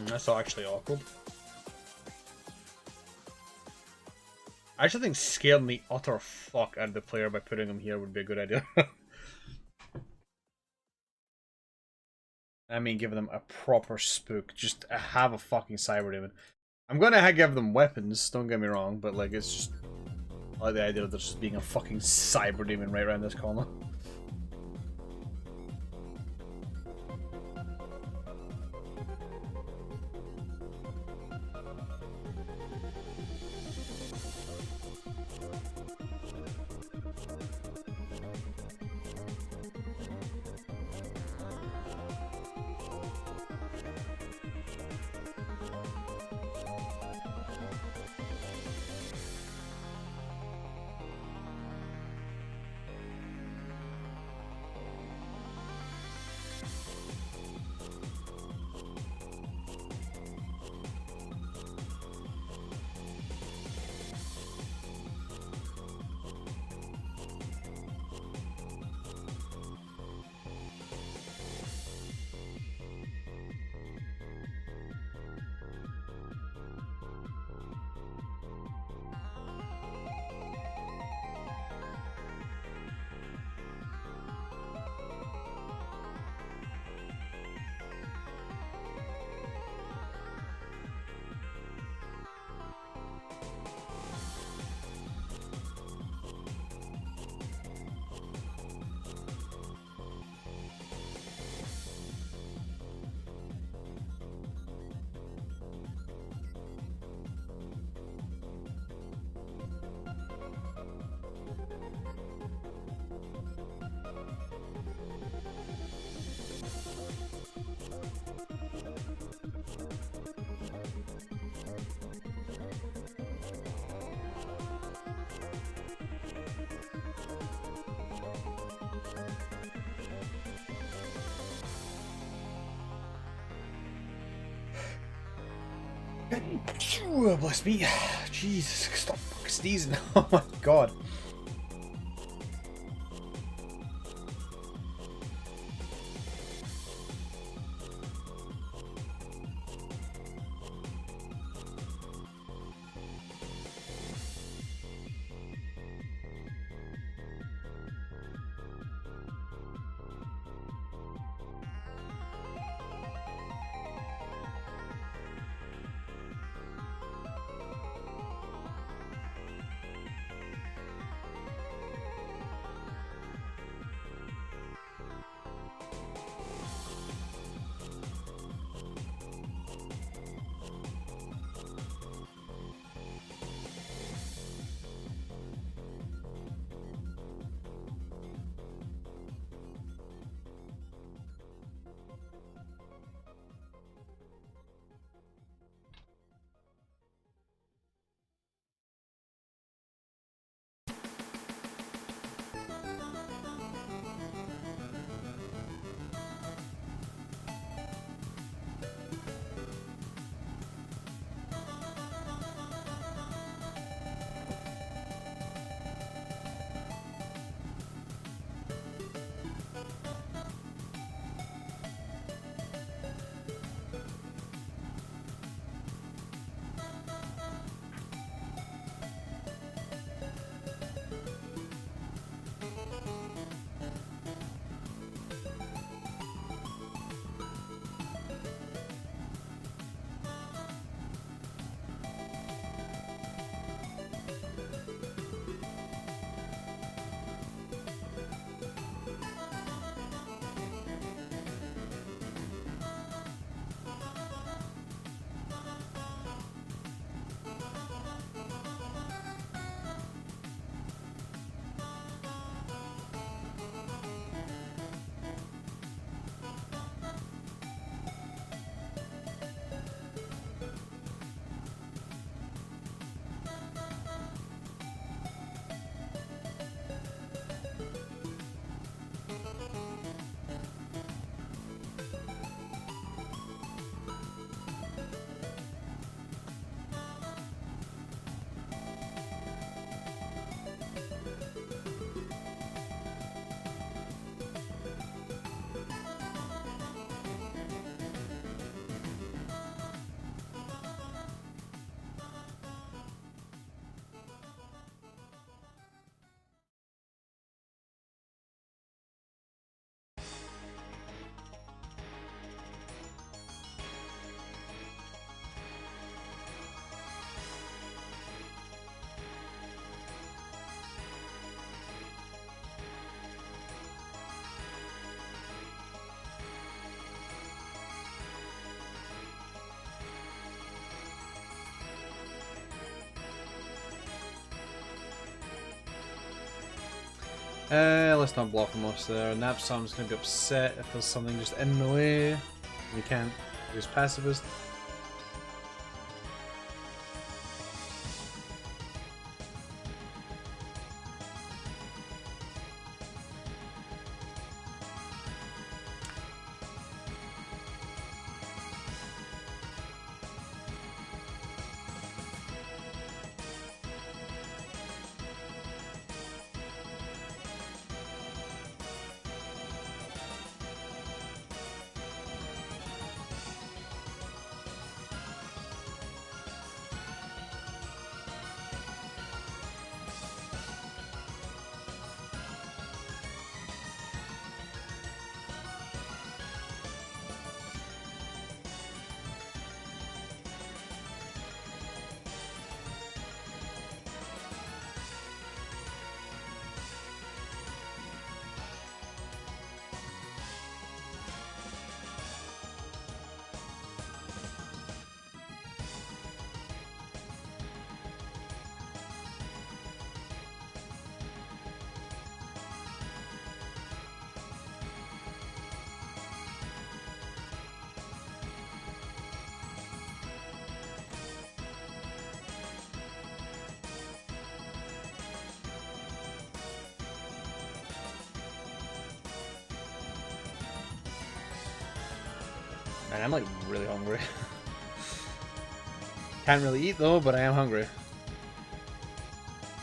That's actually awkward. I actually think scaring the utter fuck out of the player by putting him here would be a good idea. I mean, giving them a proper spook. Just have a fucking cyber demon. I'm gonna give them weapons, don't get me wrong, but like, it's just... I like the idea of there just being a fucking cyber demon right around this corner. Ooh, bless me. Jesus, stop fucking sneezing. Oh my god. Let's not block him off there. Napsam's gonna be upset if there's something just in the way. We can't use pacifist. Man, I'm like really hungry. Can't really eat though, but I am hungry.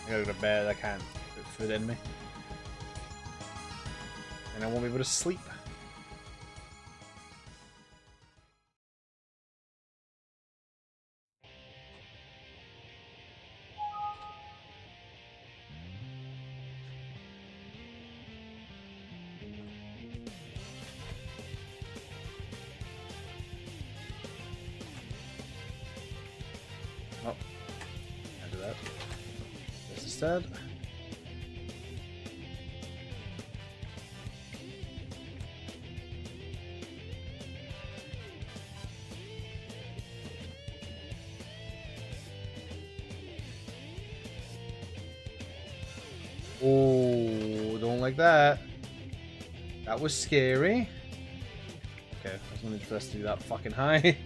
I gotta go to bed, I can't put food in me. And I won't be able to sleep. Oh, can't do that. This instead. Oh, don't like that. That was scary. Okay, I was gonna just do that fucking high.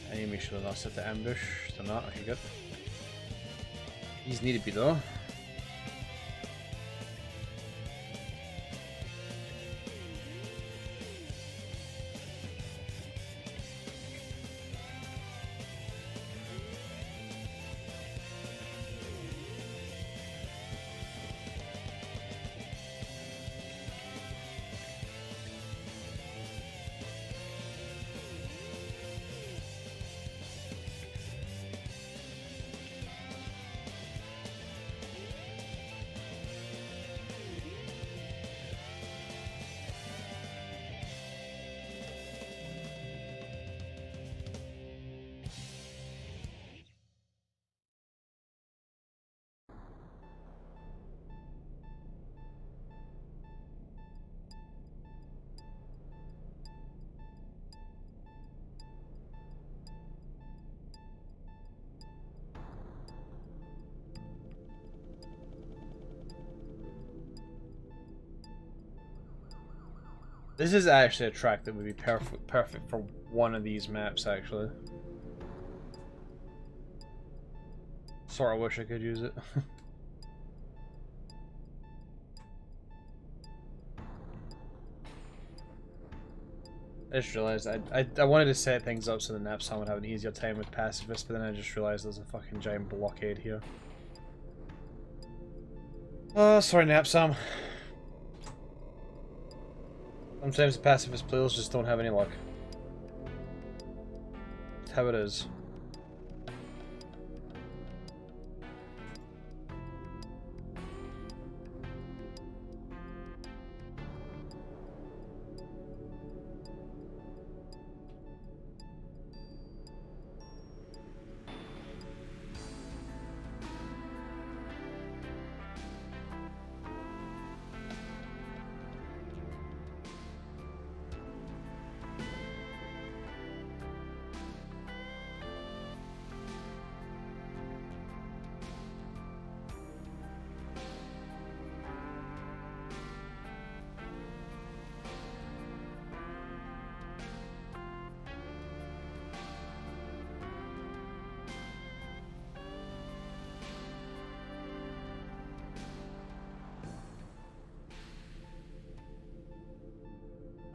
I need to make sure they're not set to ambush. They're not. Okay, good. These need to be though. This is actually a track that would be perfect for one of these maps, actually. Sort of wish I could use it. I just realized I wanted to set things up so the Napsom would have an easier time with pacifists, but then I just realized there's a fucking giant blockade here. Oh, sorry, Napsom. Sometimes the pacifist players just don't have any luck. That's how it is.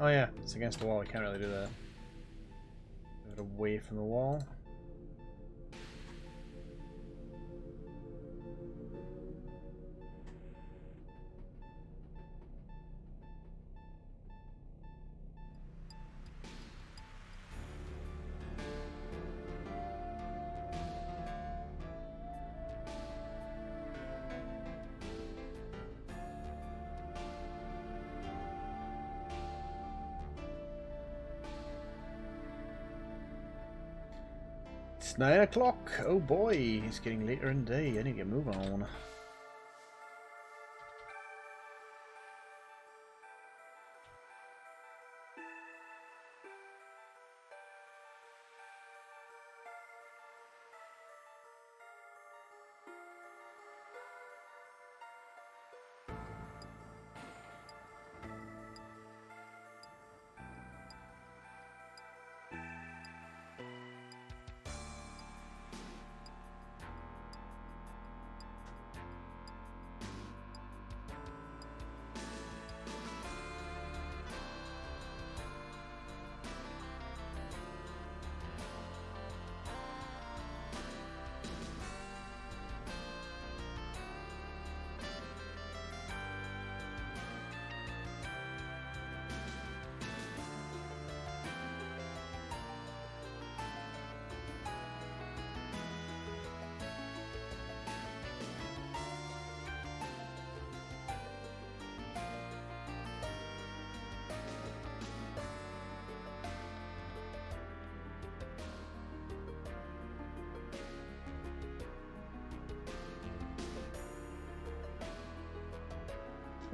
Oh yeah, it's against the wall, I can't really do that. Move it away from the wall. It's 9 o'clock. Oh boy, it's getting later in the day. I need to get moving on.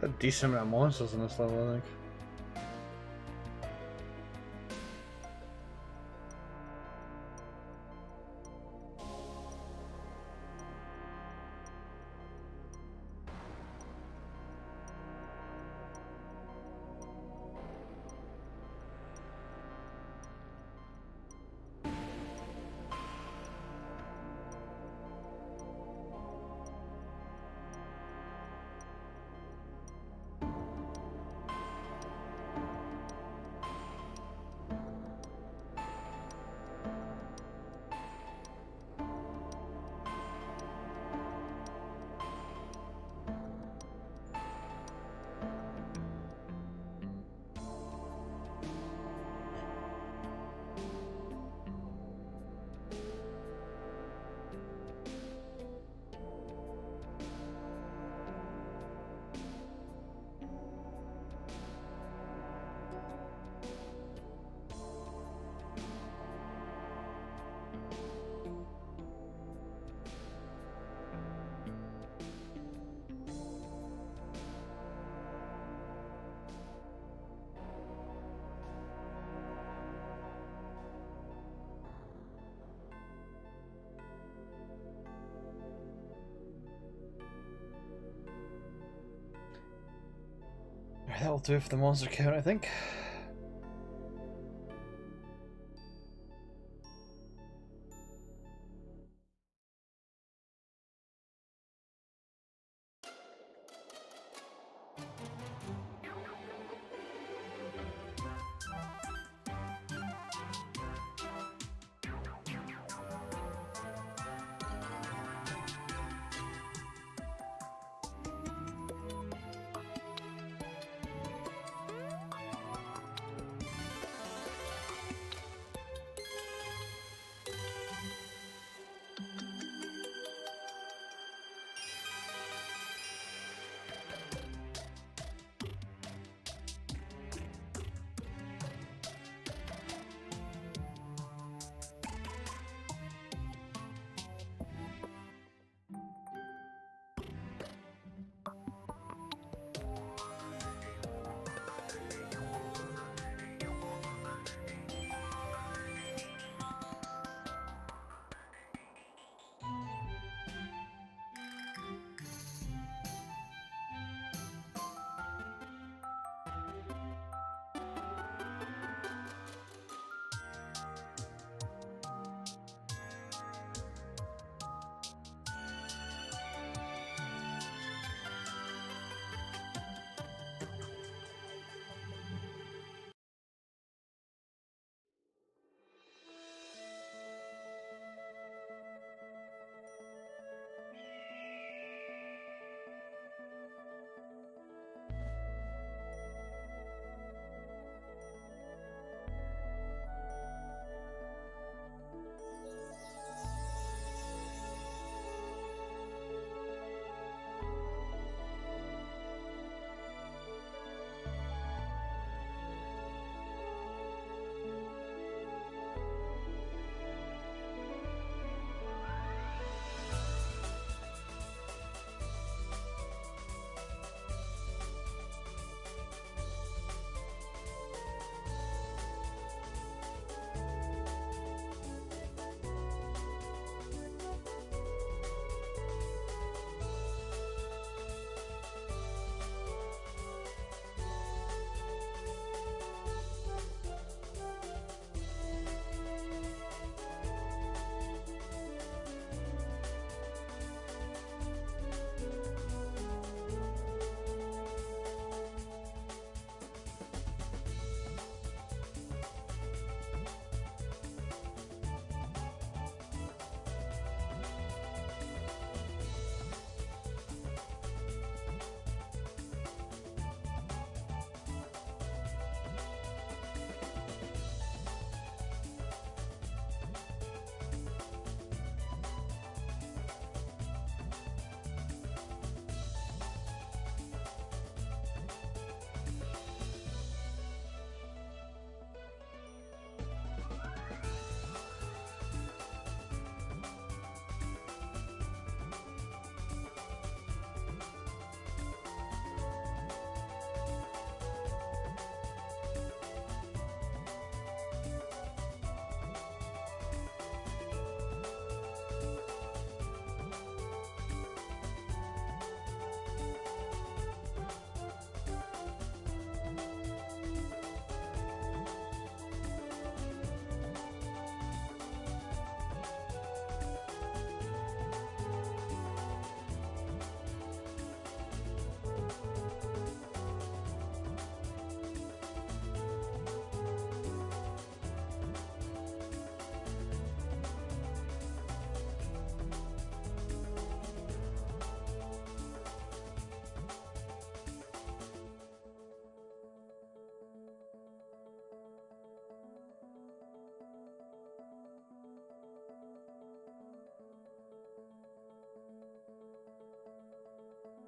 A decent amount of monsters in this level, I think. That'll do for the monster count, I think.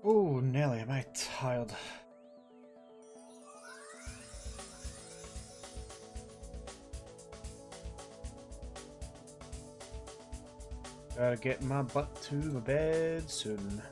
Oh, Nelly, am I tired? Gotta get my butt to the bed soon.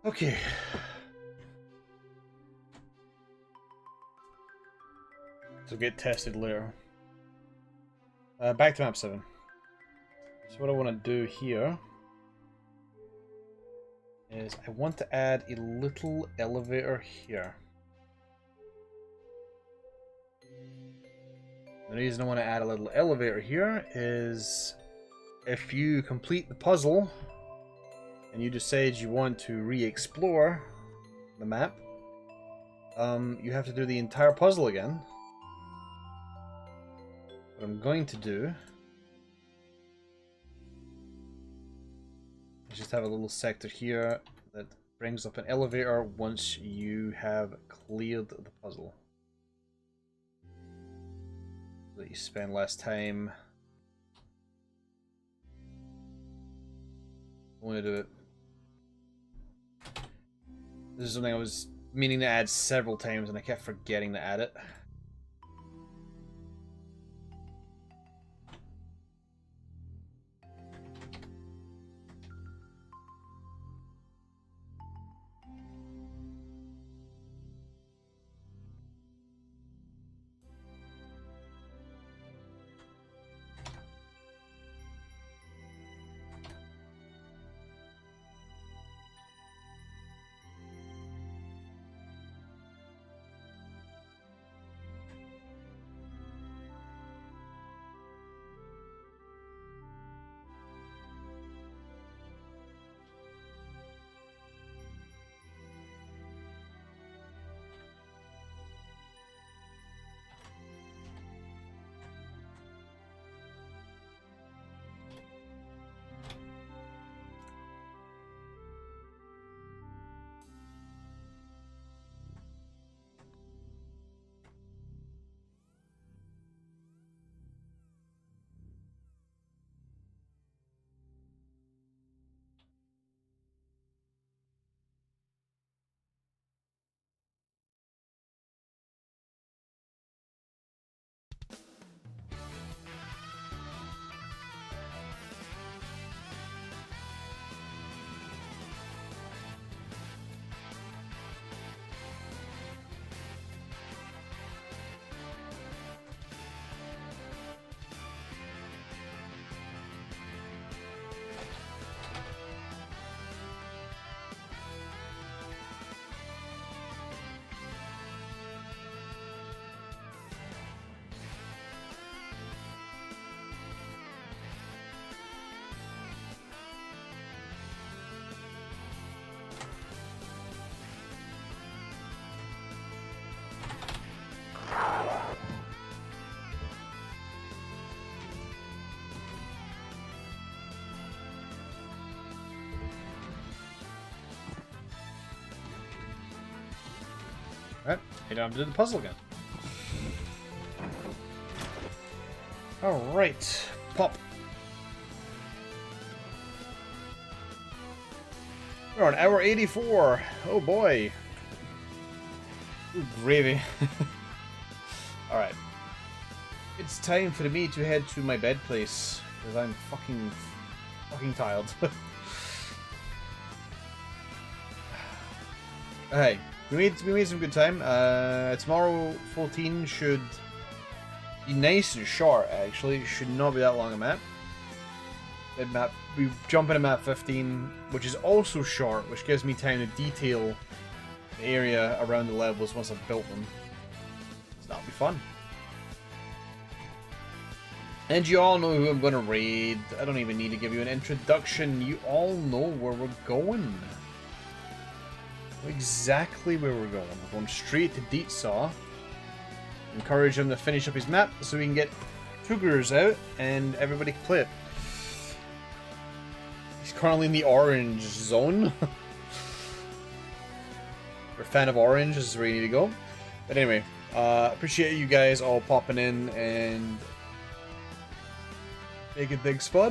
Okay. So get tested later. Back to map 7. So what I want to do here is I want to add a little elevator here. The reason I want to add a little elevator here is if you complete the puzzle and you decide you want to re-explore the map, you have to do the entire puzzle again. What I'm going to do is just have a little sector here that brings up an elevator once you have cleared the puzzle. So that you spend less time. I want to do it. This is something I was meaning to add several times and I kept forgetting to add it. Alright, you don't have to do the puzzle again. Alright, pop. We're on hour 84. Oh boy. Ooh, gravy. Alright. It's time for me to head to my bed place, because I'm fucking tired. Hey. We made some good time. Tomorrow 14 should be nice and short, actually. It should not be that long a map. We jump into map 15, which is also short, which gives me time to detail the area around the levels once I've built them. So that'll be fun. And you all know who I'm going to raid. I don't even need to give you an introduction. You all know where we're going. Exactly where we're going. We're going straight to Deetsaw. Encourage him to finish up his map so we can get Cougars out and everybody can play it. He's currently in the orange zone. If you're a fan of orange, this is where you need to go. But anyway, appreciate you guys all popping in and making things fun.